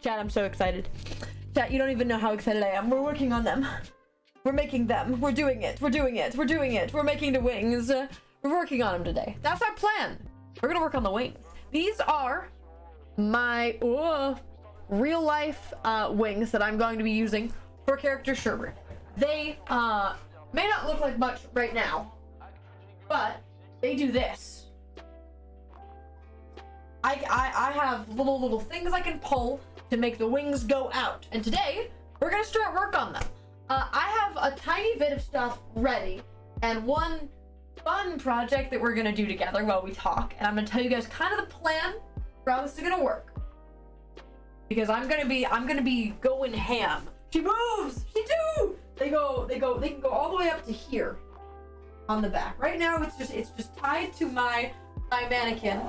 Chat, I'm so excited. Chat, you don't even know how excited I am. We're working on them. We're making them. We're doing it. We're doing it. We're doing it. We're making the wings. We're working on them today. That's our plan. We're gonna work on the wings. These are my real life wings that I'm going to be using for character Sherbert. They may not look like much right now, but they do this. I have little things I can pull to make the wings go out, and today we're gonna start work on them. I have a tiny bit of stuff ready and one fun project that we're gonna do together while we talk, and I'm gonna tell you guys kind of the plan for how this is gonna work, because I'm gonna be going ham. She moves. She do. They can go all the way up to here on the back. Right now it's just tied to my mannequin.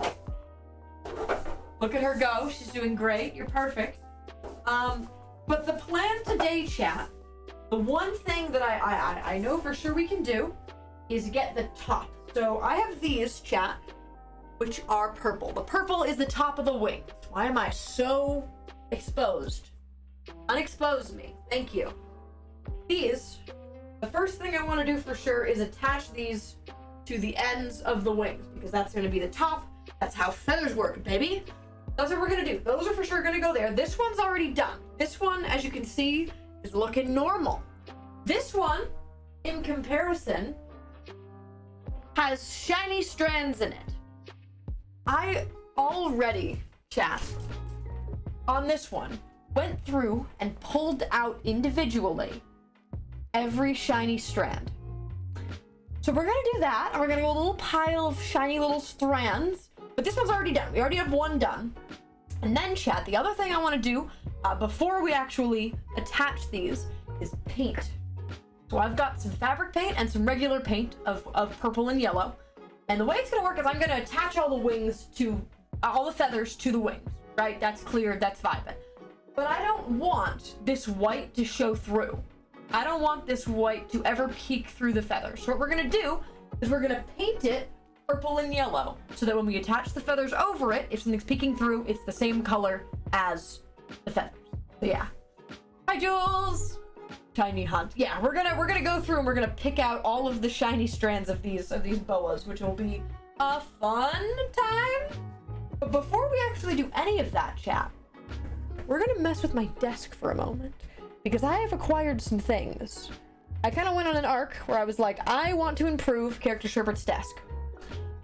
Look at her go. She's doing great. You're perfect. But the plan today, chat, the one thing that I know for sure we can do is get the top. So I have these, chat, which are purple. The purple is the top of the wings. Why am I so exposed? Unexpose me. Thank you. These, the first thing I want to do for sure is attach these to the ends of the wings, because that's going to be the top. That's how feathers work, baby. That's what we're going to do. Those are for sure going to go there. This one's already done. This one, as you can see, is looking normal. This one, in comparison, has shiny strands in it. I already, chat, on this one, went through and pulled out individually every shiny strand. So we're gonna do that, and we're gonna go a little pile of shiny little strands, but this one's already done. We already have one done. And then, chat, the other thing I want to do before we actually attach these is paint. So I've got some fabric paint and some regular paint of purple and yellow, and the way it's gonna work is I'm gonna attach all the wings to all the feathers to the wings, right? That's clear, that's vibing. But I don't want this white to show through. I don't want this white to ever peek through the feathers. So what we're gonna do is we're gonna paint it purple and yellow, so that when we attach the feathers over it, if something's peeking through, it's the same color as the feathers. So yeah. Hi, Jules. Tiny hunt. Yeah, we're gonna go through and we're gonna pick out all of the shiny strands of these boas, which will be a fun time. But before we actually do any of that, chat, we're gonna mess with my desk for a moment, because I have acquired some things. I kind of went on an arc where I was like, I want to improve character Sherbert's desk,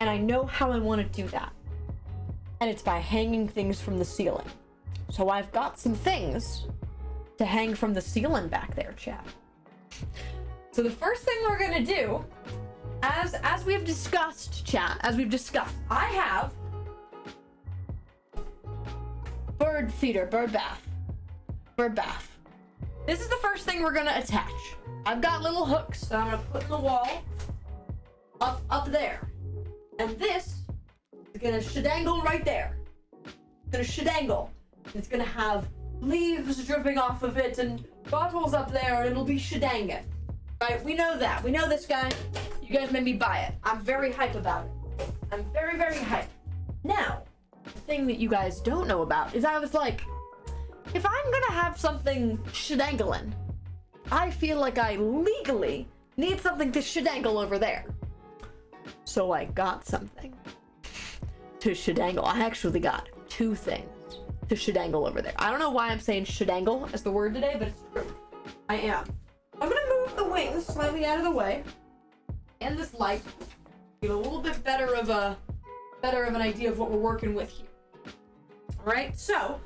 and I know how I want to do that, and it's by hanging things from the ceiling. So I've got some things to hang from the ceiling back there, chat. So the first thing we're gonna do, as we've discussed, chat, I have bird feeder, bird bath. This is the first thing we're gonna attach. I've got little hooks that I'm gonna put in the wall up there. And this is gonna shedangle right there. It's gonna shedangle. It's gonna have leaves dripping off of it and bottles up there, and it'll be shedanging. Right? We know that. We know this guy. You guys made me buy it. I'm very hype about it. I'm very, very hype. Now, the thing that you guys don't know about is I was like, if I'm gonna have something shedangling, I feel like I legally need something to shedangle over there. So I got something to shedangle. I actually got two things to shedangle over there. I don't know why I'm saying shedangle as the word today, but it's true. I am. I'm gonna move the wings slightly out of the way, and this light, get a little bit better of an idea of what we're working with here. All right, so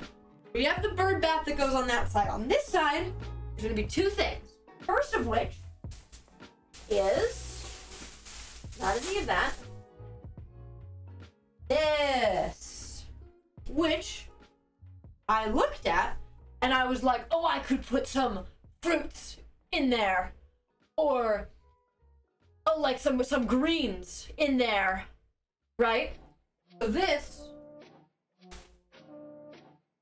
we have the bird bath that goes on that side. On this side, there's gonna be two things. First of which is not any of that. This, which I looked at and I was like, oh, I could put some fruits in there, or oh, like some greens in there, right? So this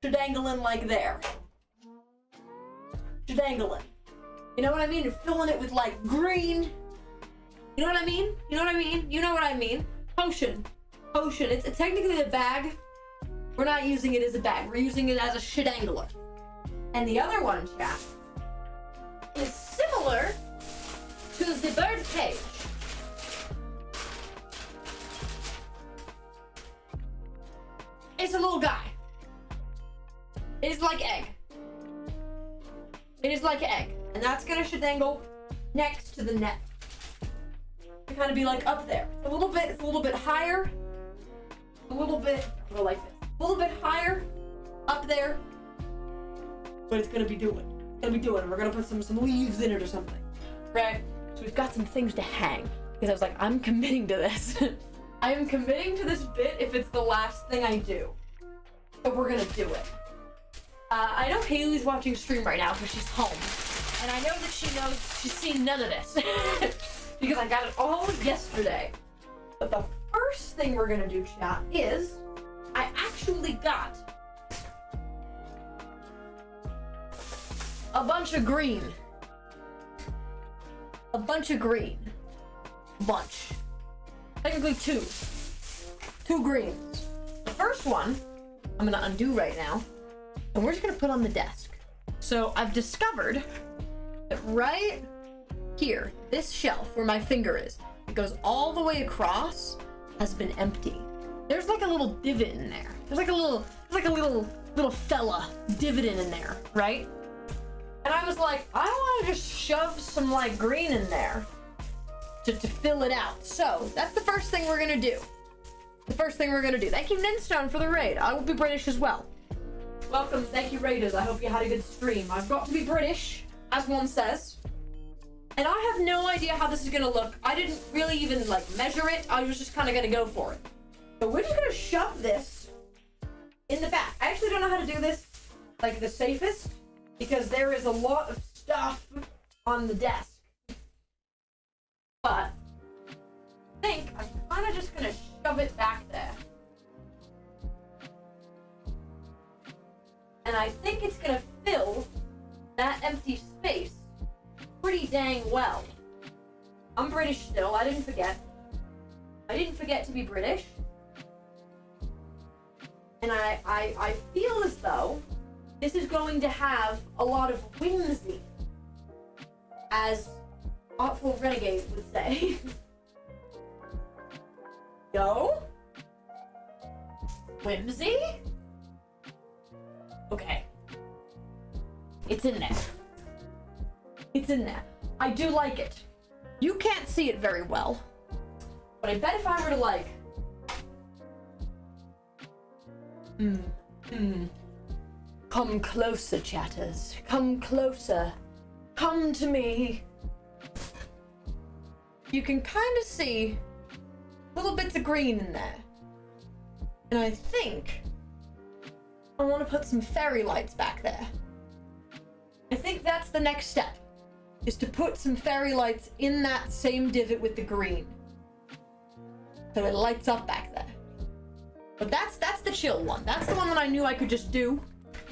should dangle in like there. Should dangle in. You know what I mean? And filling it with like green. You know what I mean? You know what I mean? You know what I mean? Potion. It's technically a bag, We're not using it as a bag. We're using it as a shit angler. And the other one, chat, is similar to the bird cage. It's a little guy. It is like egg. It is like egg. And that's gonna shedangle next to the net. To kind of be like up there. It's a little bit higher. A little bit, go like this. A little bit higher up there. But it's gonna be doing. It's gonna be doing. We're gonna put some leaves in it or something. Right? So we've got some things to hang. Because I was like, I'm committing to this. I am committing to this bit if it's the last thing I do. So we're gonna do it. I know Haley's watching stream right now because she's home. And I know that she knows she's seen none of this. Because I got it all yesterday. But the first thing we're gonna do, chat, is I actually got a bunch of green. A bunch of green. Bunch. Technically two. Two greens. The first one, I'm gonna undo right now. And we're just gonna put on the desk. So I've discovered that right here, this shelf where my finger is, it goes all the way across, has been empty. There's like a little divot in there. There's like a little fella divot in there, right? And I was like, I want to just shove some like green in there to fill it out. So that's the first thing we're gonna do. The first thing we're gonna do. Thank you, Ninstone, for the raid. I will be British as well. Welcome, thank you, raiders. I hope you had a good stream. I've got to be British, as one says. And I have no idea how this is gonna look. I didn't really even like measure it. I was just kind of gonna go for it. So we're just gonna shove this in the back. I actually don't know how to do this like the safest because there is a lot of stuff on the desk. But I think I'm kind of just gonna shove it back there. And I think it's gonna fill that empty space pretty dang well. I'm British still, I didn't forget. I didn't forget to be British. And I feel as though this is going to have a lot of whimsy, as Artful Renegade would say. Yo? Whimsy? Okay. It's in there. It's in there. I do like it. You can't see it very well, but I bet if I were to like... Come closer, chatters. Come closer. Come to me. You can kind of see little bits of green in there. And I think I want to put some fairy lights back there. I think that's the next step, is to put some fairy lights in that same divot with the green. So it lights up back there. But that's the chill one. That's the one that I knew I could just do.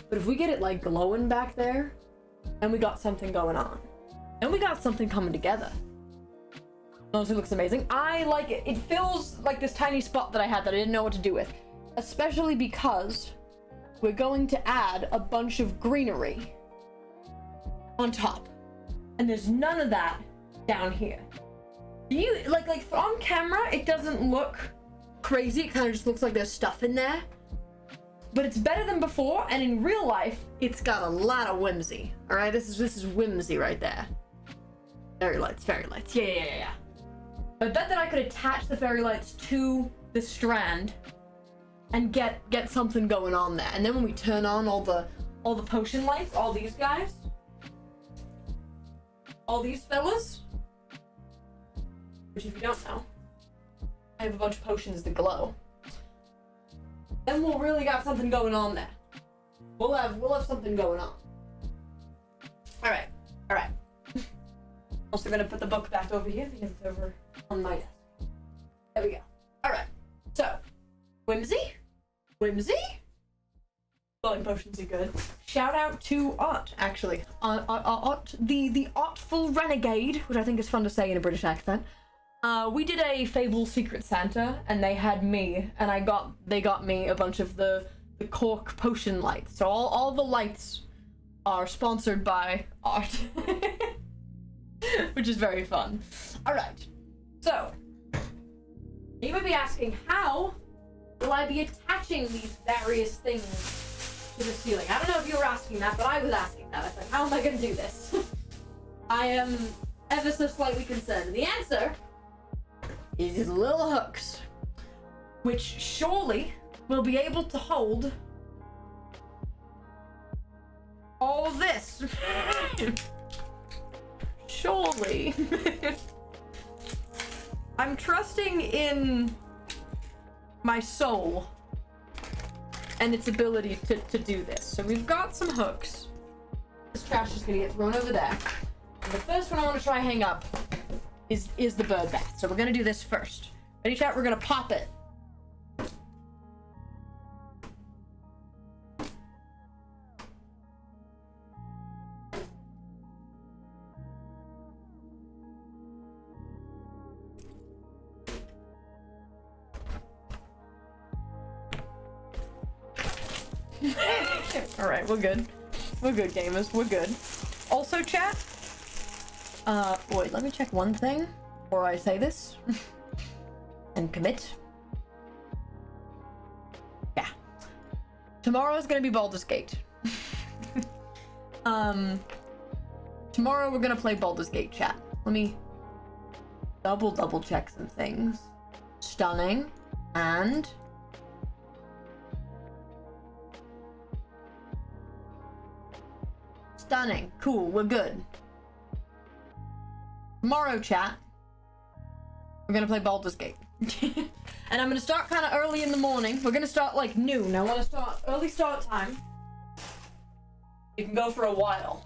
But if we get it like glowing back there, then we got something going on. And we got something coming together. Honestly, looks amazing. I like it. It fills like this tiny spot that I had that I didn't know what to do with. Especially because we're going to add a bunch of greenery on top. And there's none of that down here. Do you, like on camera, it doesn't look crazy. It kind of just looks like there's stuff in there. But it's better than before, and in real life, it's got a lot of whimsy. All right, this is whimsy right there. Fairy lights, yeah. I bet that I could attach the fairy lights to the strand and get something going on there. And then when we turn on all the potion lights, all these guys, all these fellas, which if you don't know, I have a bunch of potions that glow. Then we'll really got something going on there. We'll have something going on. All right. Also gonna put the book back over here because it's over on my desk. There we go. All right. So, whimsy. Glowing potions are good. Shout out to Art, actually. Art, the Artful Renegade, which I think is fun to say in a British accent. We did a Fable Secret Santa, and they had me, and they got me a bunch of the the cork potion lights. So all the lights are sponsored by art. Which is very fun. Alright, so you might be asking, how will I be attaching these various things to the ceiling? I don't know if you were asking that, but I was asking that. I was like, how am I gonna do this? I am ever so slightly concerned. And the answer is these little hooks, which surely will be able to hold all this. Surely. I'm trusting in my soul and its ability to do this. So we've got some hooks. This trash is gonna get thrown over there. And the first one I want to try hang up is the bird bath. So we're gonna do this first. Ready, chat? We're gonna pop it. Alright, we're good. We're good, gamers. We're good. Also, chat. Wait, let me check one thing before I say this. And commit. Yeah. Tomorrow's gonna be Baldur's Gate. Tomorrow we're gonna play Baldur's Gate, chat. Let me double check some things. Stunning. And stunning. Cool, we're good. Tomorrow, chat, we're gonna play Baldur's Gate. And I'm gonna start kind of early in the morning. We're gonna start like noon. I want to start early start time. You can go for a while.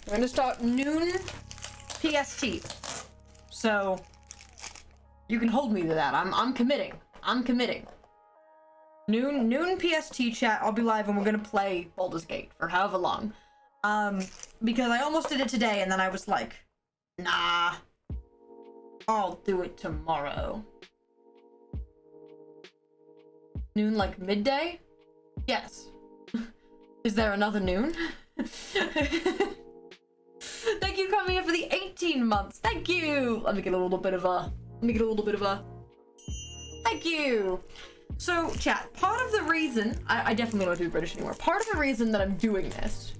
We're gonna start noon PST. So you can hold me to that. I'm committing. I'm committing. Noon PST, chat. I'll be live and we're gonna play Baldur's Gate for however long. Because I almost did it today and then I was like, nah, I'll do it tomorrow. Noon, like midday? Yes. Is there another noon? Thank you, coming in for the 18 months. Thank you. Let me get a little bit of a, thank you. So, chat, part of the reason, I definitely don't want to be British anymore. Part of the reason that I'm doing this,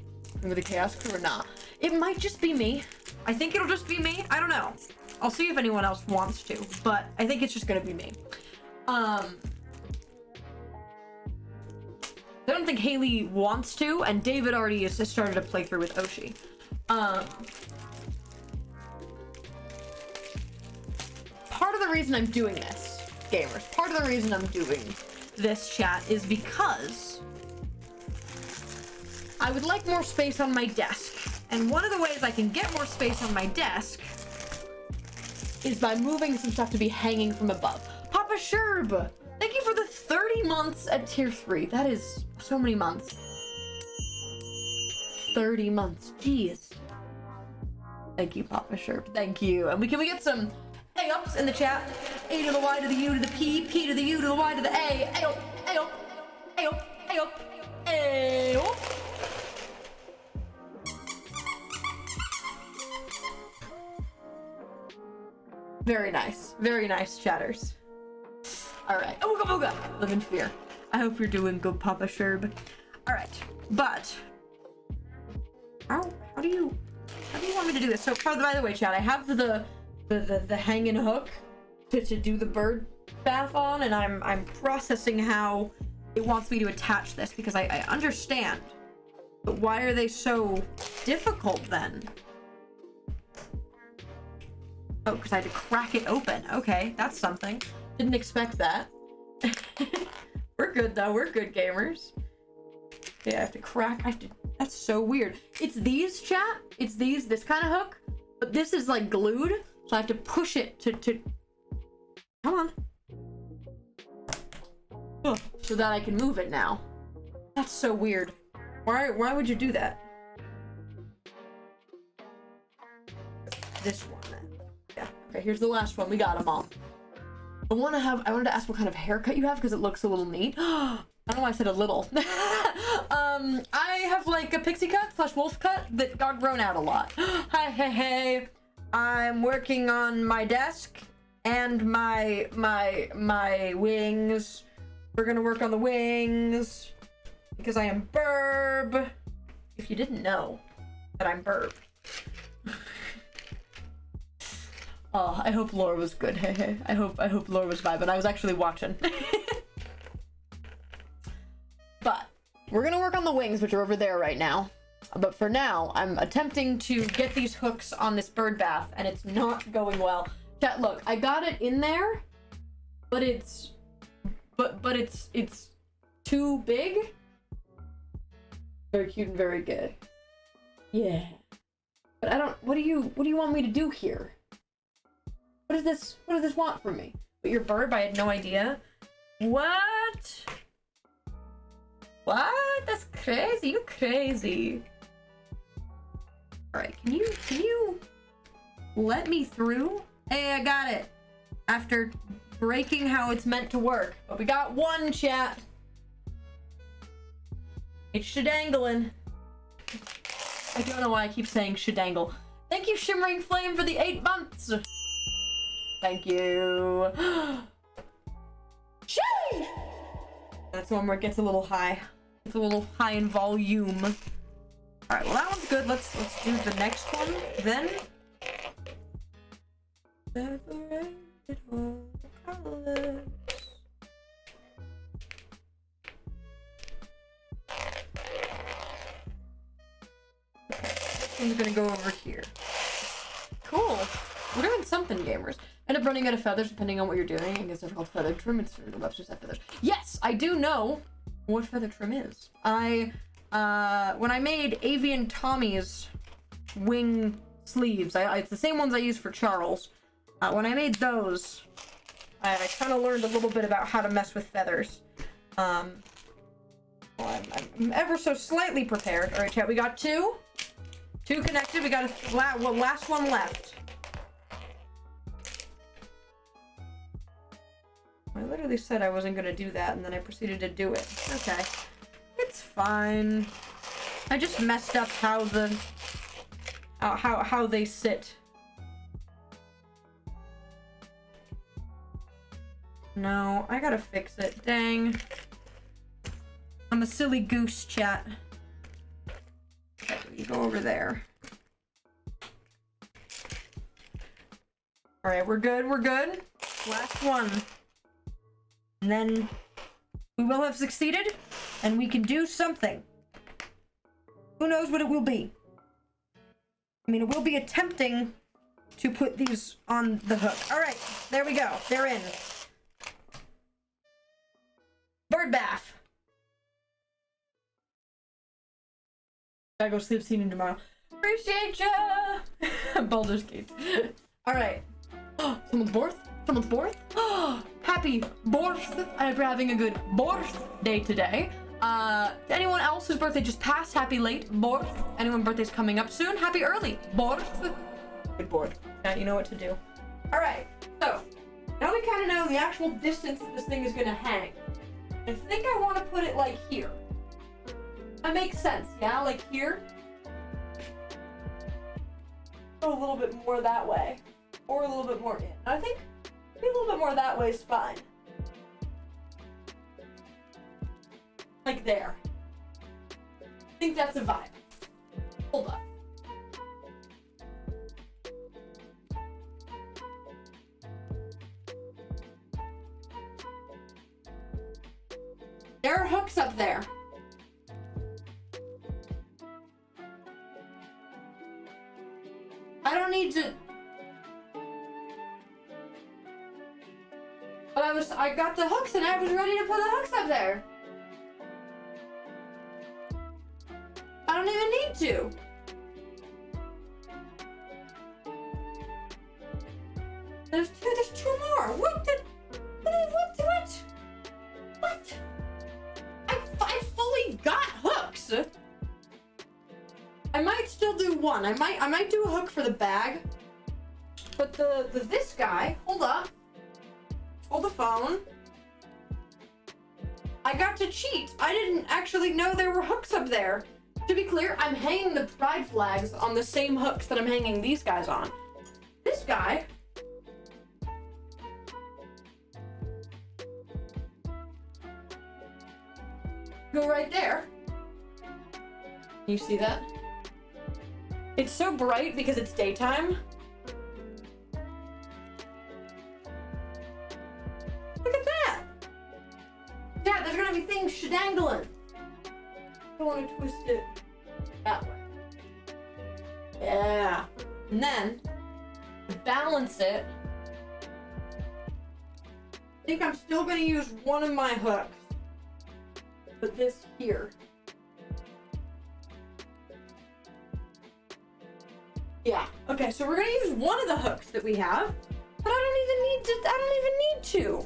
with the Chaos Crew or not, it might just be me. I think it'll just be me. I don't know. I'll see if anyone else wants to, but I think it's just gonna be me. I don't think Haley wants to, and David already has started a playthrough with Oshi. Part of the reason I'm doing this, gamers, part of the reason I'm doing this, chat, is because I would like more space on my desk. And one of the ways I can get more space on my desk is by moving some stuff to be hanging from above. Papa Sherb, thank you for the 30 months at tier 3. That is so many months. 30 months, jeez. Thank you, Papa Sherb, thank you. And can we get some A-ups in the chat? A to the Y to the U to the P, P to the U to the Y to the A. A-up, A-up, A-up, A-up, A-up. Very nice, chatters. All right, ooga booga, live in fear. I hope you're doing good, Papa Sherb. All right, but how do you want me to do this? So, by the way, chat, I have the hanging hook to do the bird bath on, and I'm processing how it wants me to attach this because I understand, but why are they so difficult then? Oh, because I had to crack it open. Okay, that's something. Didn't expect that. We're good, though. We're good, gamers. Yeah, I have to... That's so weird. It's these, chat. It's this kind of hook. But this is, like, glued. So I have to push it to... Come on. Ugh, so that I can move it now. That's so weird. Why would you do that? This one. Okay, here's the last one. We got them all. I wanted to ask what kind of haircut you have because it looks a little neat. I don't know why I said a little. I have like a pixie cut / wolf cut that got grown out a lot. Hi, hey. I'm working on my desk and my wings. We're gonna work on the wings because I am Burb. If you didn't know that I'm Burb. Oh, I hope Laura was good. Hey. I hope Laura was vibing. I was actually watching. But we're gonna work on the wings, which are over there right now. But for now, I'm attempting to get these hooks on this bird bath, and it's not going well. Chat, look, I got it in there, but it's too big. Very cute and very good. Yeah. But I don't. What do you want me to do here? What does this want from me? But your Burb, I had no idea. What? What? That's crazy. You crazy. All right, can you let me through? Hey, I got it. After breaking how it's meant to work. But we got one, chat. It's shadangling. I don't know why I keep saying shadangle. Thank you, Shimmering Flame, for the 8 months. Thank you. Sheesh! That's one where it gets a little high. It's a little high in volume. All right, well that one's good. Let's do the next one then. Separated all colors. This one's gonna go over here. Cool. We're doing something, gamers. End up running out of feathers depending on what you're doing. I guess they're called feather trim. It's the Webster's have feathers. Yes, I do know what feather trim is. When I made Avian Tommy's wing sleeves, it's the same ones I use for Charles. When I made those, I kind of learned a little bit about how to mess with feathers. Well, I'm ever so slightly prepared. All right, chat, we got two connected. We got a last one left. I literally said I wasn't gonna do that, and then I proceeded to do it. Okay, it's fine. I just messed up how how they sit. No, I gotta fix it. Dang. I'm a silly goose, chat. Okay, you go over there. All right, we're good. We're good. Last one. And then we will have succeeded, and we can do something. Who knows what it will be? I mean, it will be attempting to put these on the hook. All right, there we go. They're in. Bird bath. Gotta go sleep, see you tomorrow. Appreciate ya! Baldur's Gate. All right. Someone's birth? Someone's birth? Happy birth! I hope you're having a good birth day today. Anyone else whose birthday just passed, happy late birth. Anyone birthday's coming up soon, happy early birth. Good birth. Now you know what to do. All right, so now we kind of know the actual distance that this thing is gonna hang. I think I want to put it like here. That makes sense, yeah? Like here. Go a little bit more that way, or a little bit more in. I think maybe a little bit more that way is fine. Like there. I think that's a vibe. Hold up. There are hooks up there. I don't need to. But I got the hooks and I was ready to put the hooks up there. I don't even need to. There's two more. What? I fully got hooks. I might still do one. I might do a hook for the bag. But this guy, hold up. Hold the phone. I got to cheat. I didn't actually know there were hooks up there. To be clear, I'm hanging the pride flags on the same hooks that I'm hanging these guys on. This guy go right there. You see that? It's so bright because it's daytime. Look at that! Yeah, there's gonna be things shedangling. I want to twist it that way. Yeah. And then, to balance it, I think I'm still gonna use one of my hooks. Put this here. Yeah. Okay, so we're gonna use one of the hooks that we have, but I don't even need to.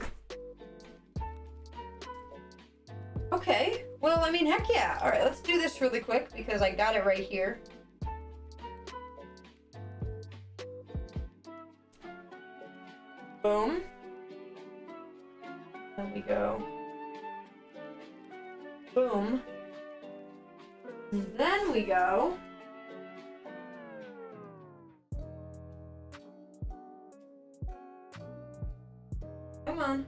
Okay. Well, I mean, heck yeah. All right, let's do this really quick because I got it right here. Boom. There we go. Boom. And then we go. Come on.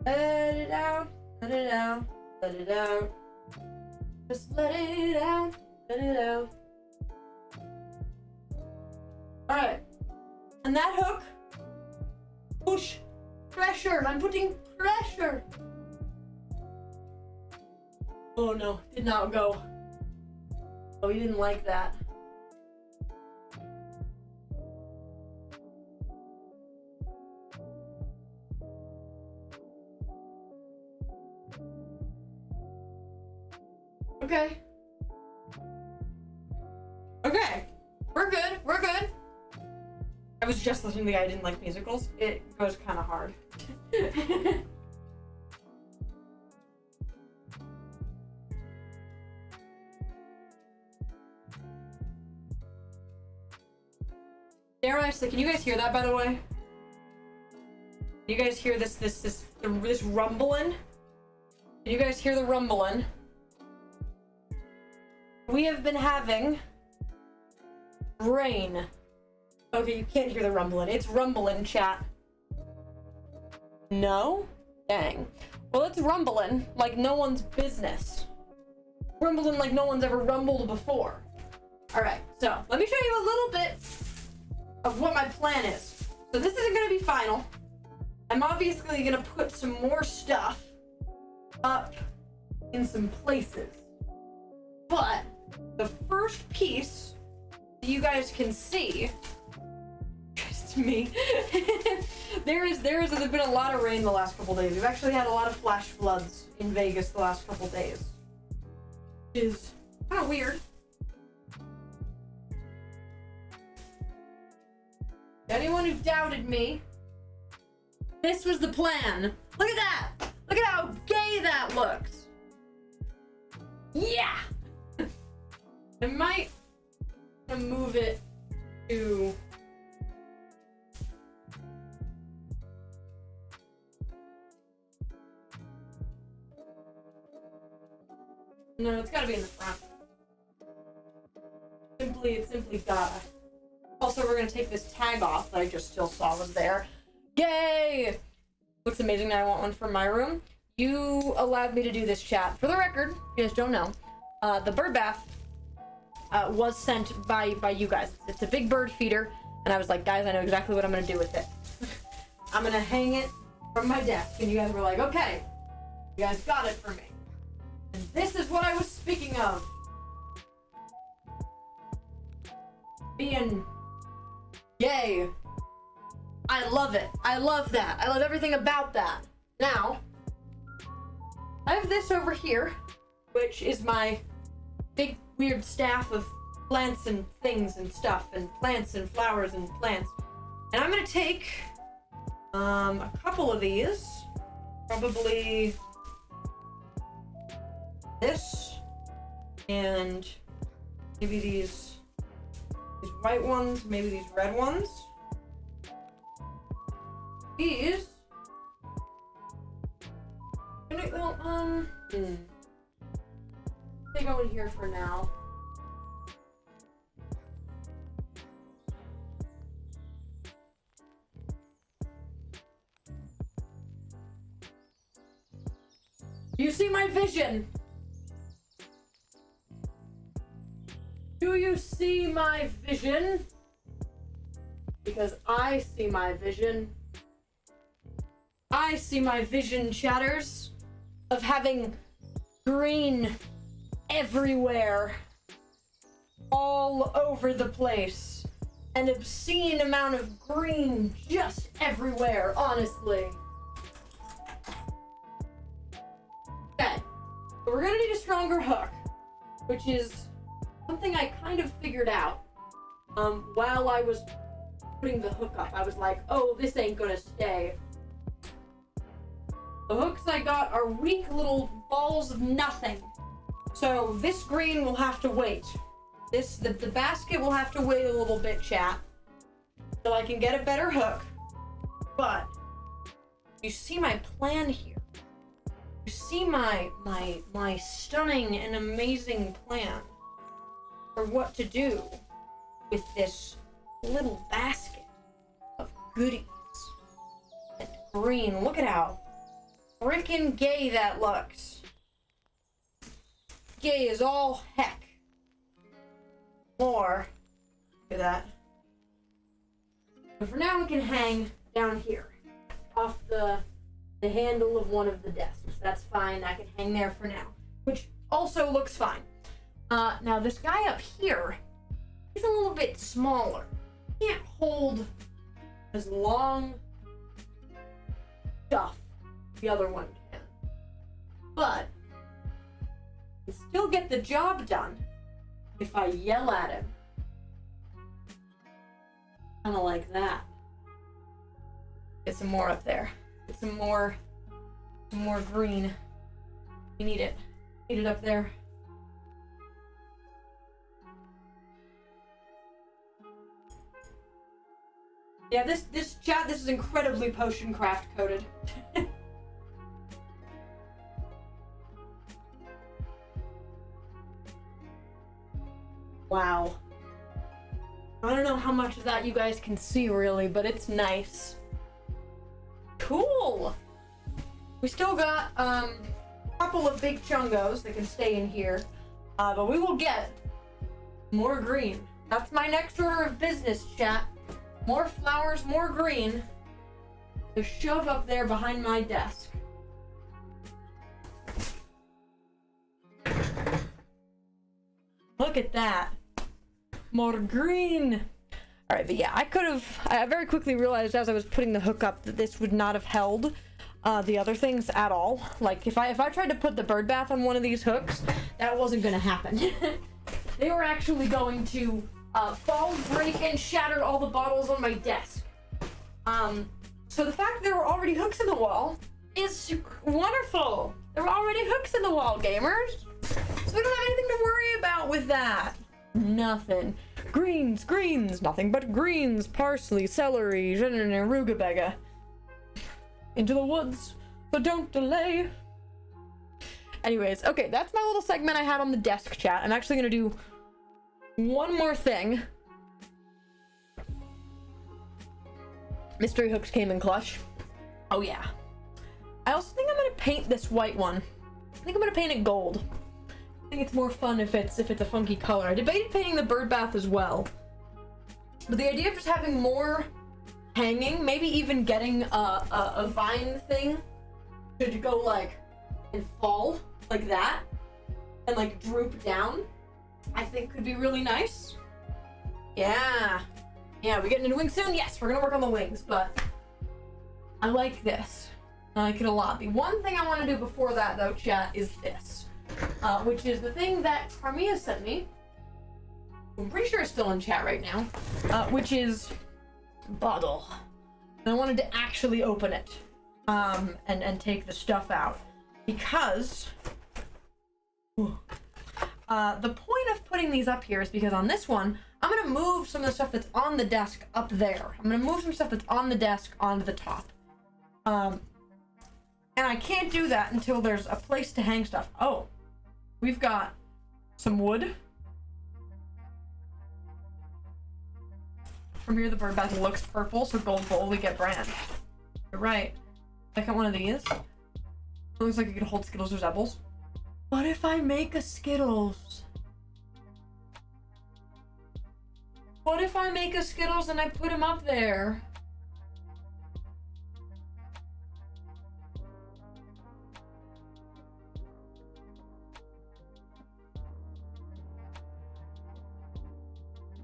Let it out. Let it out. Let it out. Just let it out. Let it out. Alright. And that hook. Push. Pressure. I'm putting pressure. Oh no, did not go. Oh, you didn't like that. Okay. Okay. We're good. We're good. I was just listening to the guy who didn't like musicals. It goes kind of hard. Dare I say, can you guys hear that, by the way? Can you guys hear this rumbling? Can you guys hear the rumbling? We have been having rain. Okay, you can't hear the rumbling. It's rumbling, chat. No? Dang. Well, it's rumbling like no one's business. Rumbling like no one's ever rumbled before. Alright, so let me show you a little bit of what my plan is. So this isn't gonna be final. I'm obviously gonna put some more stuff up in some places. But the first piece that you guys can see, just me, there's been a lot of rain the last couple days. We've actually had a lot of flash floods in Vegas the last couple days. Which is kind of weird. Anyone who doubted me, this was the plan. Look at that! Look at how gay that looks! Yeah! I might move it to... No, it's gotta be in the front. It's simply gotta. Also, we're gonna take this tag off that I just still saw was there. Yay! Looks amazing. Now I want one for my room. You allowed me to do this, chat. For the record, if you guys don't know, the bird bath was sent by you guys. It's a big bird feeder, and I was like, guys, I know exactly what I'm gonna do with it. I'm gonna hang it from my desk, and you guys were like, okay, you guys got it for me. And this is what I was speaking of. Being yay. I love it. I love that. I love everything about that. Now, I have this over here, which is my big weird staff of plants and things and stuff, and plants and flowers and plants. And I'm gonna take a couple of these, probably this, and maybe these white ones, maybe these red ones. go in here for now. Do you see my vision? Do you see my vision? Because I see my vision. I see my vision, chatters, of having green everywhere, all over the place. An obscene amount of green just everywhere, honestly. Okay, so we're gonna need a stronger hook, which is something I kind of figured out while I was putting the hook up. I was like, oh, this ain't gonna stay. The hooks I got are weak little balls of nothing. So this green will have to wait. The basket will have to wait a little bit, chat, so I can get a better hook. But you see my plan here. You see my stunning and amazing plan for what to do with this little basket of goodies. And green, look at how freaking gay that looks. Gay as all heck. More. Look at that. But for now we can hang down here off the handle of one of the desks. That's fine. I can hang there for now, which also looks fine. Now this guy up here, he's a little bit smaller. He can't hold as long stuff the other one can. But I can still get the job done if I yell at him. Kind of like that. Get some more up there. Get some more green. You need it. Need it up there. Yeah, this chat, this is incredibly potion craft coded. Wow. I don't know how much of that you guys can see really, but it's nice. Cool. We still got a couple of big chungos that can stay in here, but we will get more green. That's my next order of business, chat. More flowers, more green to shove up there behind my desk. Look at that. More green. All right, but yeah, I very quickly realized as I was putting the hook up that this would not have held the other things at all. Like if I tried to put the bird bath on one of these hooks, that wasn't gonna happen. They were actually going to fall, break, and shatter all the bottles on my desk. So the fact that there were already hooks in the wall is wonderful. There were already hooks in the wall, gamers. So we don't have anything to worry about with that. Nothing. Greens, nothing but greens, parsley, celery, rutabaga. Into the woods, so don't delay. Anyways, okay, that's my little segment I had on the desk, chat. I'm actually gonna do one more thing. Mystery hooks came in clutch. Oh yeah. I also think I'm gonna paint this white one. I think I'm gonna paint it gold. I think it's more fun if it's a funky color. I debated painting the bird bath as well, but the idea of just having more hanging, maybe even getting a vine thing to go like and fall like that and like droop down, I think could be really nice. Yeah, we getting into wings soon? Yes, we're gonna work on the wings, but I like this. I like it a lot. The one thing I want to do before that though, chat, is this. Which is the thing that Carmia sent me. I'm pretty sure it's still in chat right now. Which is bottle. And I wanted to actually open it, and take the stuff out because the point of putting these up here is because on this one I'm gonna move some of the stuff that's on the desk up there. I'm gonna move some stuff that's on the desk onto the top. And I can't do that until there's a place to hang stuff. Oh. We've got some wood. From here, the bird bath looks purple, so gold bowl, we get brand. You're right. Second one of these. It looks like it could hold Skittles or Zebbles. What if I make a Skittles? What if I make a Skittles and I put him up there?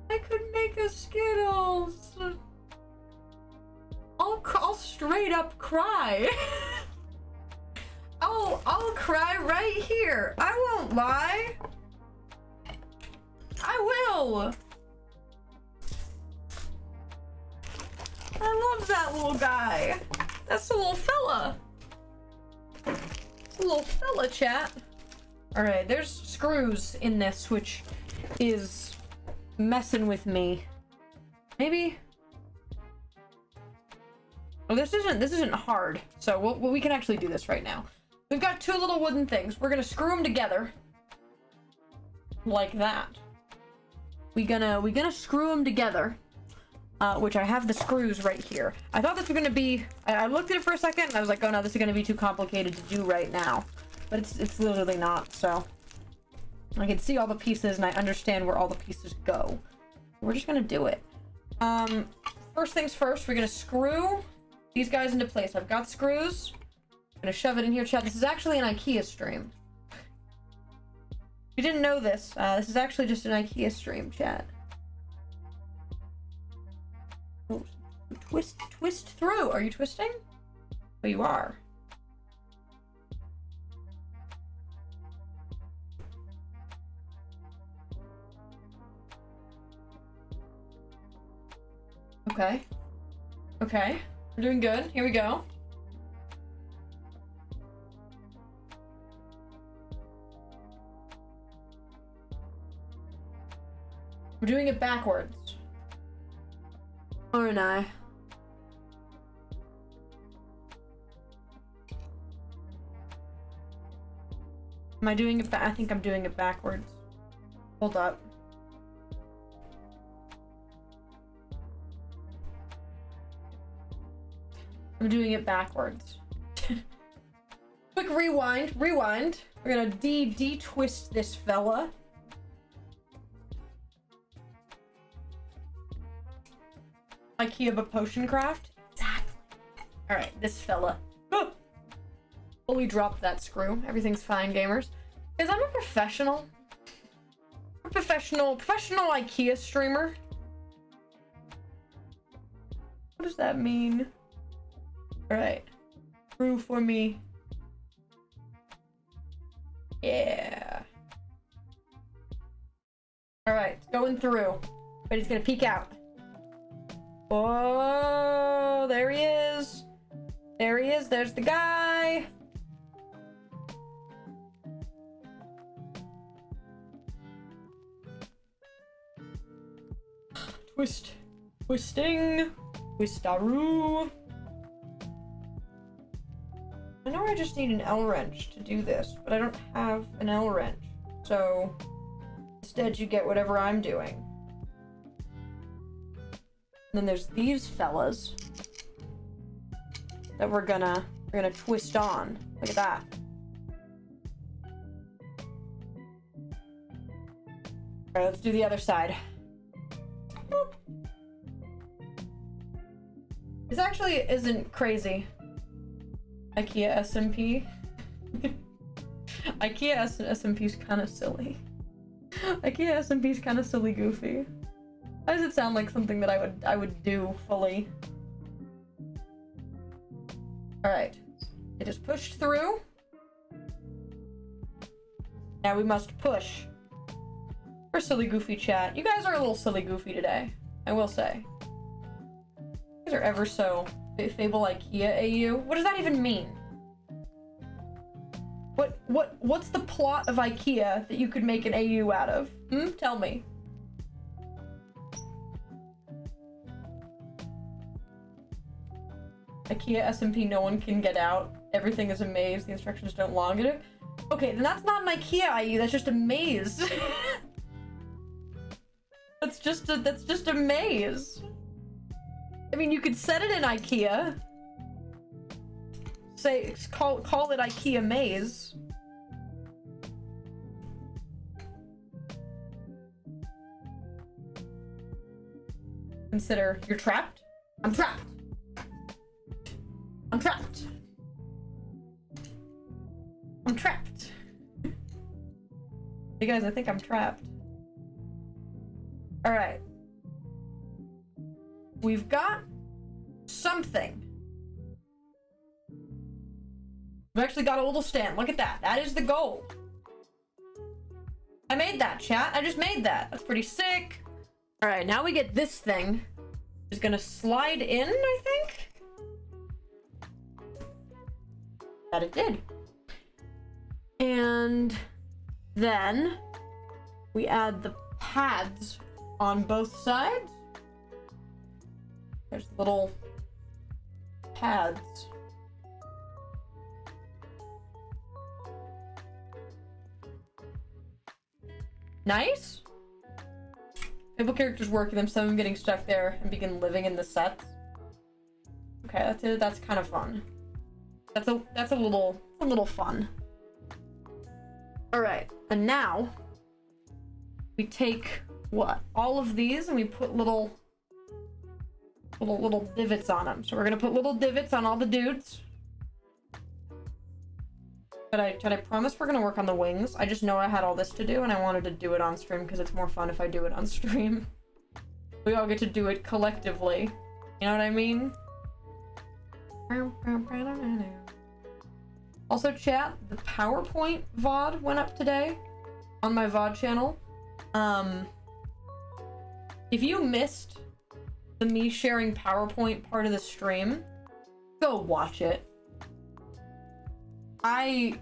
I could make a Skittles. I'll straight up cry. I'll cry right here. I won't lie. I will. I love that little guy. That's a little fella. A little fella, chat. Alright, there's screws in this, which is messing with me. Maybe. Well, this isn't hard, so we can actually do this right now. We've got two little wooden things. We're gonna screw them together, like that. We're gonna screw them together, which I have the screws right here. I thought this was gonna be. I looked at it for a second, and I was like, oh no, this is gonna be too complicated to do right now. But it's literally not. So I can see all the pieces, and I understand where all the pieces go. We're just gonna do it. First things first, we're gonna screw these guys into place. I've got screws. I'm gonna shove it in here, chat. This is actually an IKEA stream. If you didn't know this, this is actually just an IKEA stream, chat. Oh, twist through. Are you twisting? Oh, you are. Okay. Okay. We're doing good. Here we go. We're doing it backwards. Aren't I? Am I doing it I think I'm doing it backwards. Hold up. I'm doing it backwards. Quick rewind. We're gonna de-twist this fella. IKEA but potion craft? Exactly. Alright, this fella. Oh! Fully dropped that screw. Everything's fine, gamers. Because I'm a professional. A professional IKEA streamer. What does that mean? Alright. Screw for me. Yeah. Alright, going through. But he's gonna peek out. Oh, there he is. There he is. There's the guy. Twisting. Twistaroo. I know I just need an L wrench to do this, but I don't have an L wrench. So instead you get whatever I'm doing. And then there's these fellas that we're gonna twist on. Look at that. Alright, let's do the other side. Boop. This actually isn't crazy. IKEA SMP. IKEA SMP's kind of silly. IKEA SMP's kind of silly goofy. Why does it sound like something that I would do fully? Alright. It is pushed through. Now we must push. For silly goofy chat. You guys are a little silly goofy today, I will say. You guys are ever so Fable IKEA AU. What does that even mean? What's the plot of IKEA that you could make an AU out of? Tell me. IKEA SMP no one can get out. everything is a maze. The instructions don't log it. Okay, then that's not an IKEA IE. That's just a maze. that's just a maze. I mean, you could set it in IKEA. Say, call it IKEA maze. Consider you're trapped. I'm trapped. I'm trapped. I'm trapped. Hey guys, I think I'm trapped. All right. We've got something. We've actually got a little stand. Look at that. That is the goal. I made that, chat. I just made that. That's pretty sick. All right, now we get this thing. It's gonna slide in, I think. That it did. And then we add the pads on both sides. There's little pads. Nice. Fable characters work, and then some of them getting stuck there and begin living in the sets. Okay, that's it. That's kind of fun. That's a little fun. All right, and now we take what? All of these, and we put little divots on them. So we're gonna put little divots on all the dudes. Should I promise we're gonna work on the wings? I just know I had all this to do and I wanted to do it on stream because it's more fun if I do it on stream. We all get to do it collectively. You know what I mean? Also, chat, the PowerPoint VOD went up today on my VOD channel. If you missed the me sharing PowerPoint part of the stream, go watch it. I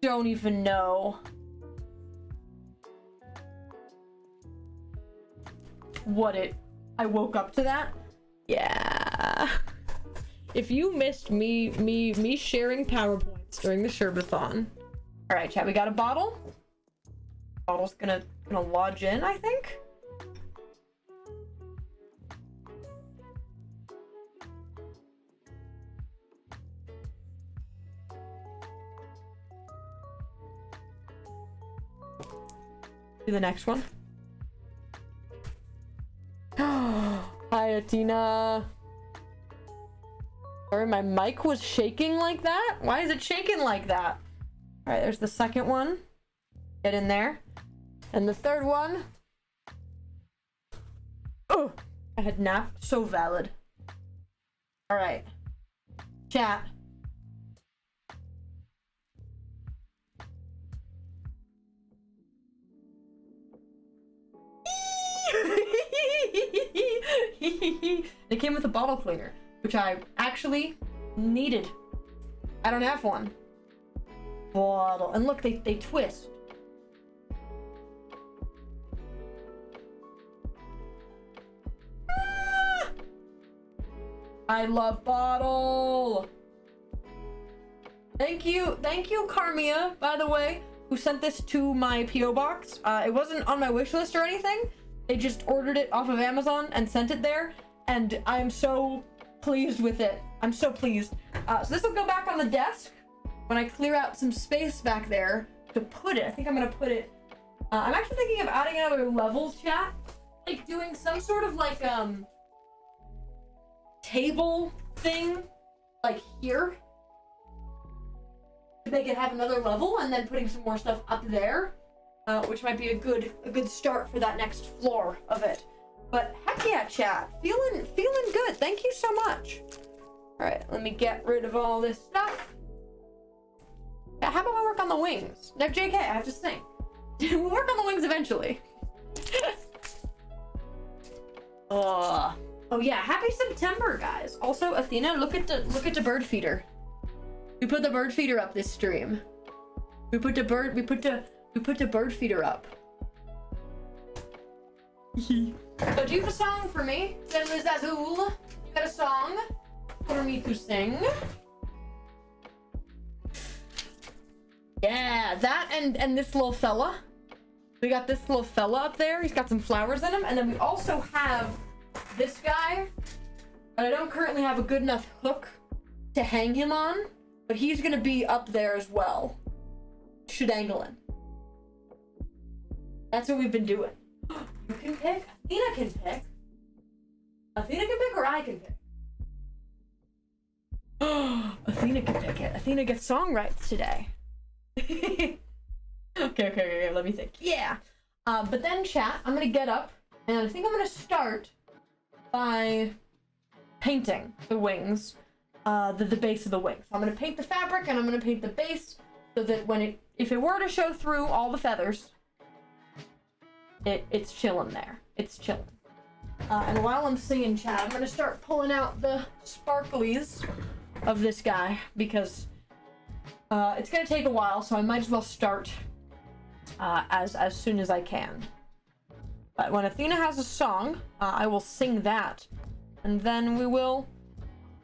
don't even know what I woke up to that. Yeah. If you missed me sharing PowerPoints during the Sherbathon. All right, chat, we got a bottle. Bottle's gonna lodge in, I think. Do the next one. Hi, Atina. Sorry, my mic was shaking like that? Why is it shaking like that? All right, there's the second one. Get in there. And the third one. Oh, I had napped. So valid. All right. Chat. It came with a bottle cleaner, which I actually needed. I don't have one. Bottle. And look, they twist. Ah! I love bottle. Thank you, Carmia, by the way, who sent this to my PO box. It wasn't on my wish list or anything. They just ordered it off of Amazon and sent it there, and I'm so pleased with it. I'm so pleased. So this will go back on the desk when I clear out some space back there to put it. I think I'm gonna put it. I'm actually thinking of adding another levels, chat, like doing some sort of like table thing, like here. They could have another level, and then putting some more stuff up there. Which might be a good start for that next floor of it. But heck yeah, chat. Feeling good. Thank you so much. All right, let me get rid of all this stuff. Yeah, how about I work on the wings? Now, JK, I have to sing. We'll work on the wings eventually. Oh yeah, happy September, guys. Also, Athena, look at the bird feeder. We put the bird feeder up this stream. We put the bird feeder up. So do you have a song for me? Liz Azul, you got a song for me to sing? Yeah, that and this little fella. We got this little fella up there. He's got some flowers in him. And then we also have this guy. But I don't currently have a good enough hook to hang him on. But he's going to be up there as well. Shedangling. That's what we've been doing. You can pick. Athena can pick. Athena can pick or I can pick. Athena can pick it. Athena gets song rights today. Okay, let me think. Yeah. But then chat, I'm gonna get up and I think I'm gonna start by painting the wings, the base of the wings. So I'm gonna paint the fabric and I'm gonna paint the base so that if it were to show through all the feathers, it's chilling there. It's chilling. And while I'm singing chat, I'm gonna start pulling out the sparklies of this guy because it's gonna take a while, so I might as well start as soon as I can. But when Athena has a song, I will sing that, and then we will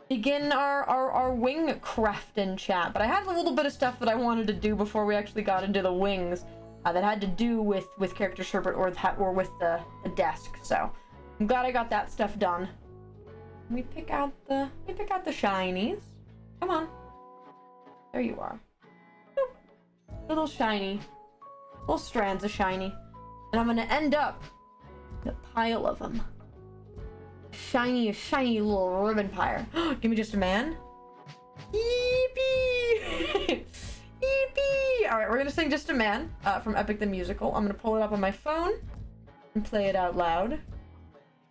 begin our wing crafting chat. But I had a little bit of stuff that I wanted to do before we actually got into the wings that had to do with character Sherbert or with the desk. So I'm glad I got that stuff done. Let me pick out the shinies. Come on. There you are. Boop. Little shiny. Little strands of shiny. And I'm gonna end up with a pile of them. Shiny little ribbon pyre. Give me just a man. Yippee! Yippee! Alright, we're gonna sing Just a Man from Epic the Musical. I'm gonna pull it up on my phone and play it out loud.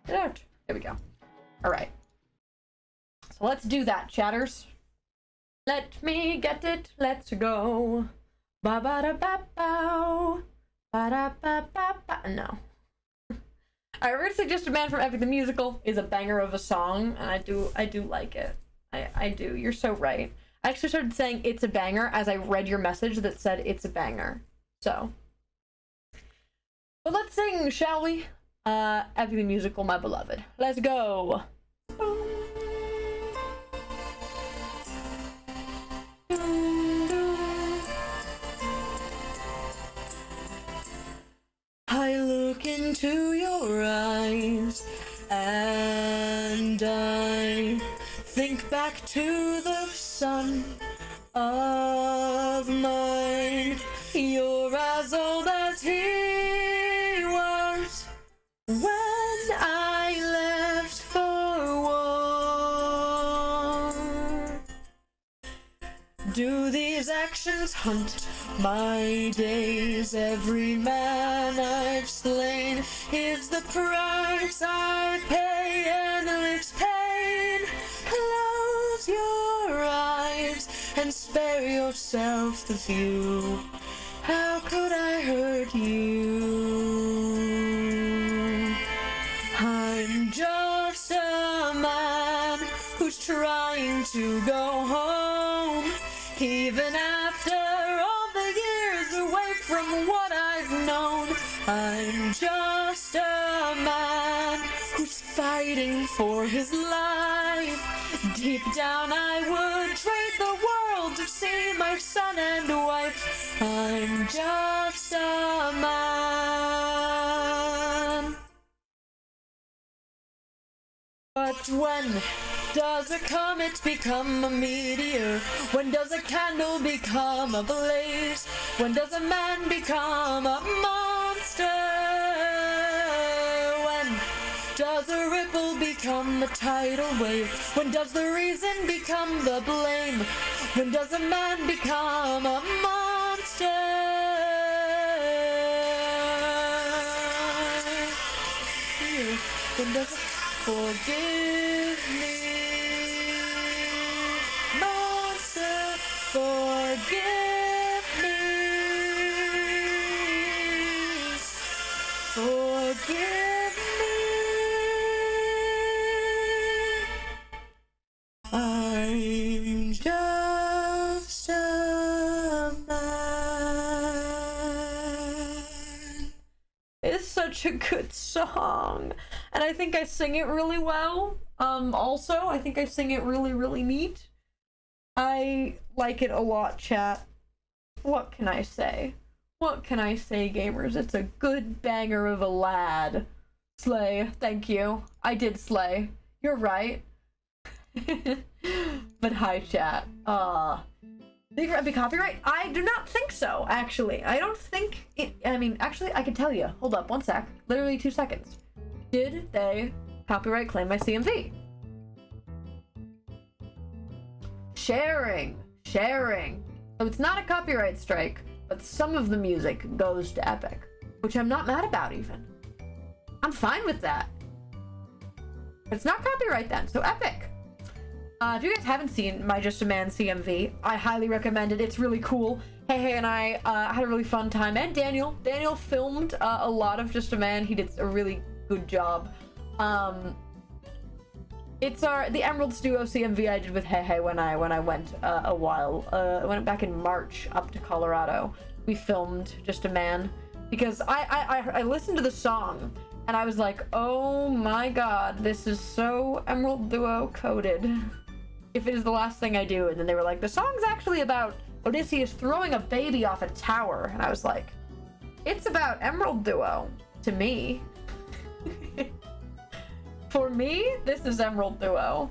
Get out. There we go. Alright. So let's do that, chatters. Let me get it. Let's go. Ba ba da ba bow. Ba da ba ba ba. No. Alright, we're gonna say Just a Man from Epic the Musical is a banger of a song, and I do like it. I do. You're so right. I actually started saying it's a banger as I read your message that said it's a banger. So. But let's sing, shall we? Epic the Musical, my beloved. Let's go. I look into your eyes and I think back to the son of mine. You're as old as he was when I left for war. Do these actions hunt my days? Every man I've slain is the price I pay, endless pain. Close your eyes and spare yourself the view. How could I hurt you? I'm just a man who's trying to go home, even after all the years away from what I've known. I'm just a man who's fighting for his life. Deep down I would trade the world to see my son and wife. I'm just a man. But when does a comet become a meteor? When does a candle become a blaze? When does a man become a monster? When does a ripple become a tidal wave? When does the reason become the blame? When does a man become a monster? When does it forgive me? Monster, forgive me. Forgive me. I'm just a man. It's such a good song. And I think I sing it really well. Also, I think I sing it really, really neat. I like it a lot, chat. What can I say? What can I say, gamers? It's a good banger of a lad. Slay. Thank you. I did slay. You're right. But hi, chat. Big copyright? I do not think so, actually. I don't think it... I mean, actually, I can tell you. Hold up, 1 sec. Literally 2 seconds. Did they copyright claim my CMV? Sharing. So it's not a copyright strike, but some of the music goes to Epic, which I'm not mad about even. I'm fine with that. It's not copyright then, so Epic. If you guys haven't seen my Just a Man CMV, I highly recommend it. It's really cool. Hey and I had a really fun time, and Daniel filmed a lot of Just a Man. He did a really good job. It's the Emeralds Duo CMV I did with Hey when I went I went back in March up to Colorado. We filmed Just a Man because I listened to the song and I was like, oh my god, this is so Emerald Duo coded. If it is the last thing I do. And then they were like, the song's actually about Odysseus throwing a baby off a tower. And I was like, it's about Emerald Duo to me. For me, this is Emerald Duo.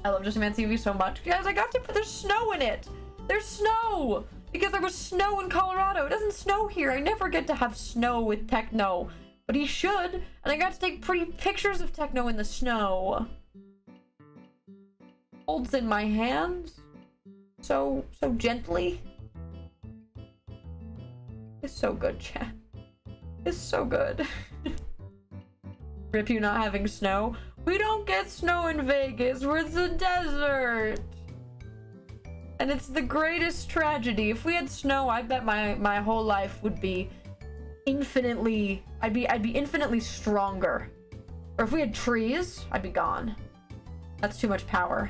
I love Just a Man TV so much. Guys, I got to put, there's snow in it. There's snow. Because there was snow in Colorado. It doesn't snow here. I never get to have snow with Techno. But he should. And I got to take pretty pictures of Techno in the snow. Holds in my hands. So gently. It's so good, chat. It's so good. Rip you not having snow. We don't get snow in Vegas. We're the desert. And it's the greatest tragedy. If we had snow, I bet my whole life would be infinitely... I'd be infinitely stronger. Or if we had trees, I'd be gone. That's too much power.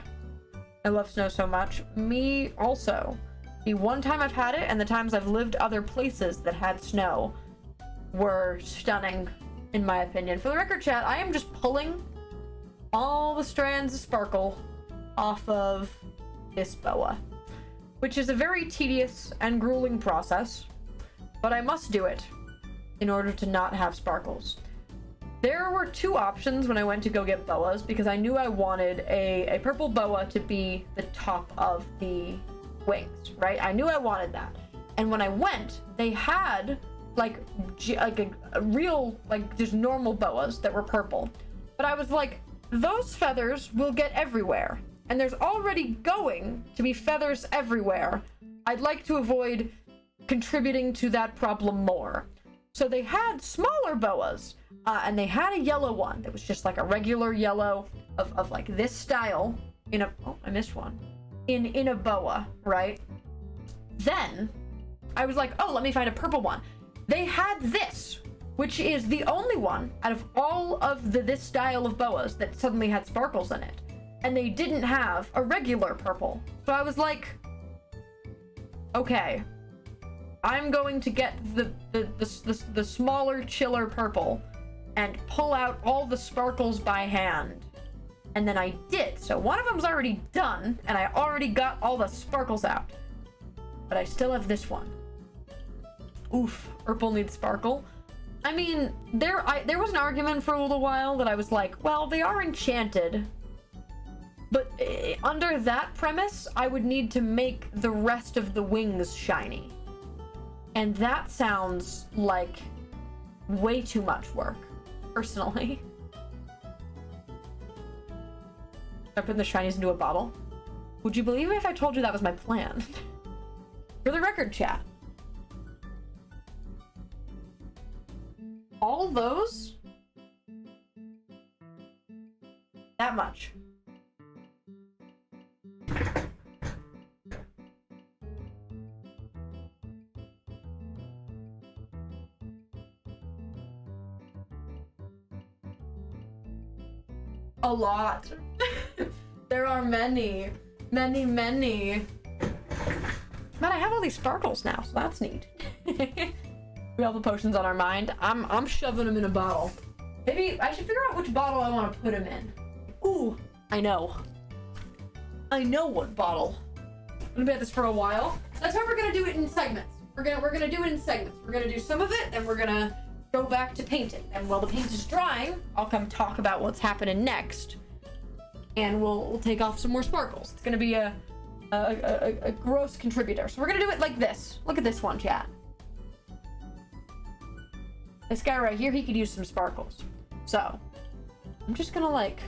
I love snow so much. Me also. The one time I've had it and the times I've lived other places that had snow were stunning, in my opinion. For the record, chat, I am just pulling all the strands of sparkle off of this boa, which is a very tedious and grueling process, but I must do it in order to not have sparkles. There were 2 options when I went to go get boas, because I knew I wanted a purple boa to be the top of the wings, right? I knew I wanted that. And when I went, they had like a real, like, just normal boas that were purple. But I was like, those feathers will get everywhere. And there's already going to be feathers everywhere. I'd like to avoid contributing to that problem more. So they had smaller boas, and they had a yellow one that was just like a regular yellow of like this style in a, oh, I missed one, in a boa, right? Then I was like, oh, let me find a purple one. They had this, which is the only one out of all of this style of boas that suddenly had sparkles in it. And they didn't have a regular purple. So I was like, okay, I'm going to get the smaller, chiller purple and pull out all the sparkles by hand. And then I did. So one of them's already done, and I already got all the sparkles out. But I still have this one. Oof, purple needs sparkle. I mean, there was an argument for a little while that I was like, well, they are enchanted. But under that premise, I would need to make the rest of the wings shiny. And that sounds like way too much work, personally. I put the shinies into a bottle. Would you believe me if I told you that was my plan? For the record, chat. All those? That much. A lot. There are many. Many. But I have all these sparkles now, so that's neat. We have the potions on our mind. I'm shoving them in a bottle. Maybe I should figure out which bottle I want to put them in. Ooh, I know. I know what bottle. I'm gonna be at this for a while. That's why we're gonna do it in segments. We're gonna do it in segments. We're gonna do some of it, then we're gonna go back to painting. And while the paint is drying, I'll come talk about what's happening next. And we'll take off some more sparkles. It's gonna be a gross contributor. So we're gonna do it like this. Look at this one, chat. This guy right here, he could use some sparkles. So I'm just gonna like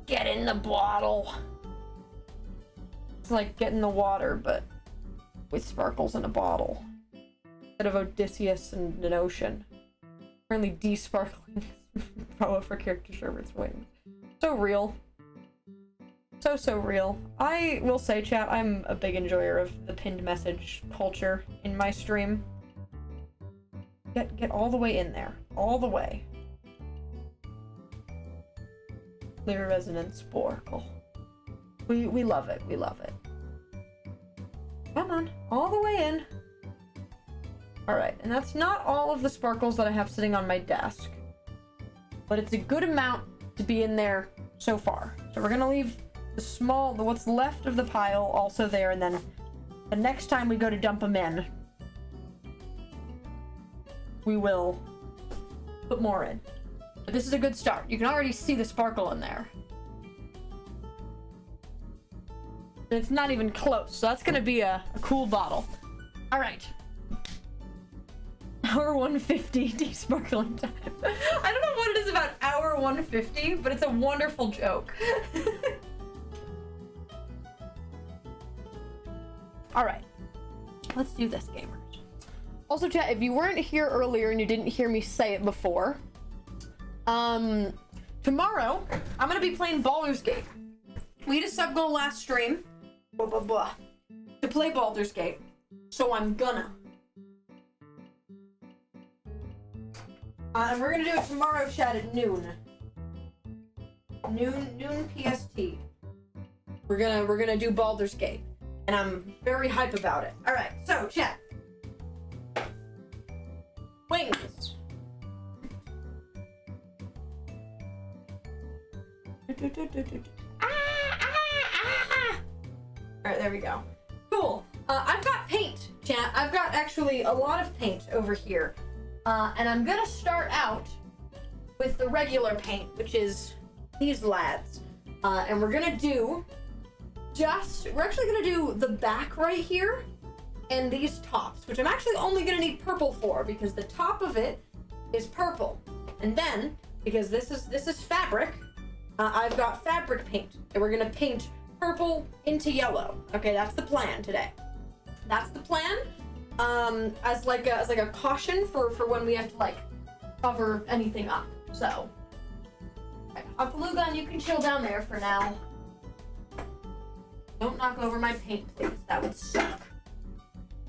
get in the bottle. It's like getting the water, but with sparkles in a bottle. Instead of Odysseus and an ocean. Currently de-sparkling promo for character Sherbert's wings. So real. So real. I will say, chat, I'm a big enjoyer of the pinned message culture in my stream. Get all the way in there. All the way. Clear resonance sparkle. We love it. We love it. Come on. All the way in. Alright, and that's not all of the sparkles that I have sitting on my desk. But it's a good amount to be in there so far. So we're gonna leave what's left of the pile also there, and then the next time we go to dump them in, we will put more in. But this is a good start. You can already see the sparkle in there. And it's not even close, so that's gonna be a cool bottle. Alright. Hour 150 de-sparkling time. I don't know what it is about hour 150, but it's a wonderful joke. Alright. Let's do this, gamers. Also, chat, if you weren't here earlier and you didn't hear me say it before, tomorrow, I'm gonna be playing Baldur's Gate. We had a sub goal last stream, to play Baldur's Gate, so I'm gonna. And we're gonna do it tomorrow, chat, at noon. Noon PST. We're gonna do Baldur's Gate, and I'm very hype about it. All right, so chat. Wings. Alright, there we go. Cool. I've got paint, chat. I've got actually a lot of paint over here. And I'm gonna start out with the regular paint, which is these lads. And we're gonna do we're actually gonna do the back right here and these tops, which I'm actually only gonna need purple for because the top of it is purple. And then, because this is fabric, I've got fabric paint, and we're gonna paint purple into yellow. Okay, that's the plan today. That's the plan. As like a caution for when we have to like cover anything up. So, glue gun, you can chill down there for now. Don't knock over my paint, please. That would suck.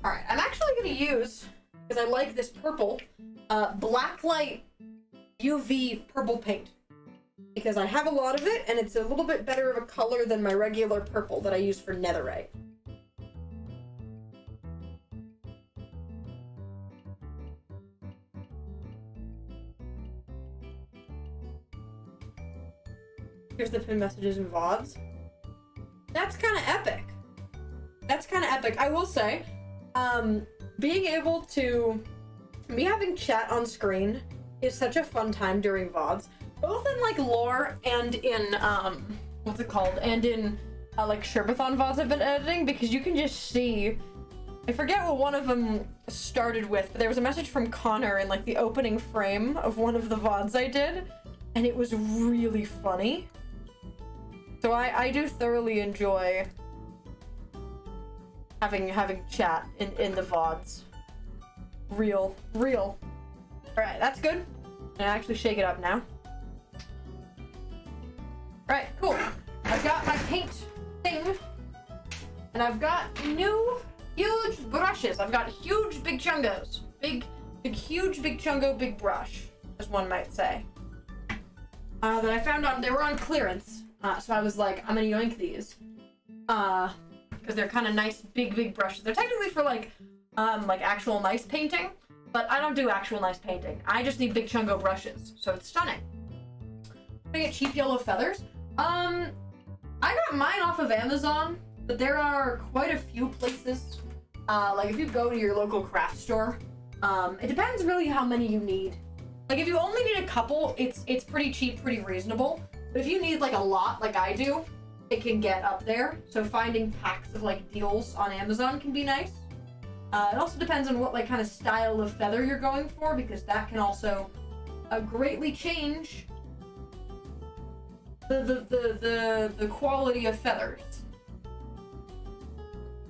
All right, I'm actually gonna use, because I like this purple, Blacklight UV purple paint. Because I have a lot of it, and it's a little bit better of a color than my regular purple that I use for netherite. Here's the pin messages and VODs. That's kind of epic. That's kind of epic. I will say, being able to... Me having chat on screen is such a fun time during VODs. Both in, like, lore and in, what's it called? And in, like, Sherbathon VODs I've been editing, because you can just see... I forget what one of them started with, but there was a message from Connor in, like, the opening frame of one of the VODs I did, and it was really funny. So I do thoroughly enjoy having chat in the VODs. Real. Alright, that's good. I actually shake it up now. Alright, cool. I've got my paint thing, and I've got new huge brushes. I've got huge big chungos. Huge big chungo big brush, as one might say. That I found they were on clearance. So I was like, I'm gonna yoink these. Because they're kind of nice big brushes. They're technically for like actual nice painting, but I don't do actual nice painting. I just need big chungo brushes, so it's stunning. I'm gonna get cheap yellow feathers. I got mine off of Amazon, but there are quite a few places. Like if you go to your local craft store, it depends really how many you need. Like if you only need a couple, it's pretty cheap, pretty reasonable. But if you need like a lot, like I do, it can get up there. So finding packs of like deals on Amazon can be nice. It also depends on what like kind of style of feather you're going for, because that can also greatly change the quality of feathers.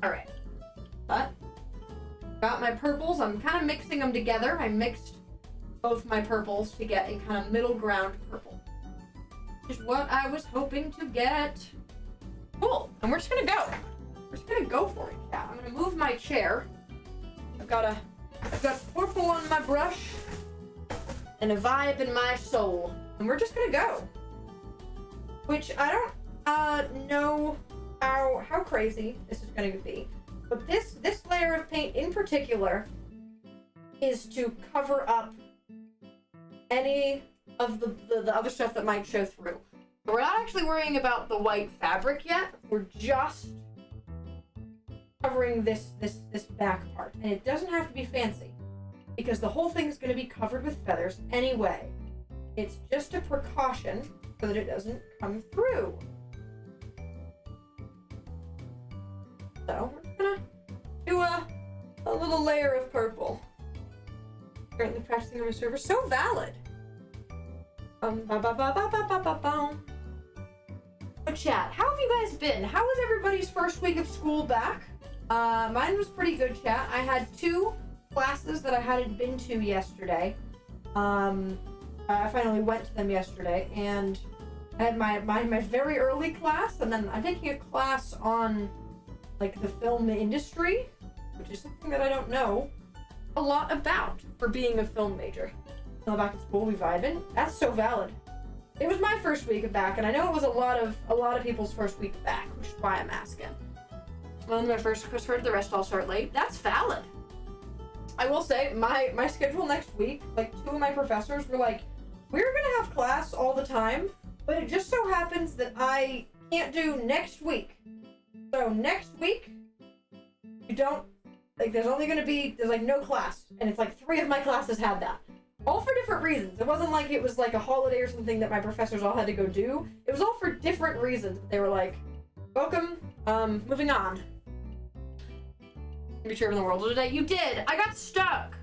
All right, but got my purples. I'm kind of mixing them together. I mixed both my purples to get a kind of middle ground purple, which is what I was hoping to get. Cool, and we're just gonna go. We're just gonna go for it. Yeah, I'm gonna move my chair. I've got purple on my brush and a vibe in my soul, and we're just gonna go. Which I don't know how crazy this is gonna be, but this layer of paint in particular is to cover up any of the other stuff that might show through. So we're not actually worrying about the white fabric yet. We're just covering this back part, and it doesn't have to be fancy because the whole thing is going to be covered with feathers anyway. It's just a precaution so that it doesn't come through. So we're just gonna do a little layer of purple. Currently practicing on my server. So valid. But chat, how have you guys been? How was everybody's first week of school back? Mine was pretty good, chat. I had 2 classes that I hadn't been to yesterday. I finally went to them yesterday, and I had my very early class, and then I'm taking a class on like the film industry, which is something that I don't know a lot about for being a film major. Now back at school, we vibing. That's so valid. It was my first week back, and I know it was a lot of people's first week back, which is why I'm asking. Well, my first heard the rest all start late. That's valid. I will say my schedule next week, like 2 of my professors were like, we're gonna have class all the time, but it just so happens that I can't do next week. So next week, you don't, like there's like no class, and it's like 3 of my classes had that. All for different reasons. It wasn't like it was like a holiday or something that my professors all had to go do. It was all for different reasons. They were like, welcome, moving on. Be sure in the Wordle today. You did! I got stuck!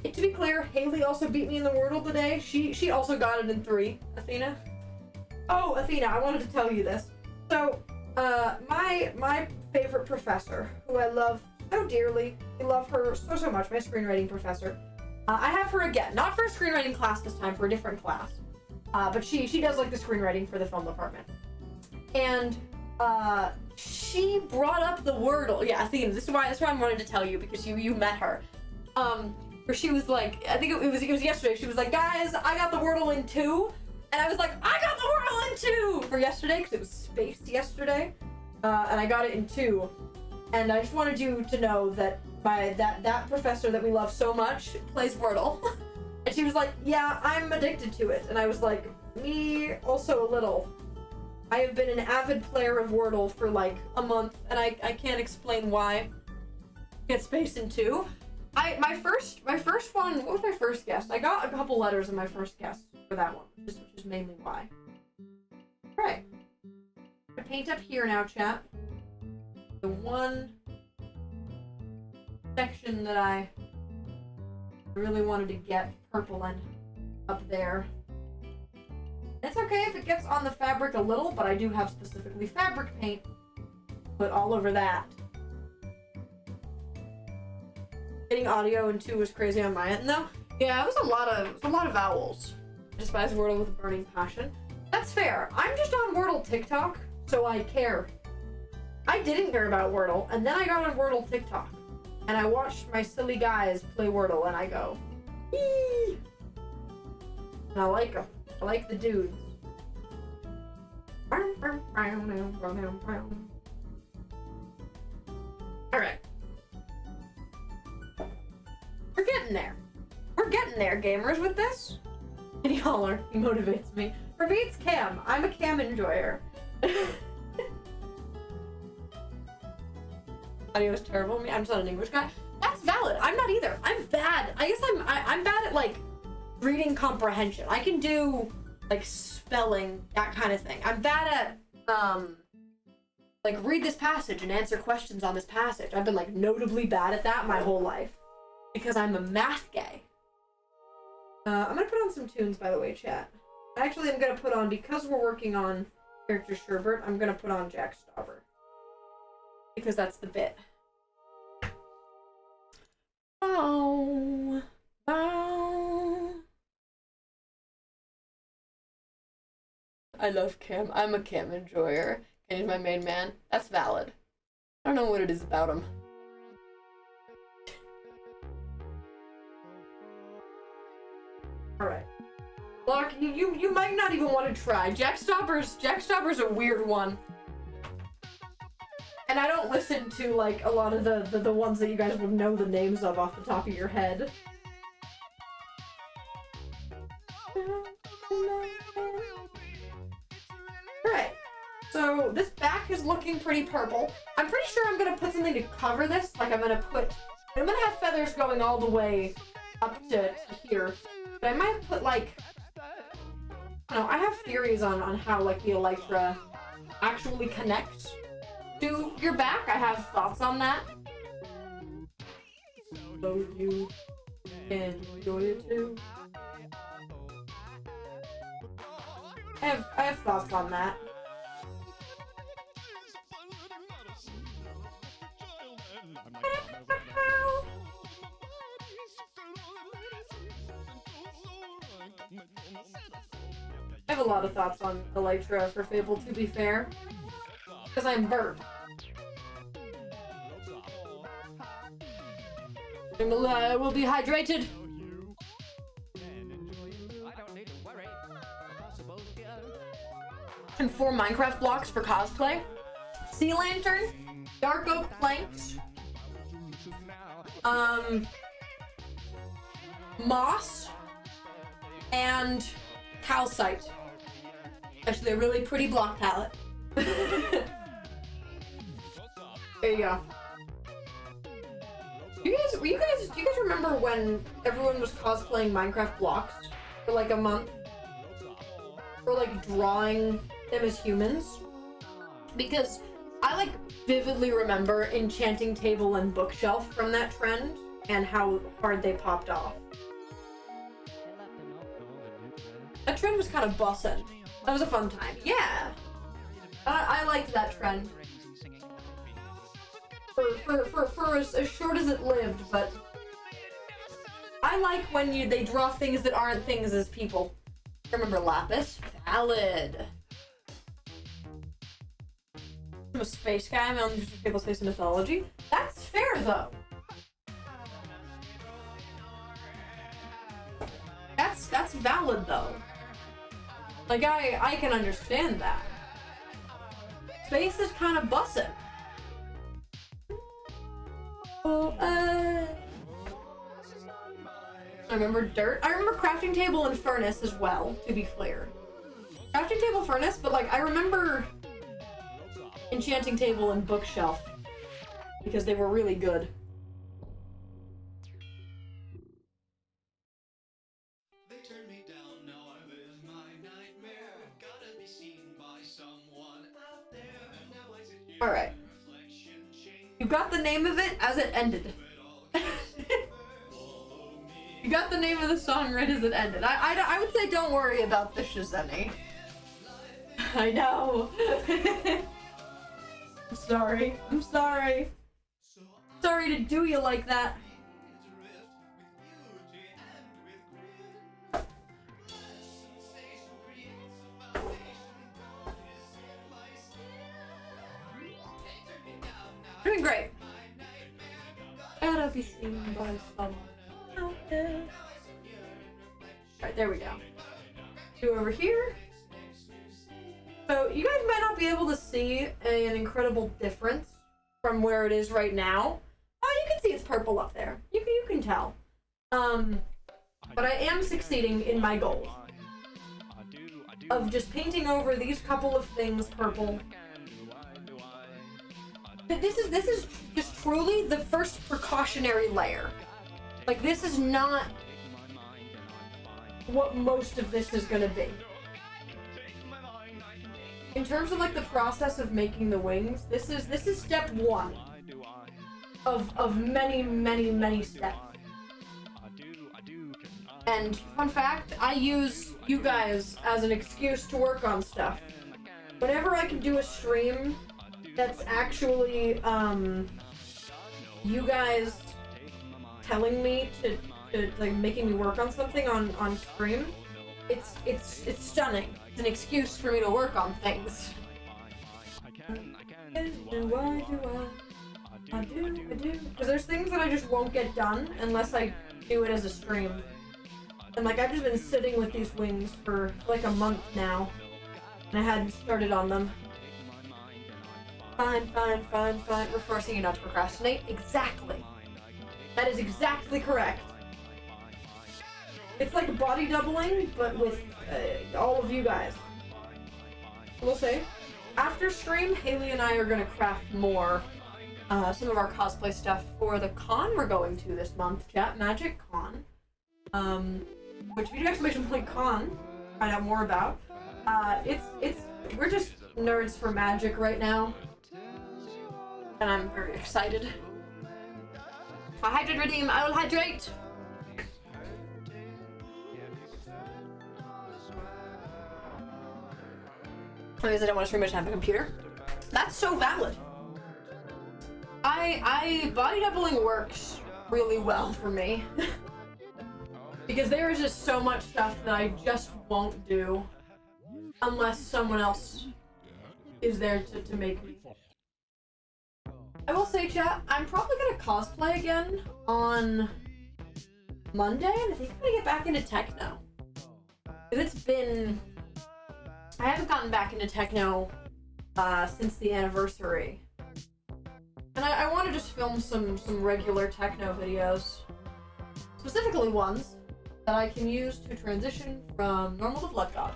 And to be clear, Haley also beat me in the Wordle today. She also got it in 3. Athena? Oh, Athena, I wanted to tell you this. So, my favorite professor, who I love so dearly, I love her so much, my screenwriting professor. I have her again, not for a screenwriting class this time, for a different class. But she does like the screenwriting for the film department. And she brought up the Wordle. Yeah, Athena, this is why I wanted to tell you, because you met her. Where she was like, I think it was yesterday. She was like, guys, I got the Wordle in 2. And I was like, I got the Wordle in 2 for yesterday, because it was spaced yesterday. And I got it in 2. And I just wanted you to know that that professor that we love so much plays Wordle. And she was like, yeah, I'm addicted to it. And I was like, me also a little. I have been an avid player of Wordle for like a month, and I can't explain why. Get spaced in 2. My first one, what was my first guess? I got a couple letters in my first guess for that one, which is mainly why. Right. I'm gonna paint up here now, chat. The one section that I really wanted to get purple in up there. It's okay if it gets on the fabric a little, but I do have specifically fabric paint put all over that. Getting audio in 2 was crazy on my end though. Yeah, it was a lot of vowels. I despise Wordle with a burning passion. That's fair. I'm just on Wordle TikTok, so I care. I didn't care about Wordle, and then I got on Wordle TikTok. And I watched my silly guys play Wordle, and I go, eee! And I like them. I like the dudes. Alright. We're getting there. there, gamers, with this. And y'all are, he motivates me. For me, it's cam. I'm a cam enjoyer. Audio is terrible. I'm just not an English guy. That's valid. I'm not either. I'm bad. I guess I'm bad at like reading comprehension. I can do like spelling, that kind of thing. I'm bad at like read this passage and answer questions on this passage. I've been like notably bad at that my whole life because I'm a math guy. I'm gonna put on some tunes, by the way, chat. Actually, I'm gonna put on, because we're working on character Sherbert, I'm gonna put on Jack Stauber. Because that's the bit. Oh, oh. I love Cam. I'm a Cam enjoyer. And he's my main man. That's valid. I don't know what it is about him. Alright. Lark, you might not even want to try. Jack Stauber's a weird one. And I don't listen to like a lot of the ones that you guys would know the names of off the top of your head. Alright. So this back is looking pretty purple. I'm pretty sure I'm gonna put something to cover this. Like I'm gonna have feathers going all the way up to here. But I might put like, I don't know, I have theories on how like the elytra actually connects to your back. I have thoughts on that. So you can enjoy it too. I have thoughts on that. I have a lot of thoughts on elytra for Fable, to be fair. Because I'm Bert. I will be hydrated. And 4 Minecraft blocks for cosplay. Sea lantern, dark oak planks, moss, and calcite. Actually, a really pretty block palette. There you go. Do you guys remember when everyone was cosplaying Minecraft blocks for like a month? Or like drawing them as humans? Because I like vividly remember enchanting table and bookshelf from that trend and how hard they popped off. That trend was kind of bussin'. That was a fun time. Yeah! I liked that trend. For as short as it lived, but I like when they draw things that aren't things as people. Remember Lapis? Valid. I'm a space guy. I'm interested in Fable, space, and mythology. That's fair, though. That's valid, though. Like, I can understand that. Space is kind of bussin'. I remember dirt. I remember crafting table and furnace as well, to be clear. Crafting table, furnace, but like I remember enchanting table and bookshelf because they were really good. All right. You got the name of it as it ended. You got the name of the song right as it ended. I would say don't worry about the Shazemi. I know. I'm sorry. I'm sorry. Sorry to do you like that. Doing great. Gotta be seen by someone out there. Alright, there we go. Go over here. So you guys might not be able to see an incredible difference from where it is right now. Oh, you can see it's purple up there. You can tell. But I am succeeding in my goal of just painting over these couple of things purple. But this is just truly the first precautionary layer. Like, this is not what most of this is gonna be. In terms of like the process of making the wings, this is step one of many steps. And fun fact, I use you guys as an excuse to work on stuff. Whenever I can do a stream that's actually you guys telling me to like making me work on something on stream, it's stunning. It's an excuse for me to work on things. I do. Because there's things that I just won't get done unless I do it as a stream. And like, I've just been sitting with these wings for like a month now, and I hadn't started on them. Fine. We're forcing you not to procrastinate. Exactly. That is exactly correct. It's like body doubling, but with all of you guys. We'll say, after stream, Haley and I are gonna craft more, some of our cosplay stuff for the con we're going to this month, Chat Magic Con. Which, if you do exclamation point con, find out more about. We're just nerds for magic right now, and I'm very excited. I hydrate redeem. I will hydrate. Because I don't want to stream much to have a computer. That's so valid. Body doubling works really well for me. Because there is just so much stuff that I just won't do unless someone else is there to make me. I will say, chat, I'm probably gonna cosplay again on Monday, and I think I'm gonna get back into techno. Because I haven't gotten back into techno since the anniversary. And I want to just film some regular techno videos. Specifically ones that I can use to transition from normal to Blood God.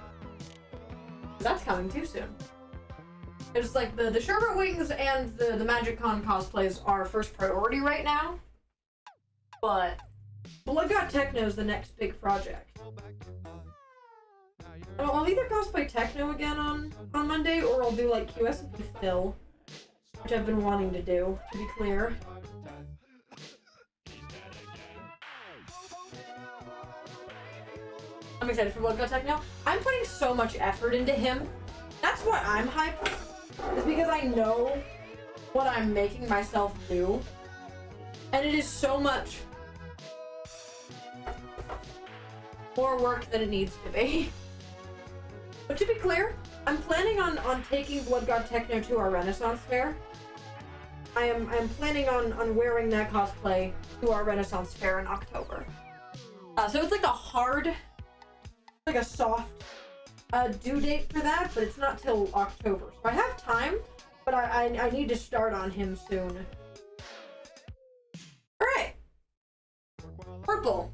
That's coming too soon. It's like the Sherbert wings and the MagicCon cosplays are first priority right now. But Blood God Techno is the next big project. I'll either cosplay techno again on Monday, or I'll do like QSP Phil, which I've been wanting to do, to be clear. I'm excited for Blood God Techno. I'm putting so much effort into him. That's why I'm hyped. Is because I know what I'm making myself do. And it is so much more work than it needs to be. But to be clear, I'm planning on taking Blood God Techno to our Renaissance Fair. I'm planning on wearing that cosplay to our Renaissance Fair in October. So it's like a soft due date for that, but it's not till October. So I have time, but I need to start on him soon. Alright. Purple.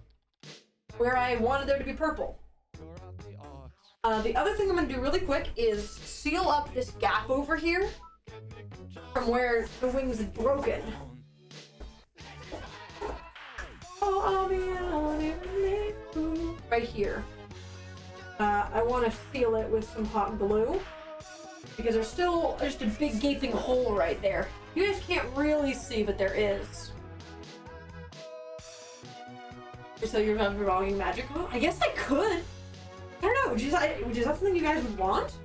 Where I wanted there to be purple. The other thing I'm going to do really quick is seal up this gap over here from where the wings had broken. Right here. I want to seal it with some hot glue because there's still just a big gaping hole right there. You guys can't really see, but there is. So you're volume magic? Oh, I guess I could. I don't know. Is that something you guys would want?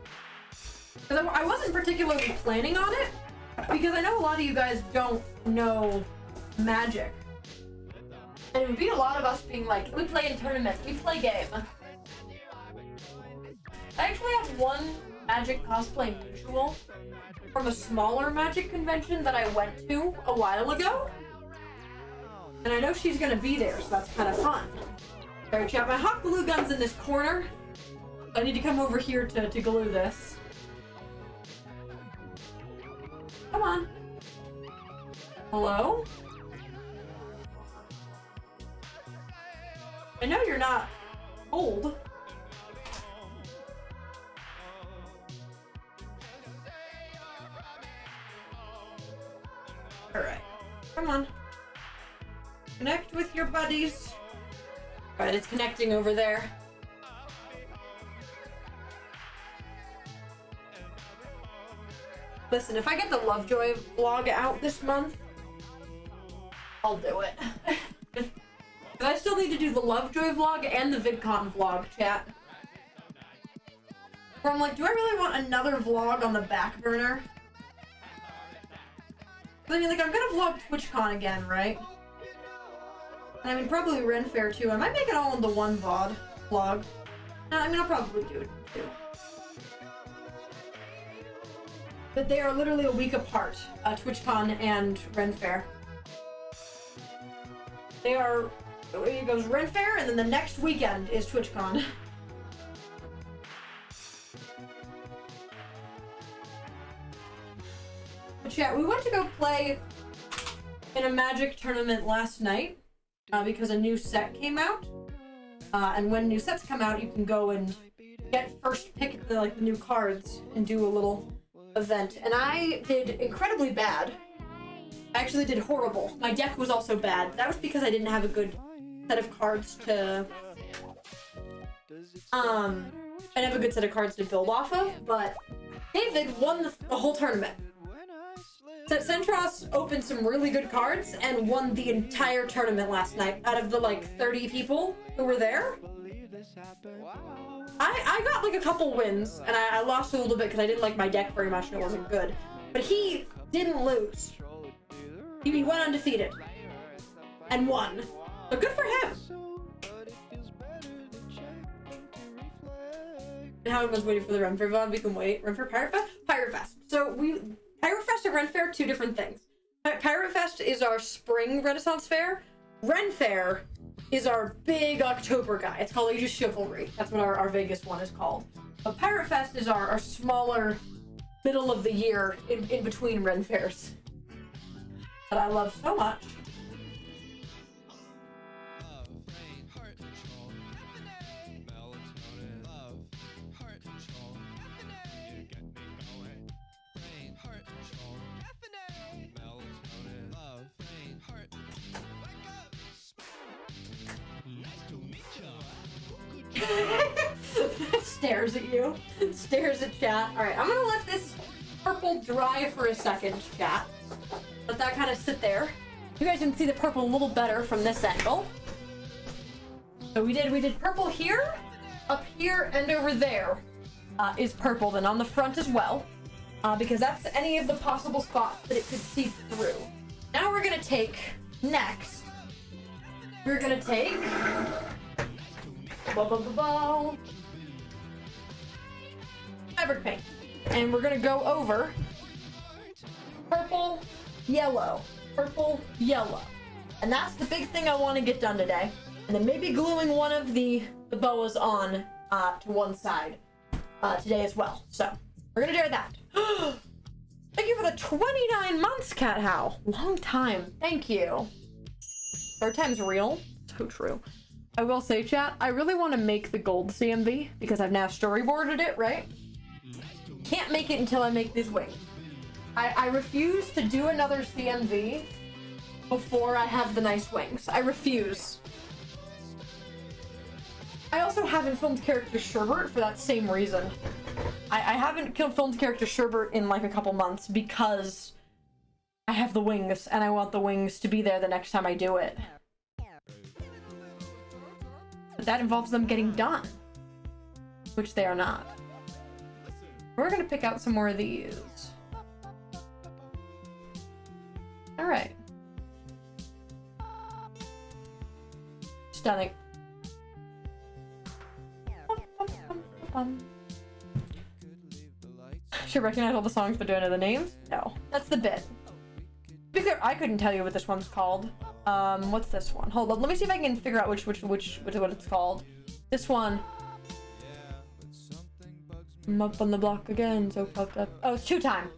Because I wasn't particularly planning on it, because I know a lot of you guys don't know magic. And it would be a lot of us being like, we play in tournaments, we play game. I actually have one magic cosplay mutual from a smaller magic convention that I went to a while ago. And I know she's gonna be there, so that's kind of fun. Alright, chat, my hot glue gun's in this corner. I need to come over here to glue this. Come on. Hello? I know you're not old. Alright. Come on. Connect with your buddies. Alright, it's connecting over there. Listen, if I get the Lovejoy vlog out this month, I'll do it. But I still need to do the Lovejoy vlog and the VidCon vlog, chat. Where I'm like, do I really want another vlog on the back burner? I mean, like, I'm gonna vlog TwitchCon again, right? And I mean, probably Ren Fair too. I might make it all into one vlog. No, I mean, I'll probably do it too. But they are literally a week apart, TwitchCon and Ren Fair. They are, it goes Ren Fair, and then the next weekend is TwitchCon. But yeah, we went to go play in a Magic tournament last night because a new set came out. And when new sets come out, you can go and get first pick of the new cards and do a little event. And I did incredibly bad. I actually did horrible. My deck was also bad. That was because I didn't have a good set of cards to I didn't have a good set of cards to build off of, but David won the whole tournament. Centros opened some really good cards and won the entire tournament last night. Out of the 30 people who were there, I got a couple wins, and I lost a little bit because I didn't like my deck very much and it wasn't good. But he didn't lose. He went undefeated and won. So good for him. Now everyone's waiting for the Ren Fair VOD. We can wait. Ren Fair Pirate Fest? Pirate Fest. So Pirate Fest and Ren Fair, two different things. Pirate Fest is our spring Renaissance fair. Ren Fair is our big October guy. It's called Age of Chivalry. That's what our Vegas one is called. But Pirate Fest is our smaller middle of the year in between Ren Fairs. That I love so much. Stares at you. Stares at chat. Alright, I'm gonna let this purple dry for a second, chat. Let that kind of sit there. You guys can see the purple a little better from this angle. So we did purple here, up here, and over there is purple. Then on the front as well, because that's any of the possible spots that it could see through. Now we're gonna take, next, we're gonna take fabric paint, and we're gonna go over purple, yellow, and that's the big thing I want to get done today. And then maybe gluing one of the boas on to one side today as well. So we're gonna do that. Thank you for the 29 months, Cat How. Long time. Thank you. Third time's real. So true. I will say, chat, I really want to make the gold CMV because I've now storyboarded it, right? Can't make it until I make this wing. I refuse to do another CMV before I have the nice wings. I refuse. I also haven't filmed character Sherbert for that same reason. I haven't filmed character Sherbert in a couple months because I have the wings and I want the wings to be there the next time I do it. But that involves them getting done, which they are not. We're gonna pick out some more of these. All right. Stunning. Should recognize all the songs but don't know the names? No, that's the bit. To be fair, I couldn't tell you what this one's called. What's this one? Hold on, let me see if I can figure out what it's called. This one. I'm up on the block again, so fucked up. Oh, it's 2 Time.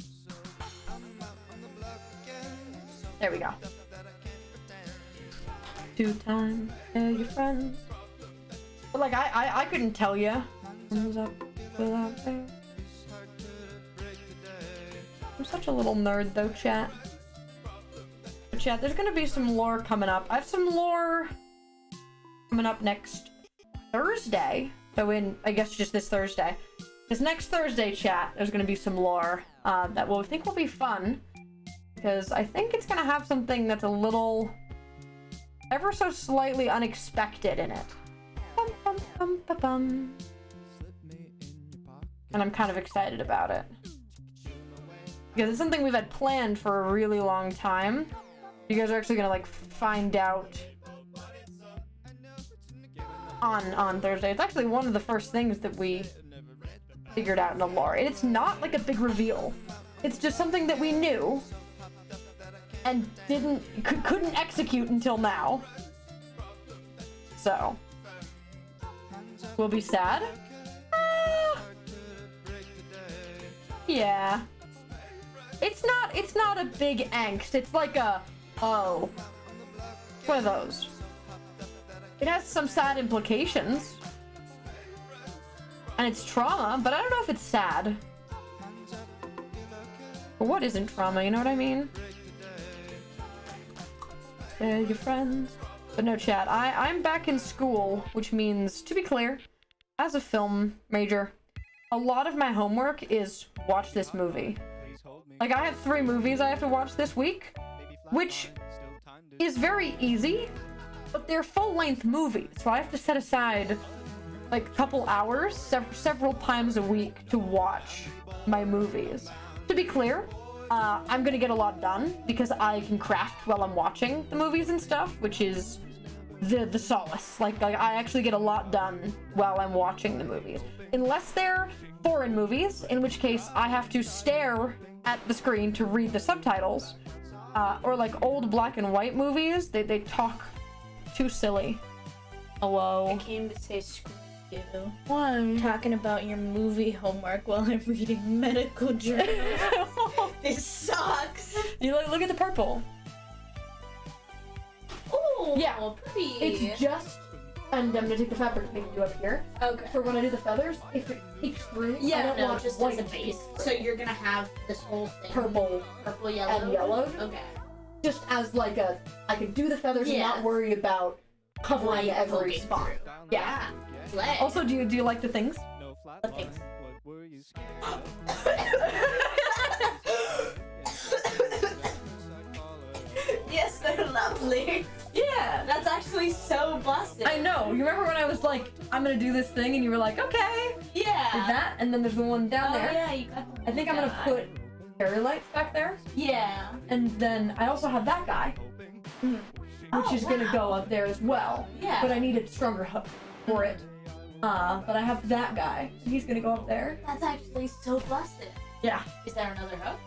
There we go. 2 Time, tell your friends. But like, I couldn't tell you. I'm such a little nerd though, chat. But chat, there's gonna be some lore coming up. I have some lore coming up next Thursday. So I guess just this Thursday. This next Thursday, chat, there's gonna be some lore that I think will be fun. Because I think it's gonna have something that's a little ever so slightly unexpected in it. Bum, bum, bum, ba, bum. And I'm kind of excited about it. Because it's something we've had planned for a really long time. You guys are actually gonna like find out on Thursday. It's actually one of the first things that we figured out in the lore. And it's not like a big reveal. It's just something that we knew and couldn't execute until now. So we'll be sad. Yeah. It's not a big angst. It's like a oh. It's one of those. It has some sad implications. And it's trauma, but I don't know if it's sad. But what isn't trauma, you know what I mean? Your friends. But no, chat, I'm back in school, which means, to be clear, as a film major, a lot of my homework is watch this movie. Like, I have 3 movies I have to watch this week, which is very easy, but they're full-length movies, so I have to set aside like a couple hours, several times a week to watch my movies. To be clear, I'm gonna get a lot done because I can craft while I'm watching the movies and stuff, which is the solace. Like I actually get a lot done while I'm watching the movies. Unless they're foreign movies, in which case I have to stare at the screen to read the subtitles. Or like old black and white movies, they talk too silly. Hello. I came to say screw you. Why? Talking about your movie homework while I'm reading medical journals. This sucks. You look at the purple. Oh, yeah, pretty. It's just, and I'm gonna take the fabric and do up here. Okay. For when I do the feathers, if it peeks through, I don't want just white as a base. So you're gonna have this whole thing. Purple, yellow, and yellow. Okay. Just as like I can do the feathers and not worry about covering every spot. Yeah. Also, do you like the things? What things? Yes, they're lovely. Yeah. That's actually so busted. I know. You remember when I was like, I'm gonna do this thing, and you were like, okay. Yeah. Did that, and then there's the one down there. Yeah, you got the I think I'm gonna put fairy lights back there. Yeah. And then I also have that guy, which is gonna go up there as well. Yeah. But I need a stronger hook for it. But I have that guy. He's gonna go up there. That's actually so busted. Yeah. Is there another hook?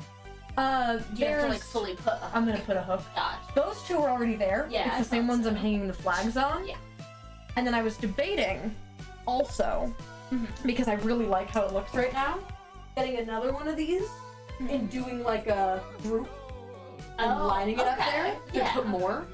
You There's... have to like fully put a hook. I'm gonna put a hook. Gosh. Those 2 are already there. Yeah, It's the same ones I'm hanging the flags on. Yeah. And then I was debating, also, because I really like how it looks right now, getting another one of these and doing like a group and lining it up there to put more.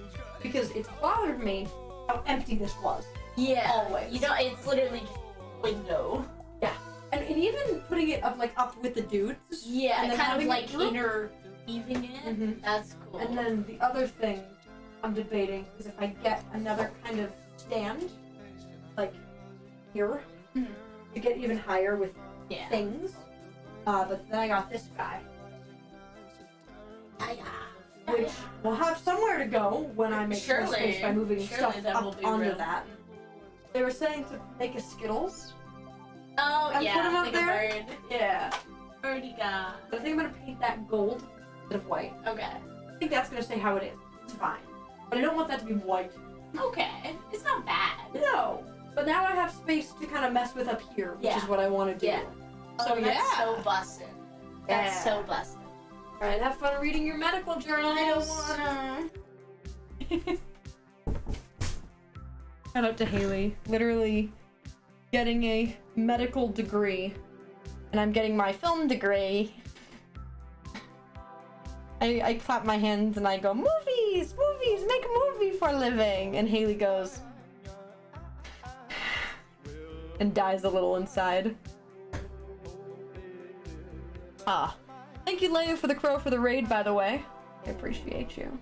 Because it's bothered me how empty this was. Yeah. Always. You know, it's literally just window. Yeah. And even putting it up with the dudes. Yeah, and then kind of like interweaving it. That's cool. And then the other thing I'm debating is if I get another kind of stand, like here, to get even higher with things. But then I got this guy. Which will have somewhere to go when I make more space by moving stuff up onto that. They were saying to make a Skittles. Oh, and put them up like there. A bird. Yeah. Birdie guy. But I think I'm gonna paint that gold instead of white. Okay. I think that's gonna stay how it is. It's fine. But I don't want that to be white. Okay. It's not bad. No. But now I have space to kind of mess with up here, which is what I want to do. Yeah. So that's so busted. That's so busted. Alright, have fun reading your medical journals. I don't wanna. Shout out to Haley. Literally getting a medical degree. And I'm getting my film degree. I clap my hands and I go, movies! Movies! Make a movie for a living! And Haley goes, and dies a little inside. Ah. Thank you, Leia, for the crow for the raid, by the way. I appreciate you.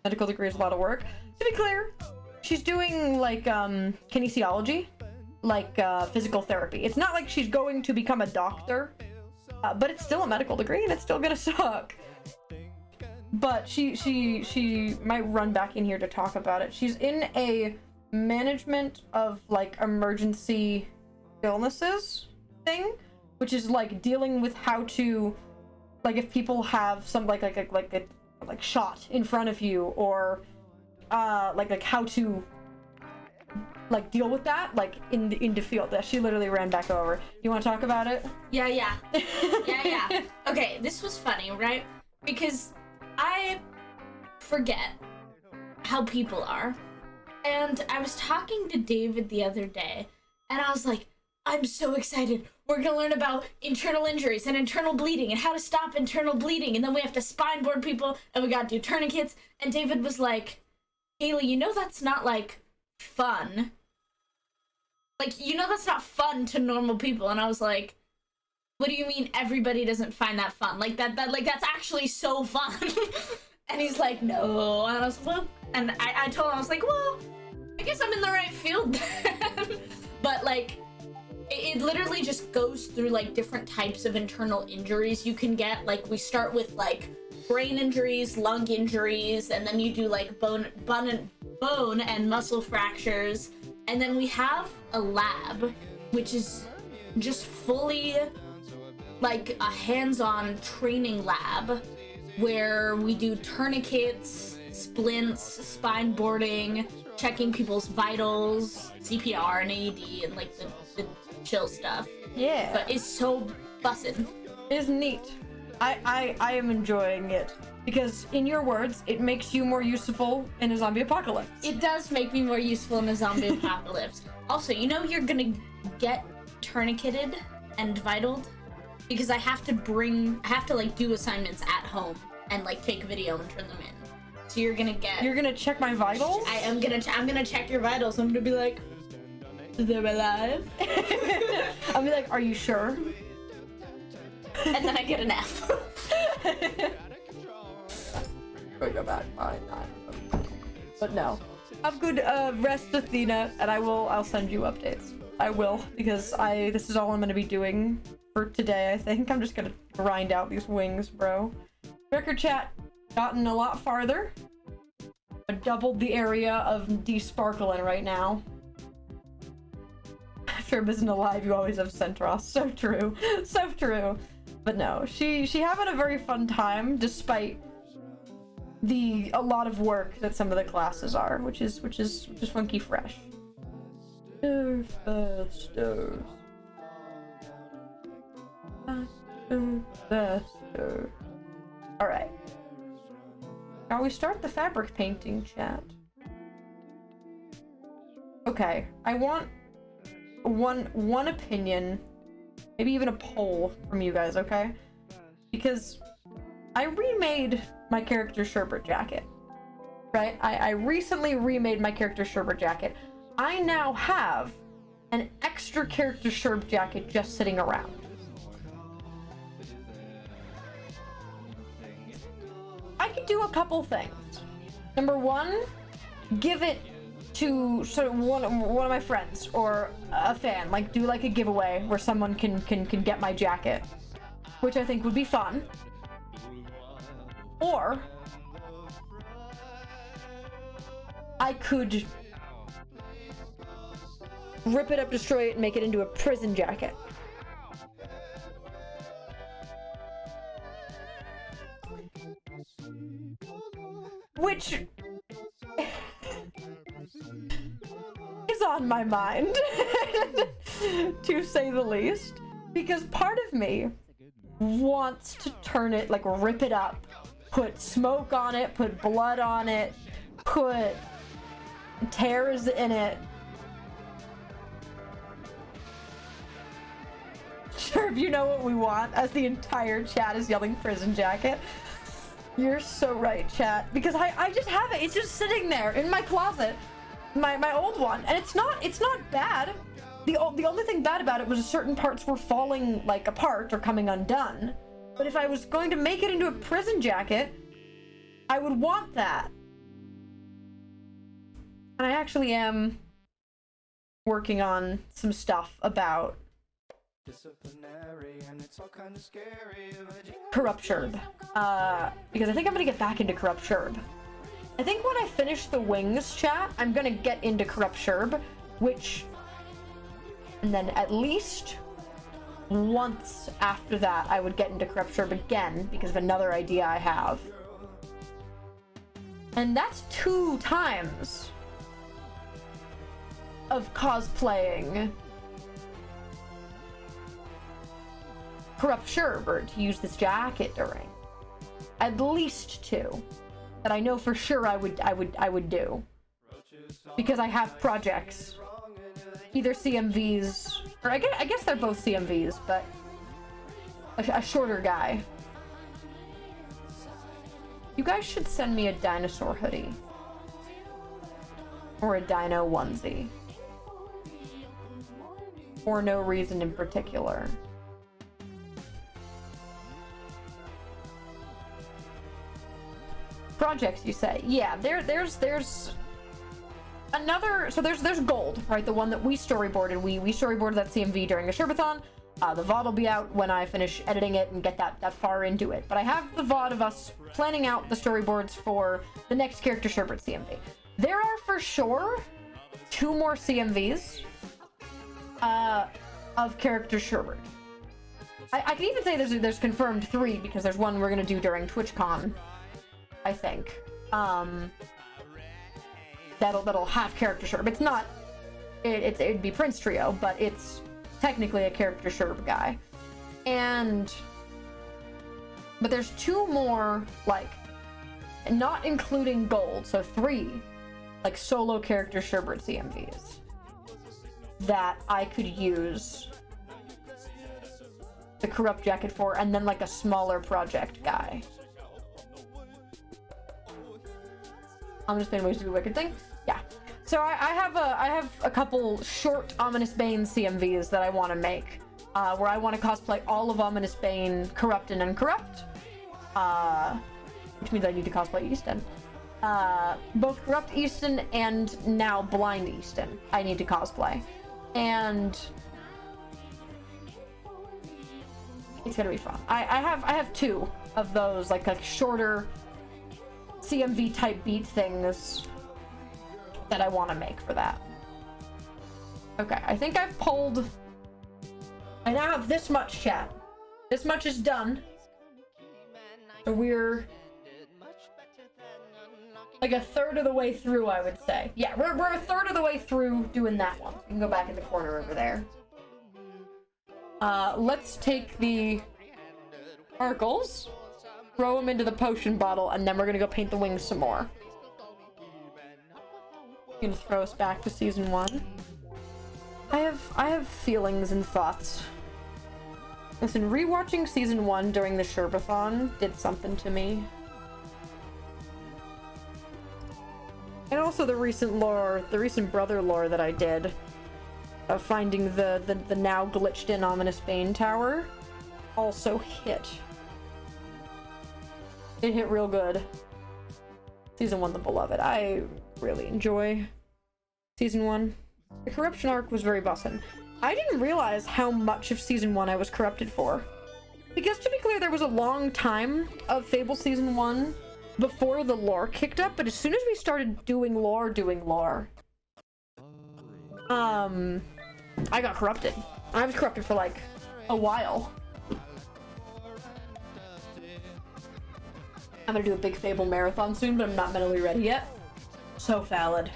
Medical degree is a lot of work. To be clear, she's doing, like, kinesiology. Like, physical therapy. It's not like she's going to become a doctor. But it's still a medical degree, and it's still gonna suck. But she might run back in here to talk about it. She's in a management of, like, emergency illnesses thing, which is, like, dealing with how to, like, if people have some, like shot in front of you, or, like how to, like, deal with that, like, in the field. That she literally ran back over. You want to talk about it? Yeah. Okay, this was funny, right? Because I forget how people are. And I was talking to David the other day, and I was like, I'm so excited. We're gonna learn about internal injuries and internal bleeding and how to stop internal bleeding, and then we have to spine board people, and we gotta do tourniquets. And David was like, Haley, you know that's not, like, fun. Like, you know that's not fun to normal people. And I was like, what do you mean everybody doesn't find that fun? Like, that's actually so fun. And he's like, no. And I was like, well, and I told him, I was like, well, I guess I'm in the right field then. But, like, it literally just goes through, like, different types of internal injuries you can get. Like, we start with, like, brain injuries, lung injuries, and then you do, like, bone and muscle fractures. And then we have a lab, which is just fully, like, a hands-on training lab where we do tourniquets, splints, spine boarding, checking people's vitals, CPR and AED, and, like, the chill stuff. Yeah. But it's so bussin'. It's neat. I am enjoying it. Because, in your words, it makes you more useful in a zombie apocalypse. It does make me more useful in a zombie apocalypse. Also, you know you're gonna get tourniqueted and vitaled? Because I have to, like, do assignments at home and, like, take video and turn them in. So you're gonna get... You're gonna check my vitals? I'm gonna check your vitals. I'm gonna be like, they're alive? I'll be like, are you sure? And then I get an F. Go back. Fine. But no. Have good rest, Athena, and I'll send you updates. I will, because this is all I'm gonna be doing for today, I think. I'm just gonna grind out these wings, bro. Record chat gotten a lot farther. I doubled the area of desparkling right now. Sherb isn't alive, you always have Centros. So true. So true. But no, she having a very fun time, despite a lot of work that some of the classes are, which is funky fresh. Faster. Alright. Now we start the fabric painting, chat. Okay, I want one opinion, maybe even a poll from you guys, okay? Because I remade my character Sherbert jacket, right? I recently remade my character Sherbert jacket. I now have an extra character Sherb jacket just sitting around. I could do a couple things. Number one, give it to sort of one of my friends or a fan, like do like a giveaway where someone can get my jacket, which I think would be fun. Or I could rip it up, destroy it, and make it into a prison jacket. Which is on my mind, to say the least. Because part of me wants to turn it, like rip it up, put smoke on it, put blood on it, put tears in it. Sure, you know what we want, as the entire chat is yelling prison jacket. You're so right, chat. Because I just have it. It's just sitting there in my closet, my old one, and it's not bad. The only thing bad about it was certain parts were falling, like, apart or coming undone. But if I was going to make it into a prison jacket, I would want that. And I actually am working on some stuff about Corrupt Sherb. Because I think I'm gonna get back into Corrupt Sherb. I think when I finish the Wings chat, I'm gonna get into Corrupt Sherb, which... And then at least once after that, I would get into Corrupt Sherb again, because of another idea I have. And that's 2 times of cosplaying Corrupt Sherbert to use this jacket during. At least 2 that I know for sure I would do, because I have projects, either CMVs or I guess they're both CMVs, but a shorter guy. You guys should send me a dinosaur hoodie or a dino onesie. For no reason in particular. Projects, you say? Yeah, there's another. So there's gold, right? The one that we storyboarded. We storyboarded that CMV during a Sherbathon. The VOD will be out when I finish editing it and get that far into it. But I have the VOD of us planning out the storyboards for the next character Sherbert CMV. There are for sure 2 more CMVs of character Sherbert. I can even say there's confirmed 3, because there's one we're gonna do during TwitchCon, I think. That'll have character Sherb. It's not. It'd be Prince Trio, but it's technically a character Sherb guy. But there's 2 more, like, not including gold, so 3, like, solo character Sherbert CMVs that I could use the Corrupt jacket for, and then like a smaller project guy. I'm just being ways to do a wicked thing. Yeah. So I have a couple short Ominous Bane CMVs that I want to make, where I want to cosplay all of Ominous Bane, Corrupt and Uncorrupt, which means I need to cosplay Easton. Both Corrupt Easton and now Blind Easton I need to cosplay, and it's gonna be fun. I have 2 of those like shorter CMV type beat things that I want to make for that. Okay, I think I've pulled. I now have this much chat. This much is done. So we're like a third of the way through, I would say. Yeah, we're a third of the way through doing that one. You can go back in the corner over there. Let's take the sparkles, throw them into the potion bottle, and then we're gonna go paint the wings some more. Gonna throw us back to season 1. I have feelings and thoughts. Listen, rewatching season 1 during the Sherbathon did something to me. And also the recent lore, the recent brother lore that I did of finding the now glitched in Ominous Bane Tower also hit. It hit real good. Season 1, the beloved. I really enjoy season 1. The corruption arc was very bussin'. I didn't realize how much of season 1 I was corrupted for. Because to be clear, there was a long time of Fable season 1 before the lore kicked up, but as soon as we started doing lore, I got corrupted. I was corrupted for like a while. I'm gonna do a big Fable marathon soon, but I'm not mentally ready yet. So valid.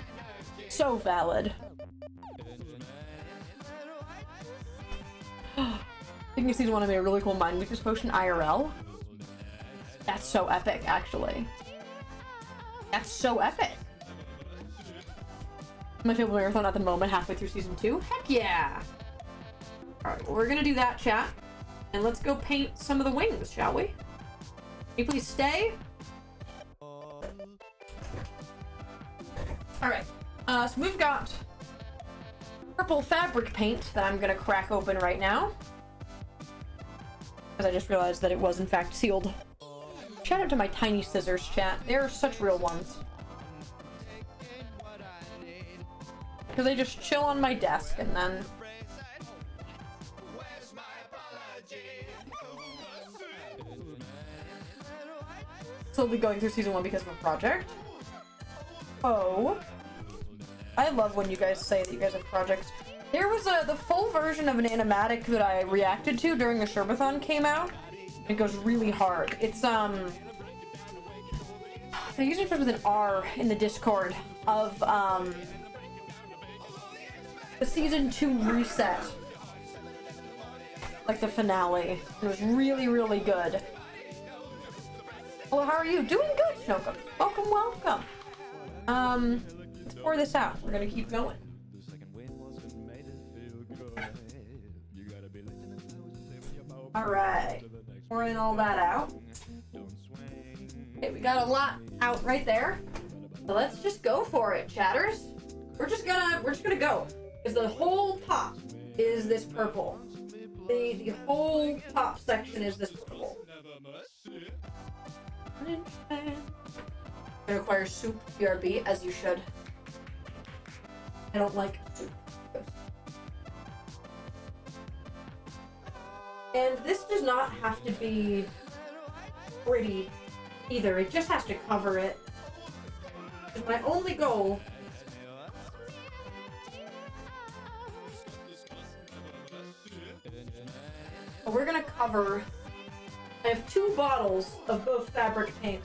So valid. Thinking of season 1, I made a really cool Mind Weakness potion IRL. That's so epic, actually. That's so epic. My Fable marathon at the moment, halfway through season 2. Heck yeah! Alright, well, we're gonna do that, chat. And let's go paint some of the wings, shall we? Can you please stay? Alright, so we've got purple fabric paint that I'm gonna crack open right now. Because I just realized that it was in fact sealed. Shout out to my tiny scissors, chat. They're such real ones. Because they just chill on my desk and then... slowly going through season 1 because of a project. Oh. I love when you guys say that you guys have projects. There was the full version of an animatic that I reacted to during the Sherberthon came out. It goes really hard. It's, the user starts with an R in the Discord of, the season 2 reset. Like the finale. It was really, really good. Hello, how are you? Doing good, Snokum. Welcome, welcome. Let's pour this out. We're gonna keep going. Alright. Pouring all that out. Okay, we got a lot out right there. So let's just go for it, chatters. We're just gonna go. Because the whole top is this purple. The whole top section is this purple. It requires soup, BRB, as you should. I don't like soup. And this does not have to be pretty either. It just has to cover it. It's my only goal. But we're gonna cover... I have 2 bottles of both fabric paint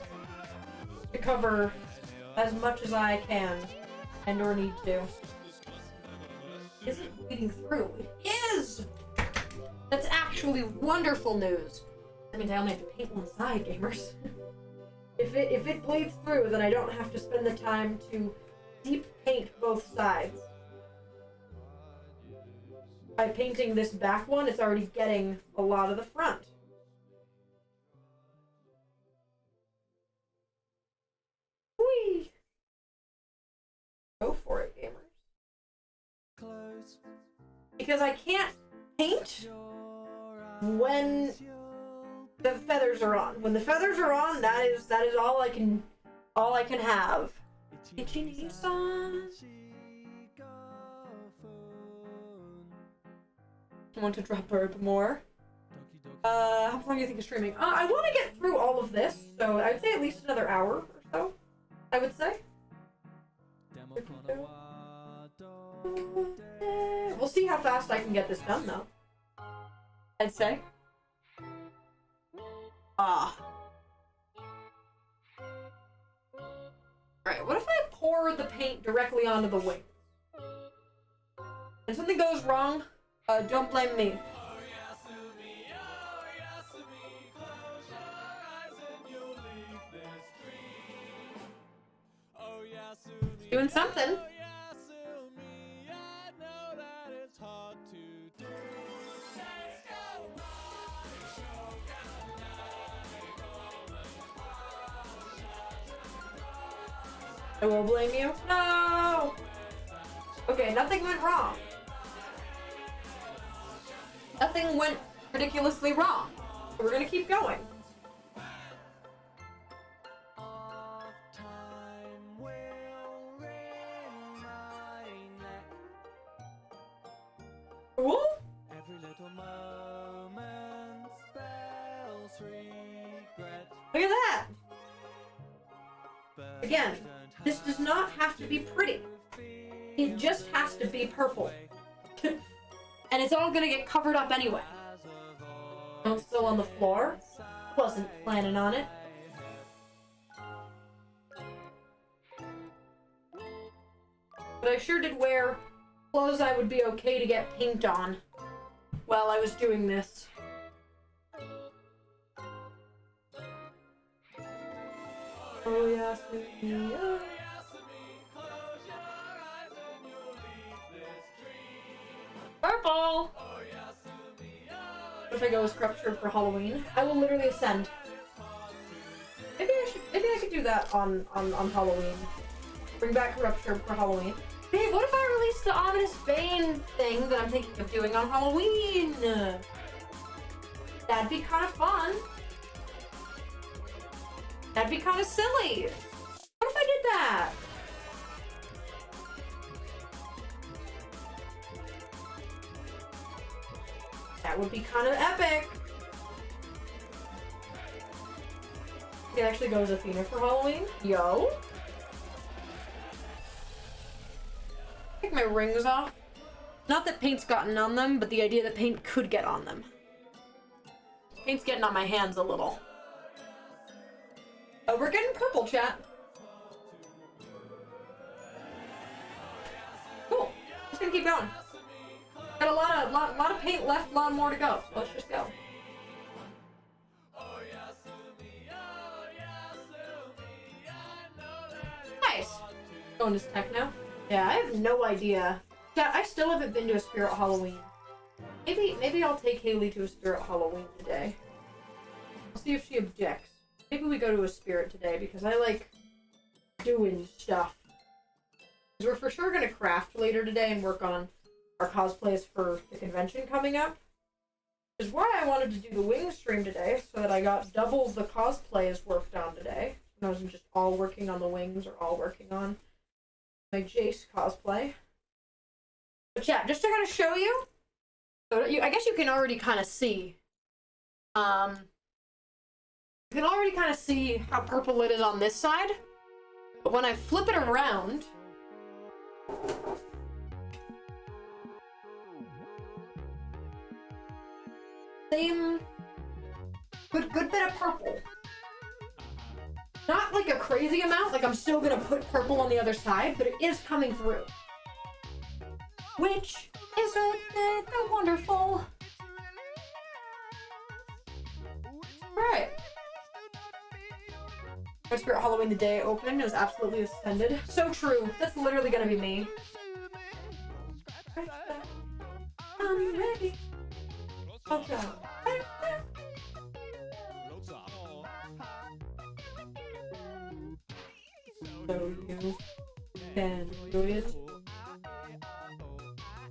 to cover as much as I can and or need to. Is it bleeding through? It is! That's actually wonderful news. That means I only have to paint one side, gamers. If it bleeds through, then I don't have to spend the time to deep paint both sides. By painting this back one, it's already getting a lot of the front. Whee! Go for it, gamers. Because I can't paint when the feathers are on. When the feathers are on, that is all I can have. Itchy Nissan. I want to drop herb more. How long do you think of streaming? I want to get through all of this, so I'd say at least another hour or so. I would say. We'll see how fast I can get this done, though. I'd say. Alright, what if I pour the paint directly onto the wings? And something goes wrong, don't blame me. Doing something. I will blame you. No! Okay, nothing went wrong. Nothing went ridiculously wrong. So we're gonna keep going. Cool? Look at that! Again, this does not have to be pretty. It just has to be purple. And it's all gonna get covered up anyway. I'm still on the floor. Wasn't planning on it. But I sure did wear clothes I would be okay to get paint on while I was doing this. Oh yes, oh. Purple! What if I go as Corruption for Halloween? I will literally ascend. Maybe I could do that on Halloween. Bring back Corruption for Halloween. Hey, what if I release the Ominous Bane thing that I'm thinking of doing on Halloween? That'd be kind of fun. That'd be kind of silly. What if I did that? That would be kind of epic. It actually goes Athena for Halloween. Yo. Take my rings off. Not that paint's gotten on them, but the idea that paint could get on them. Paint's getting on my hands a little. Oh, we're getting purple, chat. Cool. Just gonna keep going. Got a lot of paint left, a lot more to go. So let's just go. Nice. Going to techno. Yeah, I have no idea. Yeah, I still haven't been to a Spirit Halloween. Maybe I'll take Haley to a Spirit Halloween today. I'll see if she objects. Maybe we go to a Spirit today because I like doing stuff. Because we're for sure gonna craft later today and work on our cosplays for the convention coming up. Which is why I wanted to do the wing stream today, so that I got double the cosplays worked on today. And I wasn't just all working on the wings or all working on my Jace cosplay. But yeah, just to kind of show you, so I guess you can already kind of see. You can already kind of see how purple it is on this side. But when I flip it around, same good bit of purple. Not like a crazy amount, like I'm still gonna put purple on the other side, but it is coming through. Which is wonderful. Alright. My Spirit Halloween the day it opened, it was absolutely ascended. So true. That's literally gonna be me. I'm ready. Okay. So you can do it.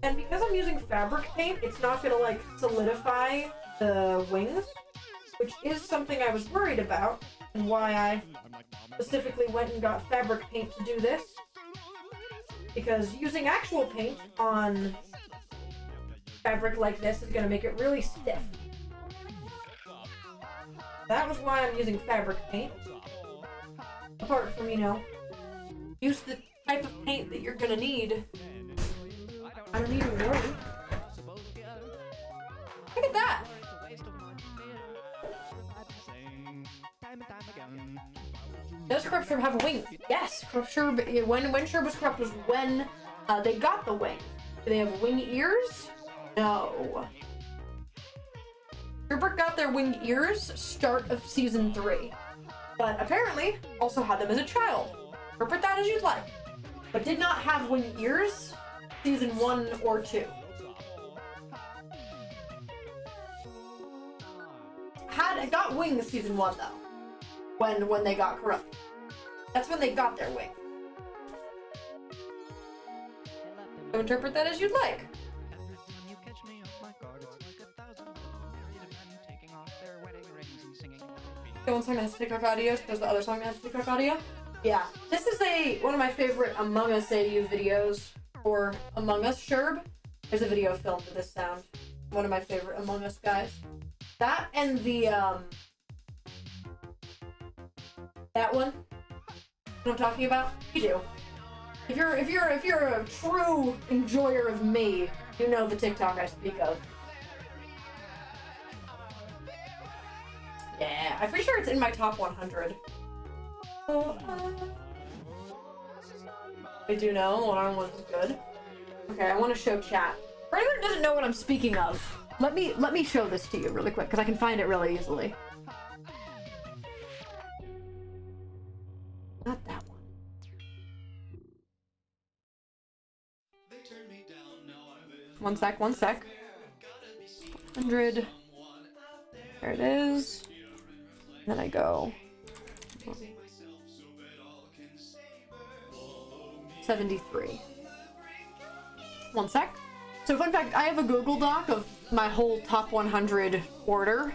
And because I'm using fabric paint, it's not gonna like solidify the wings, which is something I was worried about, and why I specifically went and got fabric paint to do this. Because using actual paint on fabric like this is gonna make it really stiff. That was why I'm using fabric paint. Apart from, you know, use the type of paint that you're gonna need. I don't need to worry. Look at that! Does Corrupt Sherb have wings? Yes! Corrupt Sherb, when Sherb was corrupt was when they got the wings. Do they have wing ears? No. Sherbert got their winged ears start of season 3. But apparently also had them as a child. Interpret that as you'd like. But did not have winged ears season 1 or 2. Got wings season 1 though. When they got corrupt. That's when they got their wing. So interpret that as you'd like. The one song that has TikTok audio because the other song has TikTok audio. Yeah, this is one of my favorite Among Us AU videos for Among Us Sherb. There's a video filmed with this sound. One of my favorite Among Us guys. That and the that one. What I'm talking about? You do. If you're a true enjoyer of me, you know the TikTok I speak of. Yeah, I'm pretty sure it's in my top 100. I do know one one's good. Okay, I want to show chat. For anyone who doesn't know what I'm speaking of, let me show this to you really quick because I can find it really easily. Not that one. One sec. 100. There it is. Then I go 73. One sec. So fun fact, I have a Google Doc of my whole top 100 order.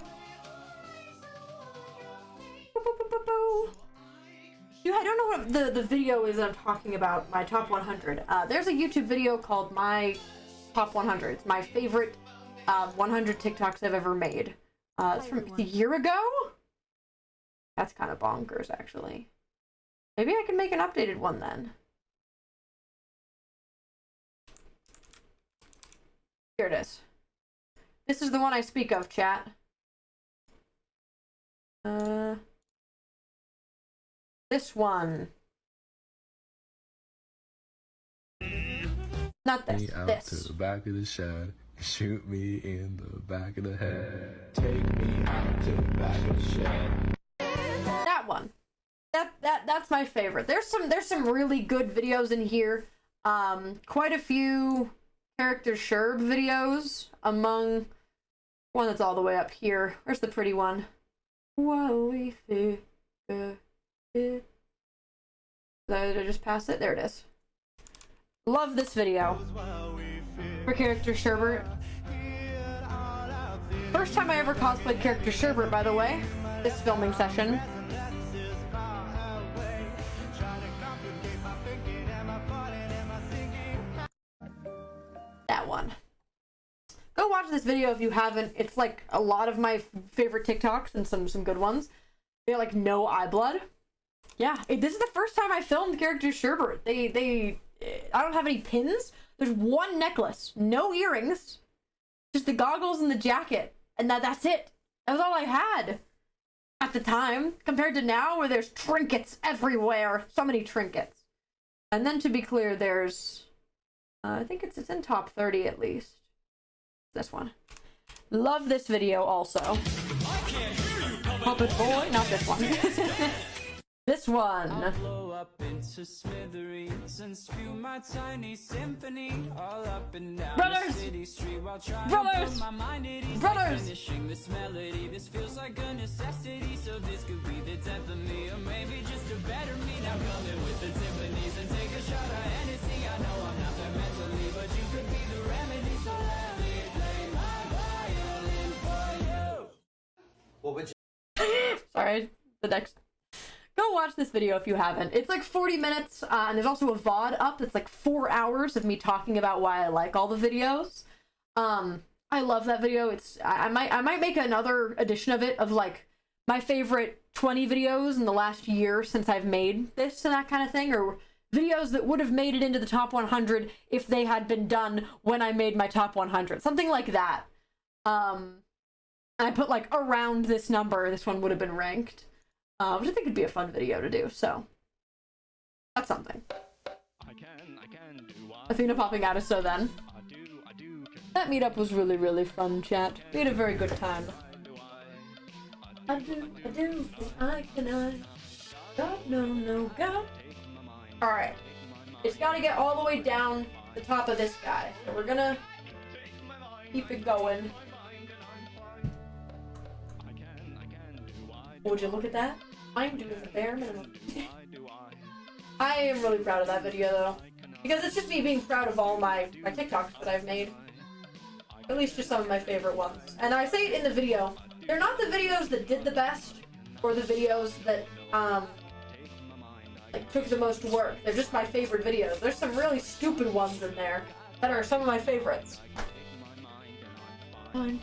Dude, I don't know what the video is I'm talking about, my top 100. There's a YouTube video called My Top 100. It's my favorite 100 TikToks I've ever made. It's from a year ago? That's kind of bonkers, actually. Maybe I can make an updated one then. Here it is. This is the one I speak of, chat. This one. Not this. Out This. to the back of the shed. Shoot me in the back of the head. Take me out to the back of the shed. That one. That's my favorite. There's some really good videos in here. Quite a few character Sherb videos among one that's all the way up here. Where's the pretty one? Whoa, we figure it. Did I just pass it? There it is. Love this video for character Sherbert. First time I ever cosplayed character Sherbert, by the way. This filming session. That one. Go watch this video if you haven't. It's like a lot of my favorite TikToks and some good ones. They like no eye blood. Yeah, this is the first time I filmed character Sherbert. I don't have any pins. There's one necklace, no earrings, just the goggles and the jacket, and that's it. That was all I had at the time, compared to now where there's trinkets everywhere. So many trinkets. And then to be clear, there's I think it's in top 30 at least. This one. Love this video also. Puppet Boy, not this one. This one. I'll blow up into smithereens and spew my tiny symphony all up and down Brothers! the city street while trying Brothers! to put my mind at ease. Brothers! Finishing this melody, this feels like a necessity, so this could be the death of me, or maybe just a better me. Now come in with the timpanis and take a shot of Hennessy. I know I'm not there mentally, but you could be the remedy, so let me play my violin for you. What would you? Sorry, the next. Go watch this video if you haven't. It's like 40 minutes, and there's also a VOD up that's like 4 hours of me talking about why I like all the videos. I love that video. I might make another edition of it of like my favorite 20 videos in the last year since I've made this and that kind of thing, or videos that would have made it into the top 100 if they had been done when I made my top 100. Something like that. I put like around this number, this one would have been ranked. Which I think would be a fun video to do, so that's something. Athena popping out is so then. That meetup was really, really fun, chat. We had a very good time. I do, I can. God, no, God. Alright. It's gotta get all the way down the top of this guy. So we're gonna keep it going. Would you look at that? I'm doing the bare minimum. I am really proud of that video though. Because it's just me being proud of all my TikToks that I've made. At least just some of my favorite ones. And I say it in the video. They're not the videos that did the best, or the videos that, like, took the most work. They're just my favorite videos. There's some really stupid ones in there that are some of my favorites. Fine.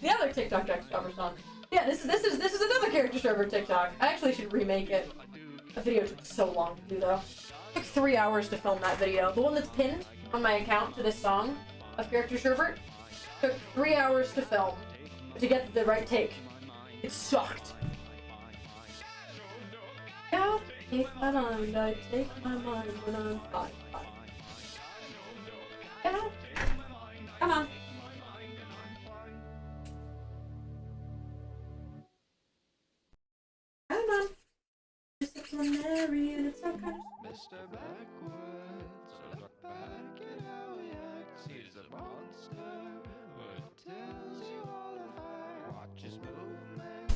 The other TikTok cover song. Yeah, this is another character server TikTok. I actually should remake it. The video took so long to do though. It took 3 hours to film that video. The one that's pinned on my account to this song of character Sherbert took 3 hours to film to get the right take. It sucked. Yeah, take my mind, I take my mind when I'm fine. Yeah. Come on. Come on. Disciplinary and it's okay. Mr. Backwards, look back at how he acts. He's a monster who tells you all of her. Watch his movement.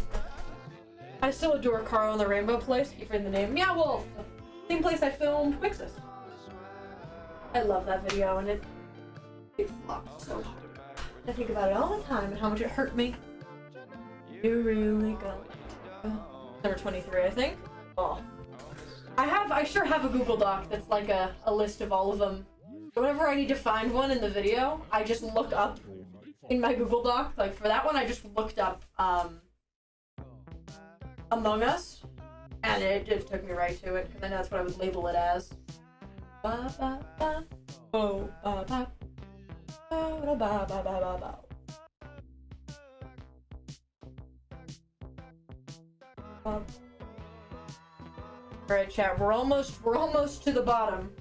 I still adore Carl and the Rainbow Place. Keep reading the name. Meow Wolf. I think same place I filmed Quixus. I love that video, and it flopped so hard. I think about it all the time and how much it hurt me. You really got number 23, I think. Oh, I sure have a Google Doc that's like a list of all of them. Whenever I need to find one in the video, I just look up in my Google Doc. Like for that one, I just looked up Among Us, and it took me right to it because I know that's what I would label it as. Ba ba ba, oh ba ba, ba ba ba ba ba ba. Alright, chat, we're almost to the bottom.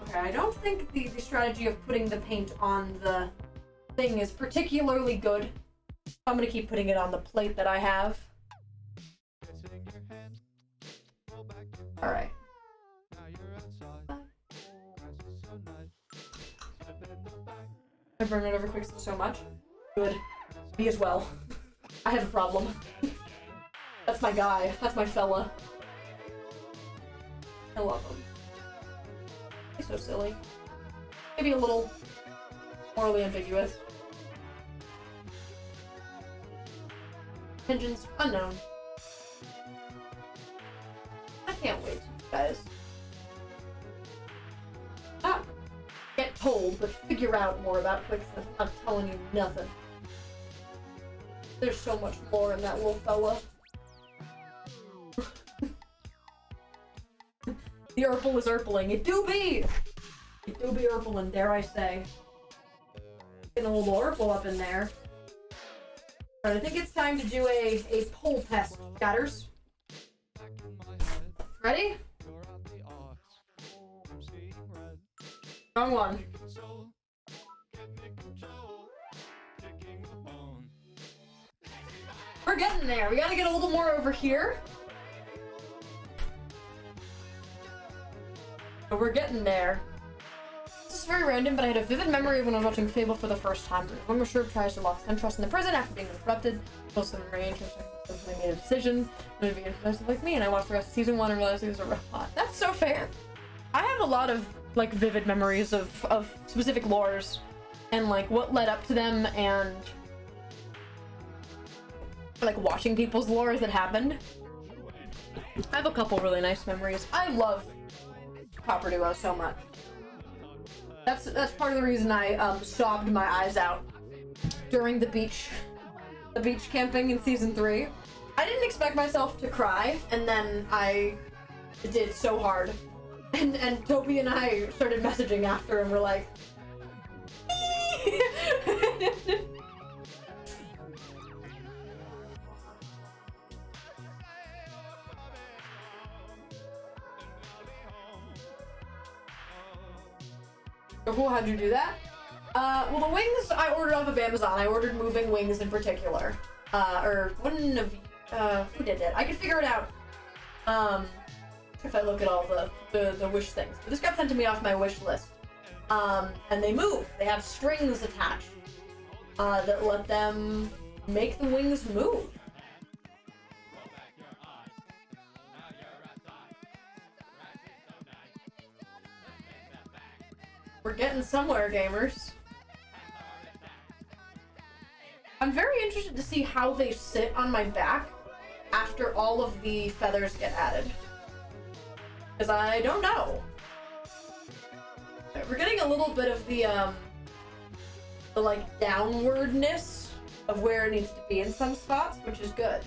Okay, I don't think the strategy of putting the paint on the thing is particularly good. I'm gonna keep putting it on the plate that I have. Alright. I burned it over quick so much. Good. Me as well. I have a problem. That's my guy. That's my fella. I love him. He's so silly. Maybe a little morally ambiguous. Intentions unknown. I can't wait, guys. Not get told, but figure out more about Quixus. I'm telling you nothing. There's so much more in that little fella. The Urple is Urpling. It do be! It do be Urpling, dare I say. Getting a little Urple up in there. Alright, I think it's time to do a poll test, chatters. Ready? Wrong one. We're getting there. We gotta get a little more over here. But we're getting there. This is very random, but I had a vivid memory of when I was watching Fable for the first time. When Sherb tries to lock Centros in the prison after being interrupted. Also very interesting. Simply made a decision. Maybe interested like me, and I watched the rest of season 1 and realized it was a rough plot. That's so fair. I have a lot of like vivid memories of specific lores and like what led up to them and like watching people's lore as it happened. I have a couple really nice memories. I love Copper Duo so much. That's part of the reason I sobbed my eyes out during the beach camping in season 3. I didn't expect myself to cry, and then I did so hard. And Toby and I started messaging after, and we're like, so cool, how'd you do that? Well, the wings I ordered off of Amazon. I ordered moving wings in particular. Or wouldn't have, who did it? I could figure it out. If I look at all the wish things. But this got sent to me off my wish list. And they move. They have strings attached that let them make the wings move. We're getting somewhere, gamers. I'm very interested to see how they sit on my back after all of the feathers get added. Because I don't know. We're getting a little bit of the like downwardness of where it needs to be in some spots, which is good.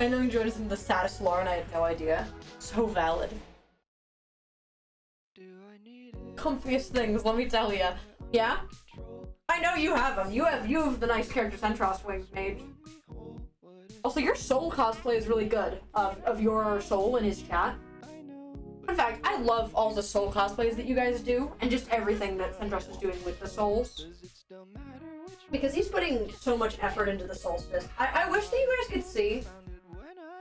I know you joined us in the saddest lore and I had no idea. So valid. Comfiest things, let me tell ya. Yeah? I know you have them. You have the nice character Centros wings, Mage. Also, your soul cosplay is really good of your soul in his chat. In fact, I love all the soul cosplays that you guys do, and just everything that Centros is doing with the souls. Because he's putting so much effort into the solstice. I wish that you guys could see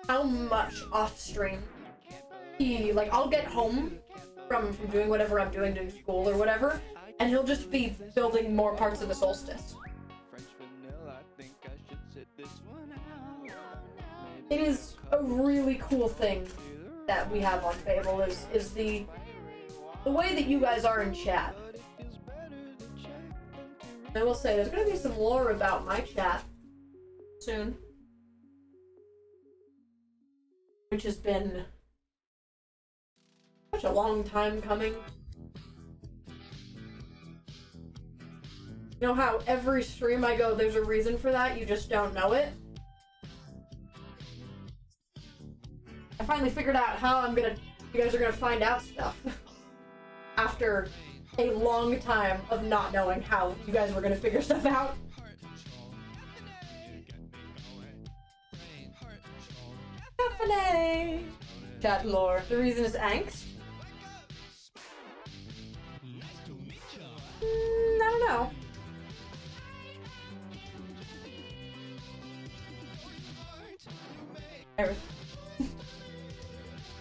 how much off stream he, like, I'll get home from doing whatever I'm doing school or whatever, and he'll just be building more parts of the solstice. French vanilla, I think I should sit this one out. It is a really cool thing that we have on Fable is the way that you guys are in chat. I will say there's gonna be some lore about my chat soon, which has been such a long time coming. You know how every stream I go, there's a reason for that, you just don't know it? I finally figured out how you guys are gonna find out stuff. After a long time of not knowing how you guys were gonna figure stuff out. Stephanie! Chat lore. The reason is angst? I don't know.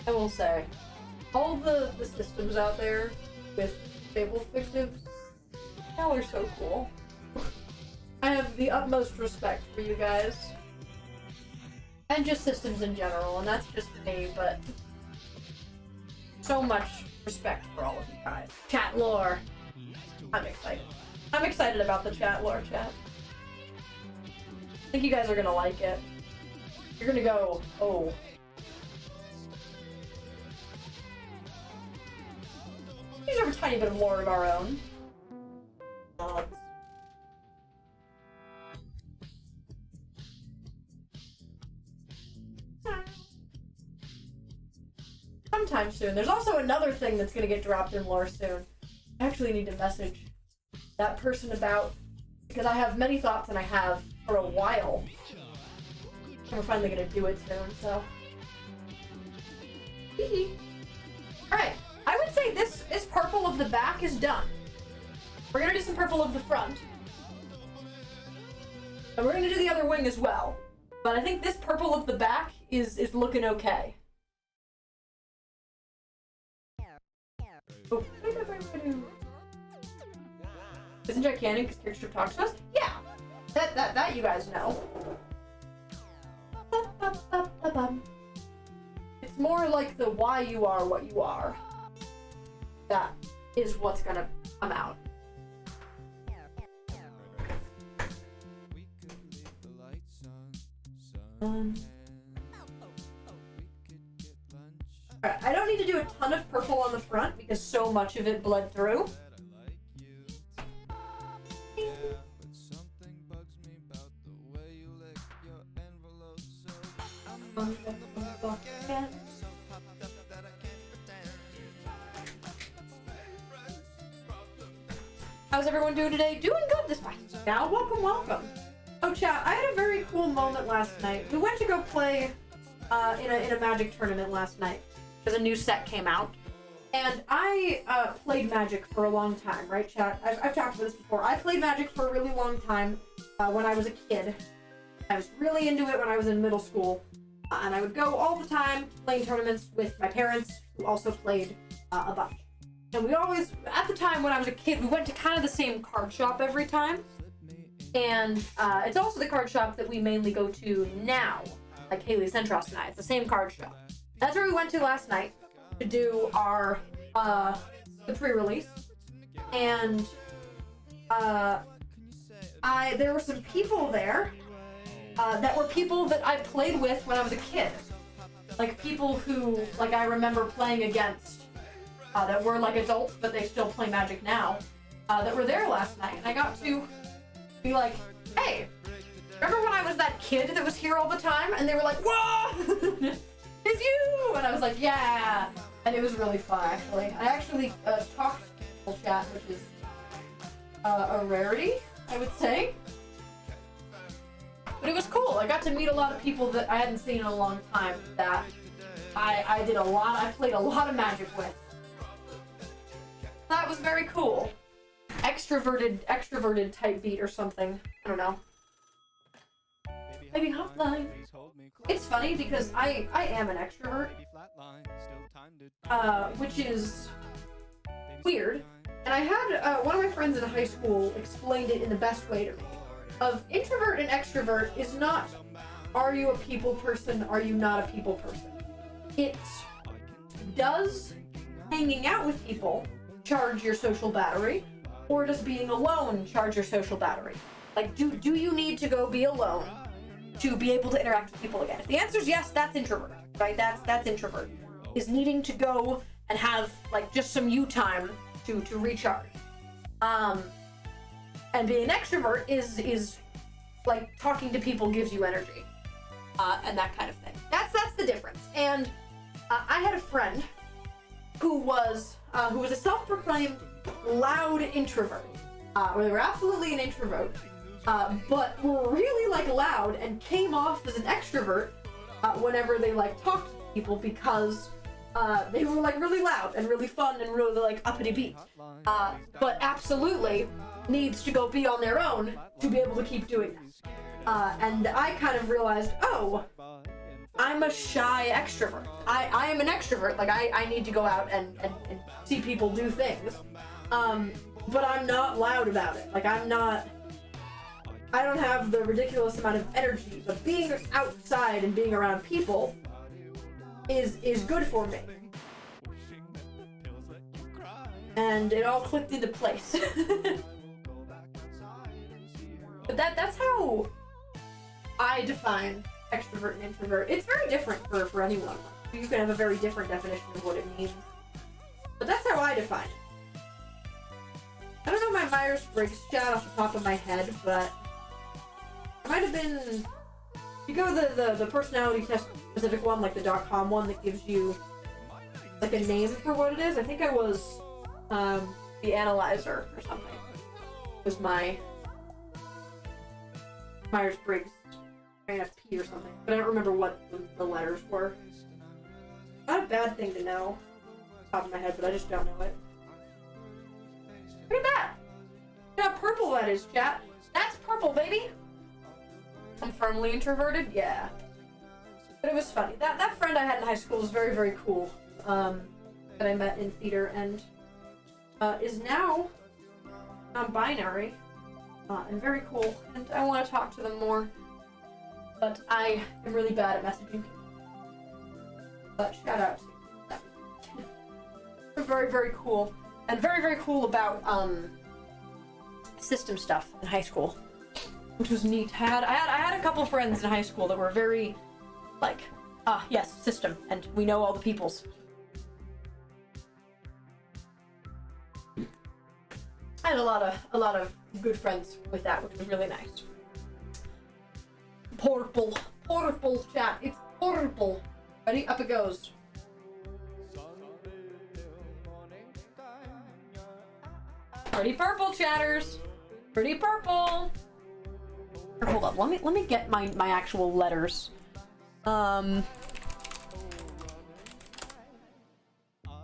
I will say, all the systems out there with Fable fictives, y'all are so cool. I have the utmost respect for you guys. And just systems in general, and that's just me, but so much respect for all of you guys. Chat lore. I'm excited. I'm excited about the chat lore, chat. I think you guys are gonna like it. You're gonna go, oh. We have a tiny bit of lore of our own. Sometime soon. There's also another thing that's gonna get dropped in lore soon. I actually need to message that person about, because I have many thoughts and I have for a while. And we're finally gonna do it soon, so. Alright, I would say this purple of the back is done. We're gonna do some purple of the front. And we're gonna do the other wing as well. But I think this purple of the back is looking okay. Oh. Isn't Jack canon because character talks to us? Yeah! That you guys know. It's more like the why you are what you are. That is what's gonna come out. Alright, I don't need to do a ton of purple on the front because so much of it bled through. How's everyone doing today? Doing good this time. Now, welcome. Oh, chat, I had a very cool moment last night. We went to go play in a Magic tournament last night because a new set came out. And I played Magic for a long time, right, chat? I've talked about this before. I played Magic for a really long time when I was a kid. I was really into it when I was in middle school. And I would go all the time playing tournaments with my parents, who also played a bunch. And we always, at the time when I was a kid, we went to kind of the same card shop every time. And it's also the card shop that we mainly go to now, like Haley Centros and I. It's the same card shop. That's where we went to last night to do our the pre-release. And there were some people there that were people that I played with when I was a kid. Like people who, like, I remember playing against that were like adults, but they still play Magic now, that were there last night. And I got to be like, hey, remember when I was that kid that was here all the time? And they were like, whoa, it's you! And I was like, yeah. And it was really fun, actually. I actually talked to people chat, which is a rarity, I would say. But it was cool. I got to meet a lot of people that I hadn't seen in a long time that I played a lot of Magic with. That was very cool. Extroverted type beat or something. I don't know. Maybe hotline. it's funny because I am an extrovert, which is weird. And I had one of my friends in high school explained it in the best way to me. Of introvert and extrovert is not, are you a people person, are you not a people person? It's, does hanging out with people charge your social battery, or does being alone charge your social battery? Like, do you need to go be alone to be able to interact with people again? If the answer is yes, that's introvert, right? That's introvert. Is needing to go and have, like, just some you time to recharge. And being an extrovert is like talking to people gives you energy, and that kind of thing. That's the difference. And I had a friend who was a self-proclaimed loud introvert, or they were absolutely an introvert, but were really like loud and came off as an extrovert whenever they like talked to people, because they were like really loud and really fun and really like uppity beat, but absolutely needs to go be on their own to be able to keep doing that. And I kind of realized, oh, I'm a shy extrovert. I am an extrovert. Like I need to go out and see people do things, but I'm not loud about it. Like I don't have the ridiculous amount of energy, but being outside and being around people is good for me. And it all clicked into place. But that's how I define extrovert and introvert. It's very different for anyone. You can have a very different definition of what it means. But that's how I define it. I don't know my Myers-Briggs chat off the top of my head, but it might have been, you go the personality test specific one, like the .com one that gives you like a name for what it is. I think I was the analyzer or something. It was my Myers-Briggs, INFP or something, but I don't remember what the letters were. Not a bad thing to know off the top of my head, but I just don't know it. Look at that! Look how purple that is, chat. That's purple, baby! I'm firmly introverted? Yeah. But it was funny. That friend I had in high school was very, very cool. That I met in theater, and is now non-binary, and very cool, and I want to talk to them more. But I am really bad at messaging people. But shout out to them. They're very, very cool. And very, very cool about system stuff in high school, which was neat. I had a couple friends in high school that were very like, yes, system, and we know all the peoples. I had a lot of good friends with that, which was really nice. Purple chat. It's purple. Ready? Up it goes. Pretty purple, chatters. Pretty purple. Hold up. Let me get my actual letters. There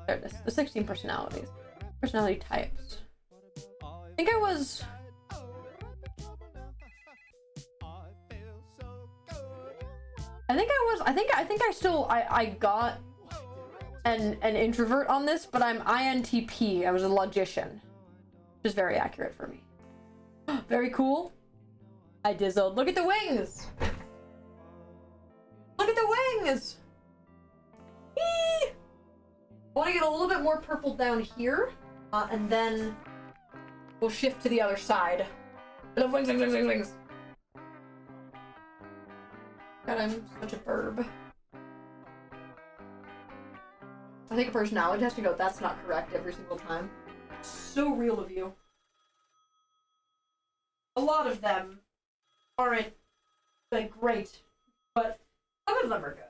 it is. The 16 personalities. Personality types. I think I got an introvert on this, but I'm INTP. I was a logician, which is very accurate for me. Very cool. I dizzled. Look at the wings. Look at the wings. Eee! I want to get a little bit more purple down here, and then we'll shift to the other side. I love wings, wings, wings, wings, wings. God, I'm such a burb. I think a personality test to go, that's not correct every single time. So real of you. A lot of them aren't like great, but some of them are good.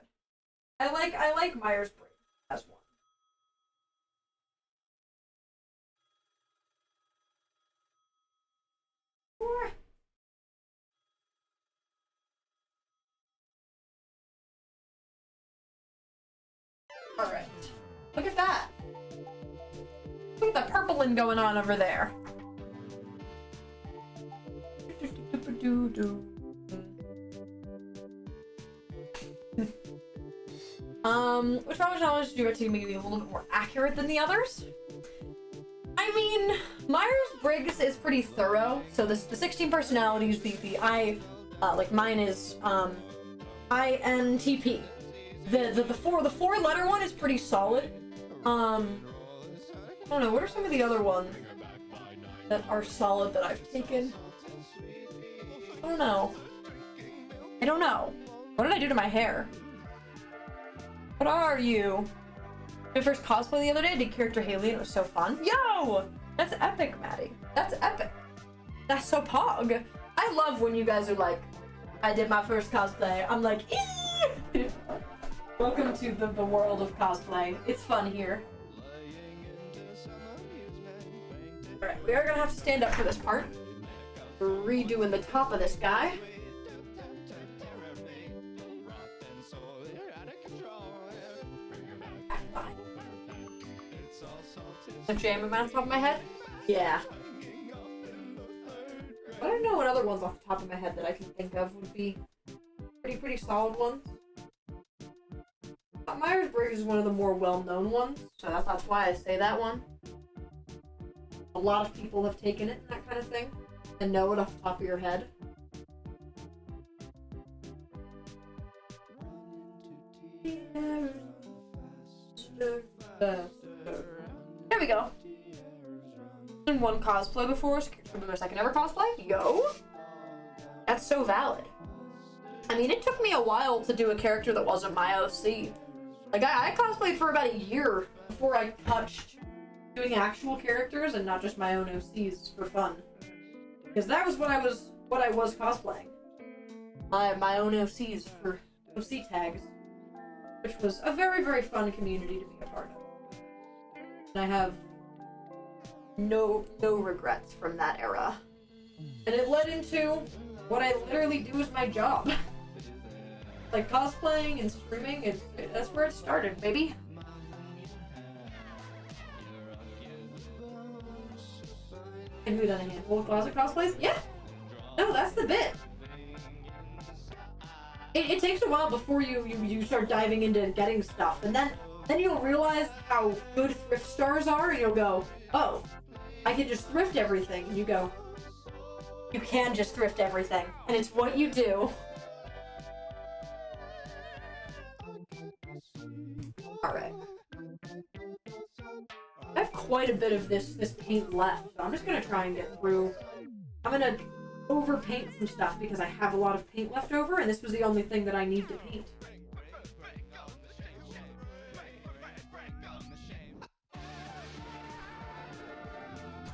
I like Myers-Briggs as one. Alright. Look at that. Look at the purpling going on over there. Which probably challenge do you to make me a little bit more accurate than the others? I mean, Myers-Briggs is pretty thorough. So the 16 personalities, like mine is INTP. The four letter one is pretty solid. I don't know, what are some of the other ones that are solid that I've taken? I don't know. What did I do to my hair? What are you? My first cosplay the other day, I did character Haley and it was so fun. Yo! That's epic, Maddie. That's epic. That's so pog. I love when you guys are like, I did my first cosplay. I'm like, eee! Welcome to the world of cosplay. It's fun here. Alright, we are gonna have to stand up for this part. We're redoing the top of this guy. Some jam on the top of my head? Yeah. I don't know what other ones off the top of my head that I can think of would be pretty solid ones. Myers-Briggs is one of the more well-known ones, so that's why I say that one. A lot of people have taken it and that kind of thing, and know it off the top of your head. There we go. Done one cosplay before, so my second ever cosplay. Yo! That's so valid. I mean, it took me a while to do a character that wasn't my OC. Like, I cosplayed for about a year before I touched doing actual characters and not just my own OCs for fun. Because that was what I was cosplaying. My own OCs for OC tags. Which was a very fun community to be a part of. And I have no regrets from that era. And it led into what I literally do as my job. Like cosplaying and streaming, that's where it started, baby. And who done a handful of closet cosplays? Yeah! No, that's the bit. It takes a while before you start diving into getting stuff, and then you'll realize how good thrift stores are, and you'll go, oh, I can just thrift everything. And you go, you can just thrift everything, and it's what you do. Alright. I have quite a bit of this paint left, so I'm just gonna try and get through. I'm gonna overpaint some stuff because I have a lot of paint left over, and this was the only thing that I need to paint.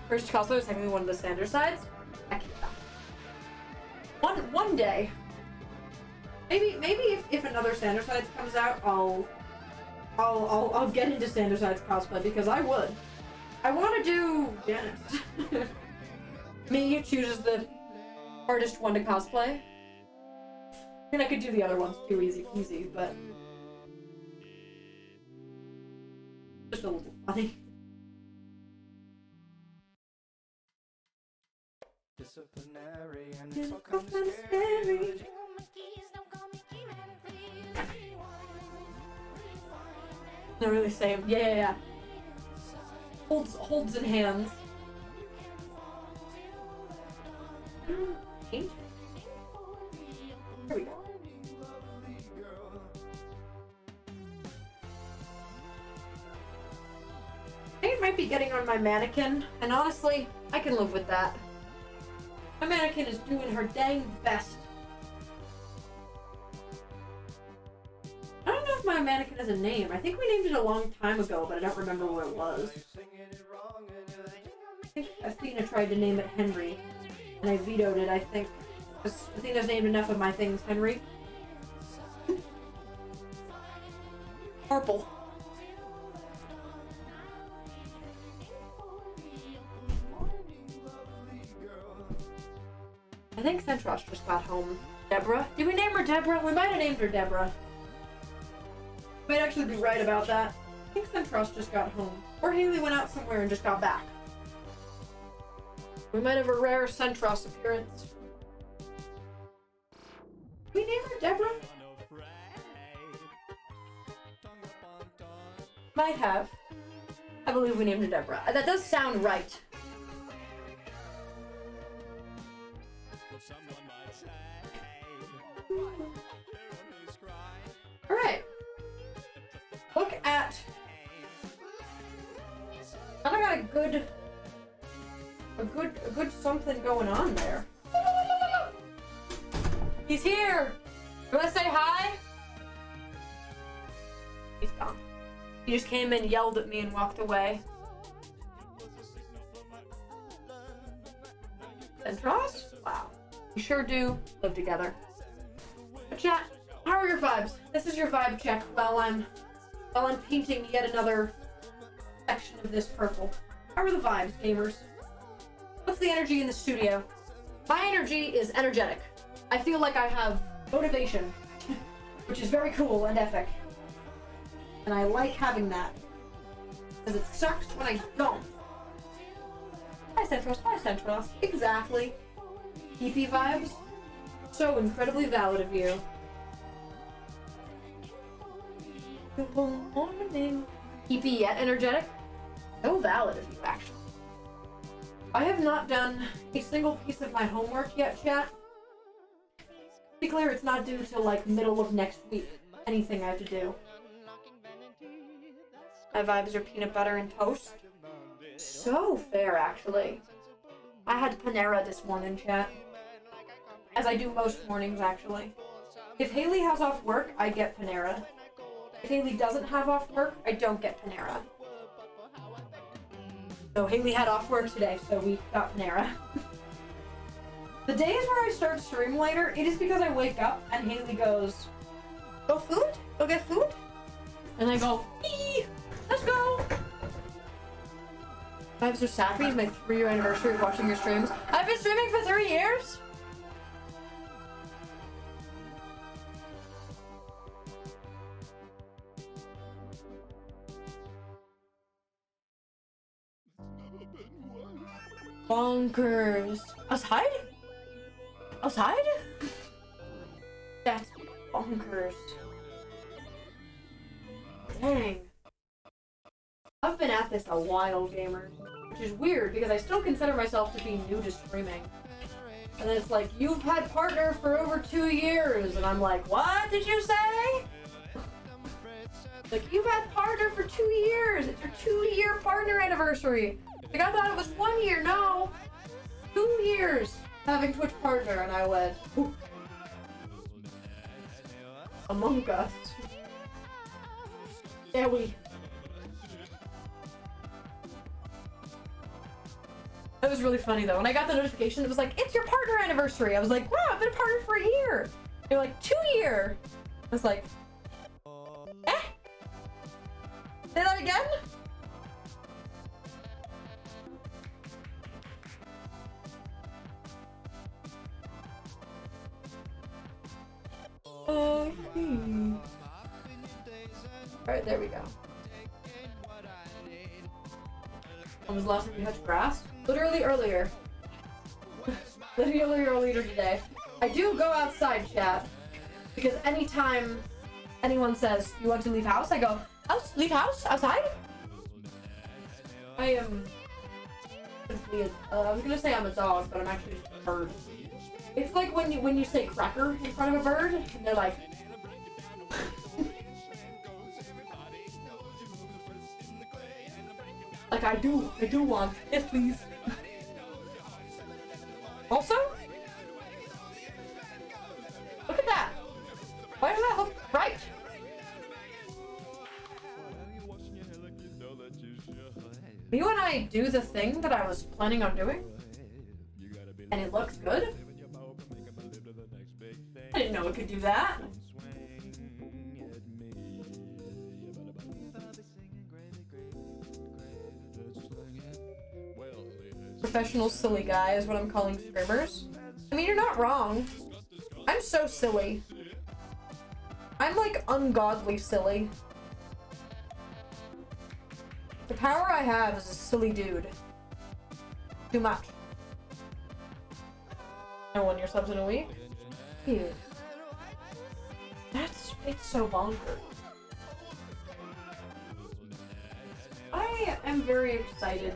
First cosplay was technically one of the standard sides. Heck yeah. One day, maybe if another standard sides comes out, I'll get into standard sides cosplay because I would. I want to do Janice. Me chooses the hardest one to cosplay. I mean, I could do the other ones too, easy peasy, but just a little funny. Disciplinary and it's all kind of scary. They're really same. Yeah. Holds in hands. Paint? There we go. Paint might be getting on my mannequin, and honestly, I can live with that. My mannequin is doing her dang best. I don't know if my mannequin has a name. I think we named it a long time ago, but I don't remember what it was. I think Athena tried to name it Henry, and I vetoed it, I think. Because Athena's named enough of my things Henry. Purple. I think Centros just got home. Deborah? Did we name her Deborah? We might have named her Deborah. Might actually be right about that. I think Centros just got home. Or Haley went out somewhere and just got back. We might have a rare Centros appearance. Did we name her Deborah? Might have. I believe we named her Deborah. That does sound right. Alright. Look at... I got a good something going on there. He's here! You wanna say hi? He's gone. He just came in, yelled at me, and walked away. Centros? Wow. We sure do live together. But chat, how are your vibes? This is your vibe check while I'm painting yet another section of this purple. How are the vibes, gamers? What's the energy in the studio? My energy is energetic. I feel like I have motivation, which is very cool and epic. And I like having that. Because it sucks when I don't. Hi Centros, hi Centros. Exactly. EP vibes? So incredibly valid of you. Good morning. EP yet energetic? So valid of you, actually. I have not done a single piece of my homework yet, chat. To be clear, it's not due till like middle of next week. Anything I have to do. My vibes are peanut butter and toast. So fair, actually. I had Panera this morning, chat. As I do most mornings, actually. If Haley has off work, I get Panera. If Haley doesn't have off work, I don't get Panera. So Haley had off work today, so we got Panera. The days where I start stream later, it is because I wake up and Haley goes, "Go food? Go get food?" And I go, "Eee, let's go." Vibes are sappy. It's my 3-year anniversary of watching your streams. I've been streaming for 3 years. Bonkers. Outside? Outside? That's bonkers. Dang. I've been at this a while, gamer. Which is weird, because I still consider myself to be new to streaming. And then it's like, you've had partner for over 2 years. And I'm like, what did you say? Like, you've had partner for 2 years. It's your 2-year partner anniversary. Like, I thought it was 1 year. No. 2 years having Twitch partner. And I went, ooh. Among Us. Yeah, That was really funny though. When I got the notification, it was like, it's your partner anniversary. I was like, wow, I've been a partner for a year. They're like, 2 year. I was like, eh? Say that again? Alright, there we go. When was the last time you touched grass? Literally earlier. Literally earlier today. I do go outside, chat. Because anytime anyone says, you want to leave house? I go, house? Leave house? Outside? I am... I was gonna say I'm a dog, but I'm actually just a bird. It's like when you say cracker in front of a bird, and they're like... Like, I do want. Yes, please. Also, look at that. Why does that look right? You and I do the thing that I was planning on doing, and it looks good. I didn't know it could do that. Professional silly guy is what I'm calling streamers. I mean, you're not wrong. I'm so silly. I'm like ungodly silly. The power I have is a silly dude. Too much. No 1 year subs in a week? Ew. It's so bonkers. I'm very excited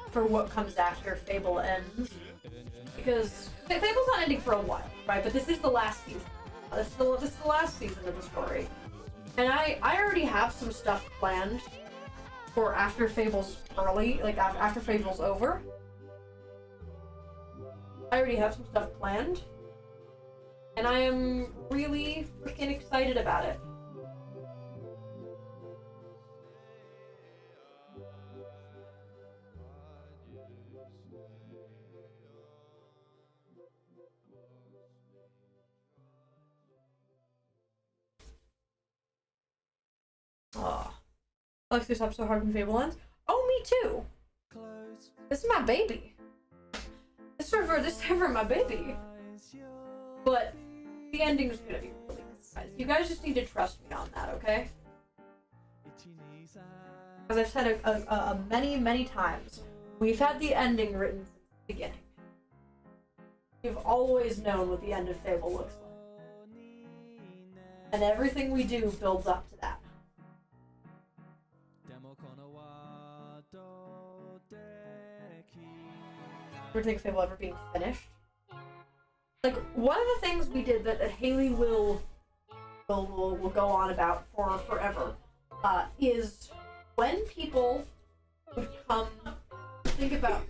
for what comes after Fable ends. Because Fable's not ending for a while, right? But this is the last season. This is the last season of the story. And I already have some stuff planned for after Fable's after Fable's over. I already have some stuff planned. And I am really freaking excited about it. Oh, Alex, this episode hard when Fable ends. Oh, me too. This is my baby. This server, my baby. But the ending is gonna be really good, guys. You guys just need to trust me on that, okay? As I've said many times, we've had the ending written since the beginning. We've always known what the end of Fable looks like. And everything we do builds up to that. Ever think of Fable ever being finished? Like, one of the things we did that Haley will go on about for forever, is when people would come think about.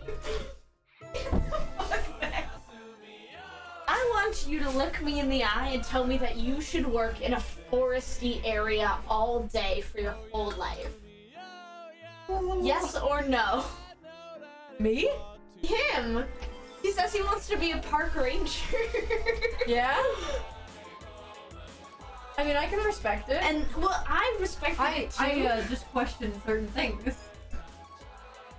I want you to look me in the eye and tell me that you should work in a foresty area all day for your whole life. Yes or no? Me? Him! He says he wants to be a park ranger. Yeah? I mean, I can respect it. And, well, I respect it too. I just question certain things.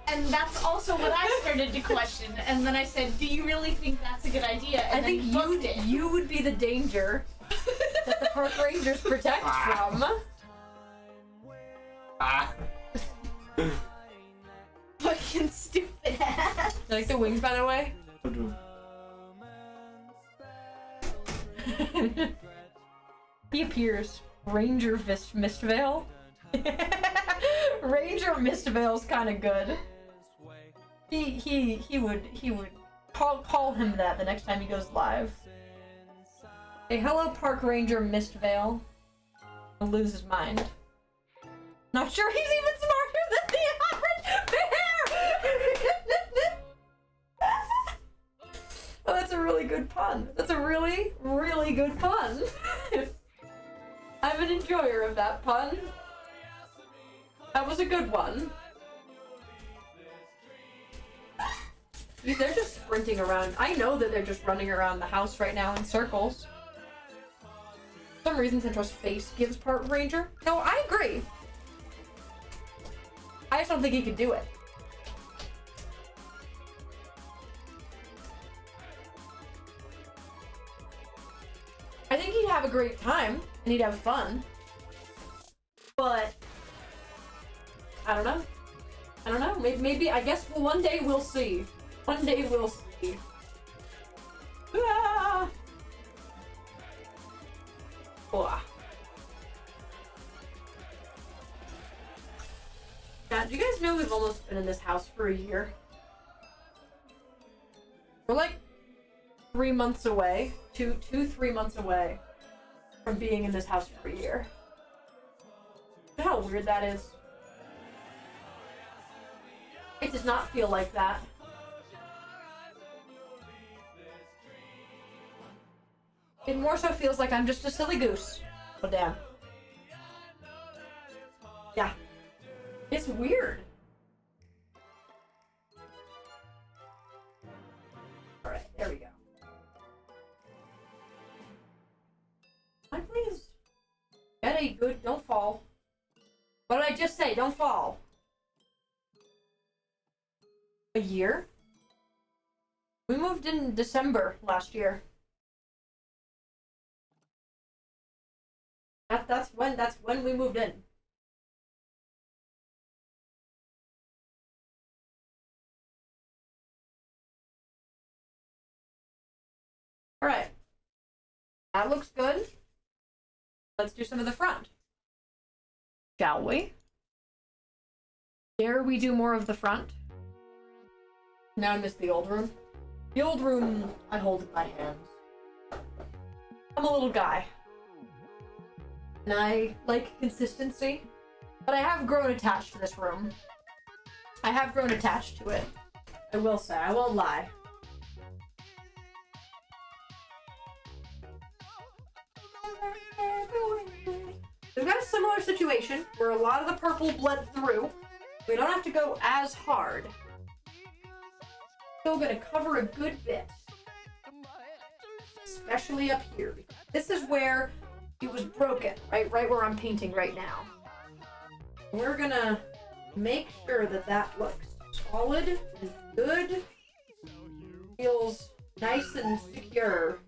And that's also what I started to question. And then I said, do you really think that's a good idea? And I think you would be the danger that the park rangers protect from. Fucking stupid ass. You like the wings, by the way? He appears. Ranger Mistvale. Ranger Mistvale's kind of good. He would call him that the next time he goes live. Hey, hello, Park Ranger Mistvale. He'll lose his mind. Not sure he's even smarter than the average bear. Oh, that's a really good pun. That's a really, really good pun. I'm an enjoyer of that pun. That was a good one. They're just sprinting around. I know that they're just running around the house right now in circles. For some reason, Central's face gives Park Ranger. No, I agree. I just don't think he could do it. I think he'd have a great time, and he'd have fun. But I don't know. I don't know. Maybe I guess one day we'll see. One day we'll see. Ah! Oh. Yeah, do you guys know we've almost been in this house for a year? We're like 3 months away, 3 months away from being in this house for a year. You know how weird that is? It does not feel like that. It more so feels like I'm just a silly goose. Oh, damn. Yeah. It's weird. Alright, there we go. Can I please get a good... Don't fall. What did I just say? Don't fall. A year? We moved in December last year. That's when we moved in. All right. That looks good. Let's do some of the front. Shall we? dare we do more of the front? Now I miss the old room. The old room, I hold in my hands. I'm a little guy. And I like consistency. But I have grown attached to this room. I have grown attached to it. I will say, I won't lie. We've got a similar situation where a lot of the purple bled through. We don't have to go as hard. Still gonna cover a good bit. Especially up here. This is where it was broken, right where I'm painting right now. We're gonna make sure that that looks solid and good. Feels nice and secure.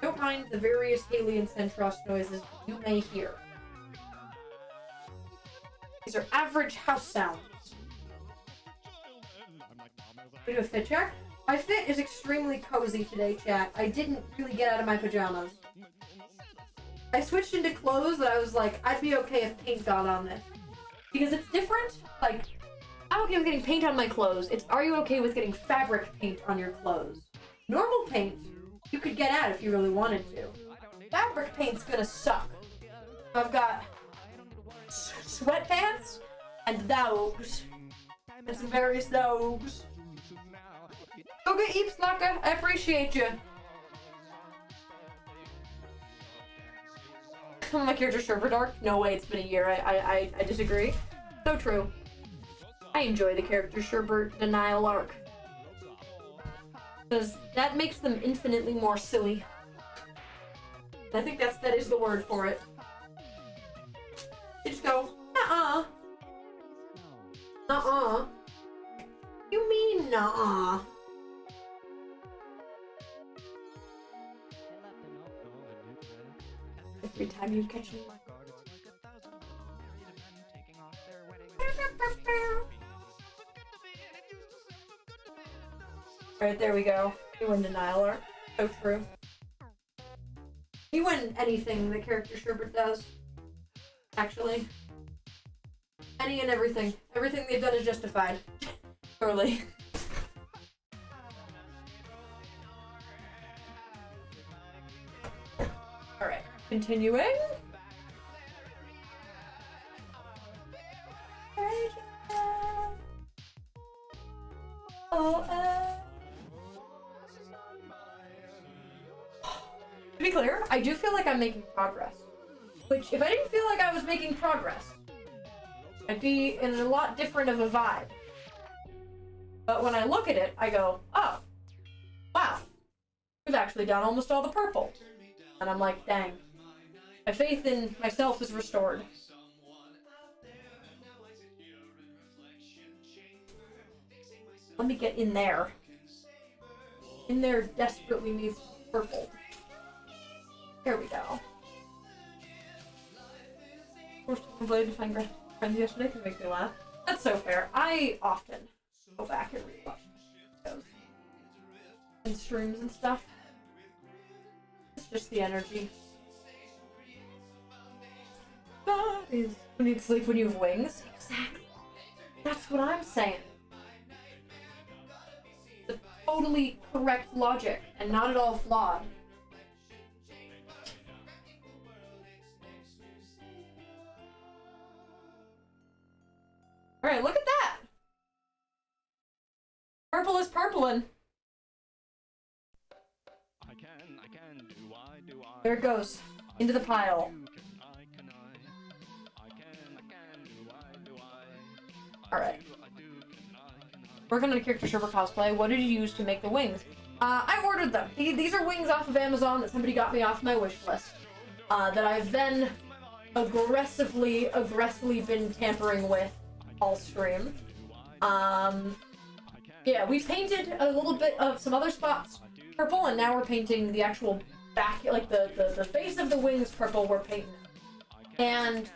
Don't mind the various Alien Centros noises you may hear. These are average house sounds. We do a fit check. My fit is extremely cozy today, chat. I didn't really get out of my pajamas. I switched into clothes that I was like, I'd be okay if paint got on this. Because it's different. Like, I'm okay with getting paint on my clothes. It's, are you okay with getting fabric paint on your clothes? Normal paint, you could get at if you really wanted to. Fabric paint's gonna suck. I've got sweatpants and those. And some various those. Yoga Eeps Naka, I appreciate you. My character SHERBERT. No way, it's been a year. I disagree. So true. I enjoy the character SHERBERT denial arc. Because that makes them infinitely more silly. I think that is the word for it. They just go, nuh-uh. Nuh-uh. You mean nuh-uh? Every time you catch me. Alright, there we go. You win denial art. So true. You win anything the character SHERBERT does. Actually. Any and everything. Everything they've done is justified. Totally. Alright. Continuing. To be clear, I do feel like I'm making progress. Which, if I didn't feel like I was making progress, I'd be in a lot different of a vibe. But when I look at it, I go, oh, wow, we've actually done almost all the purple. And I'm like, dang. My faith in myself is restored. Let me get in there. In there desperately needs purple. There we go. Of course, I played to find friends yesterday because it makes me laugh. That's so fair. I often go back and rewatch those. And streams and stuff. It's just the energy. That is when you sleep when you have wings. Exactly. That's what I'm saying. The totally correct logic and not at all flawed. Alright, look at that! Purple is purplin'. There it goes. Into the pile. Alright. Working on a character SHERBERT cosplay. What did you use to make the wings? I ordered them. These are wings off of Amazon that somebody got me off my wish list. That I've then aggressively been tampering with all stream. Yeah, we painted a little bit of some other spots purple, and now we're painting the actual back, like the face of the wings purple we're painting. And,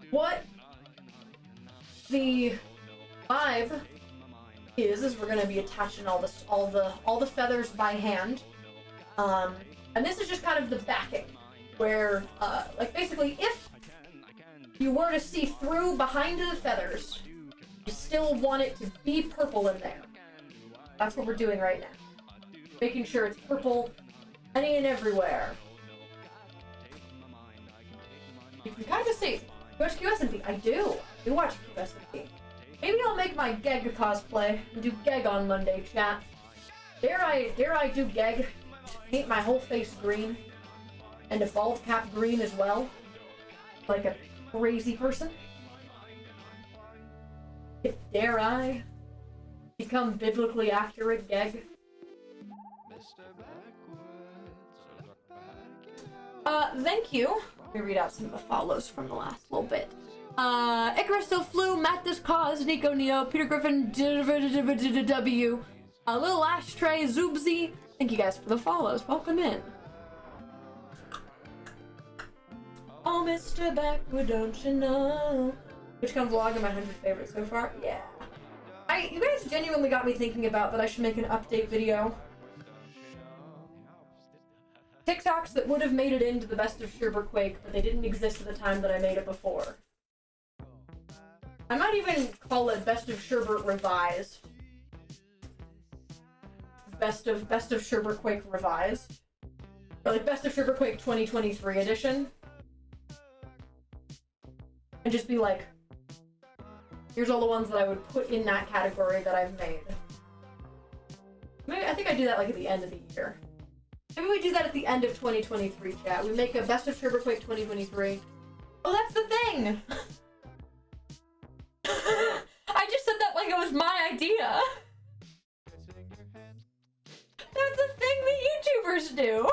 what the vibe is we're gonna be attaching all the feathers by hand. And this is just kind of the backing, where, like, basically, if if you were to see through behind the feathers, you still want it to be purple in there. That's what we're doing right now. Making sure it's purple any and everywhere. You can kind of see. You watch QSMP? I do. I do watch QSMP. Maybe I'll make my Geg cosplay and do Geg on Monday, chat. Dare I do Geg? Paint my whole face green. And a bald cap green as well. Like a crazy person. Dare I become biblically accurate Geg? Thank you. Let me read out some of the follows from the last little bit. Icarus still flew, Matt this cause, Nico Neo, Peter Griffin, W, a little ashtray, Zoobsy. Thank you guys for the follows. Welcome in. Oh, Mr. Backward, don't you know? Which kind of vlog are my 100 favorites so far? Yeah. You guys genuinely got me thinking about that I should make an update video. TikToks that would have made it into the best of Sherbert Quake, but they didn't exist at the time that I made it before. I might even call it Best of Sherbert Revised. Best of Sherbert Quake Revised. Or like Best of Sherbert Quake 2023 edition. And just be like, here's all the ones that I would put in that category that I've made. Maybe I think I do that like at the end of the year. Maybe we do that at the end of 2023, chat. We make a Best of Sherbert Quake 2023. Oh, that's the thing! I just said that like it was my idea. That's a thing that YouTubers do.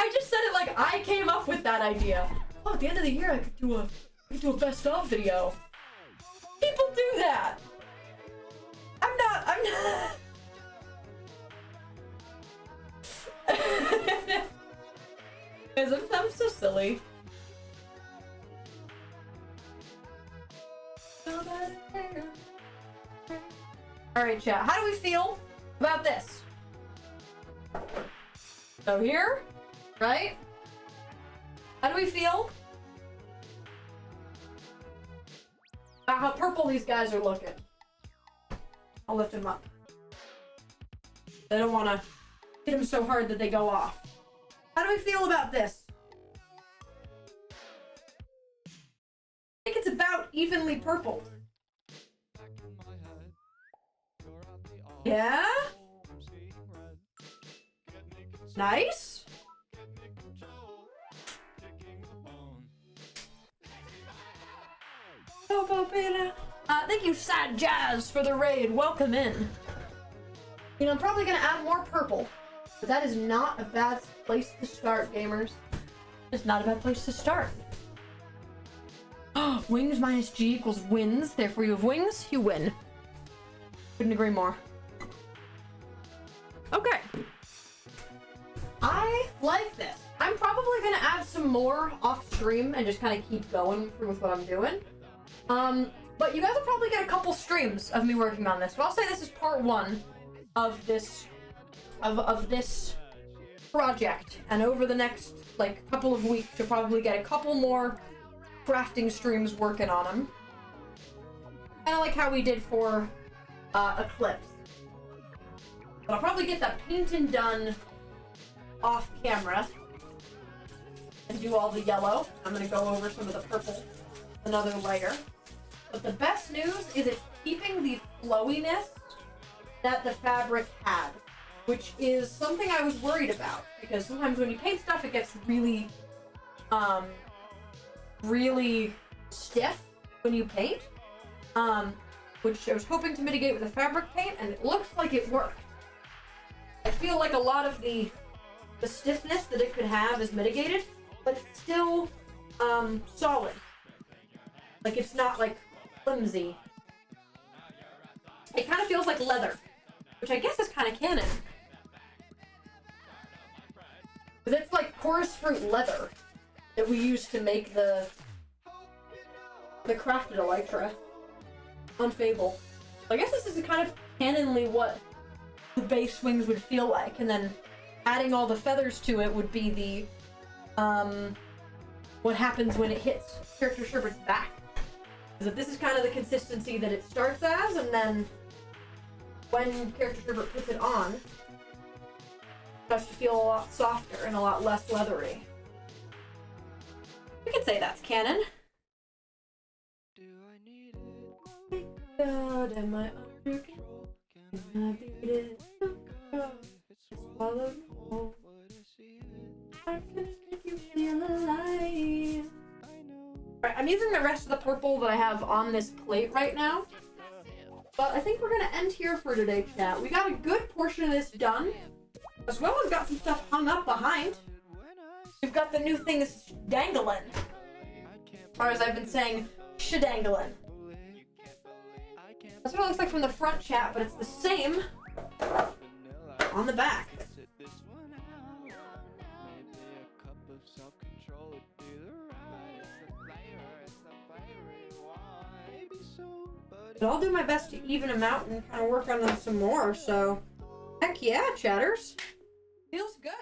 I just said it like I came up with that idea. Oh, at the end of the year I could do a best of video. People do that. I'm not. Guys, I'm so silly. Alright, chat. How do we feel about this? So here, right? How do we feel about how purple these guys are looking? I'll lift them up. I don't want to hit them so hard that they go off. How do we feel about this? I think it's about evenly purpled. Yeah? Nice? Thank you, Sad Jazz, for the raid. Welcome in. You know, I'm probably gonna add more purple, but that is not a bad place to start, gamers. It's not a bad place to start. Wings minus G equals wins. Therefore, you have wings, you win. Couldn't agree more. Okay. I like this. I'm probably gonna add some more off stream and just kind of keep going with what I'm doing. But you guys will probably get a couple streams of me working on this. But I'll say this is part one of this project, and over the next like couple of weeks you'll probably get a couple more crafting streams working on them. Kind of like how we did for Eclipse. But I'll probably get that painting done off camera and do all the yellow. I'm gonna go over some of the purple, another layer. But the best news is it's keeping the flowiness that the fabric had, which is something I was worried about, because sometimes when you paint stuff it gets really really stiff when you paint, which I was hoping to mitigate with the fabric paint, and it looks like it worked. I feel like a lot of the stiffness that it could have is mitigated, but it's still solid. Like, it's not like flimsy. It kind of feels like leather, which I guess is kind of canon. Because it's like chorus fruit leather that we use to make the crafted elytra on Fable. So I guess this is kind of canonly what the base wings would feel like, and then adding all the feathers to it would be what happens when it hits character Sherbert's back. Is that this is kind of the consistency that it starts as, and then when character Sherbert puts it on, it starts to feel a lot softer and a lot less leathery. We could say that's canon. Do I need it? God, am I under control? Can I beat it? Swallow whole. I can make you feel alive. Right, I'm using the rest of the purple that I have on this plate right now. But I think we're gonna end here for today, chat. We got a good portion of this done, as well as got some stuff hung up behind. We've got the new things dangling. Or as I've been saying, shadangling. That's what it looks like from the front, chat, but it's the same on the back. But I'll do my best to even them out and kind of work on them some more, so heck yeah, chatters. Feels good.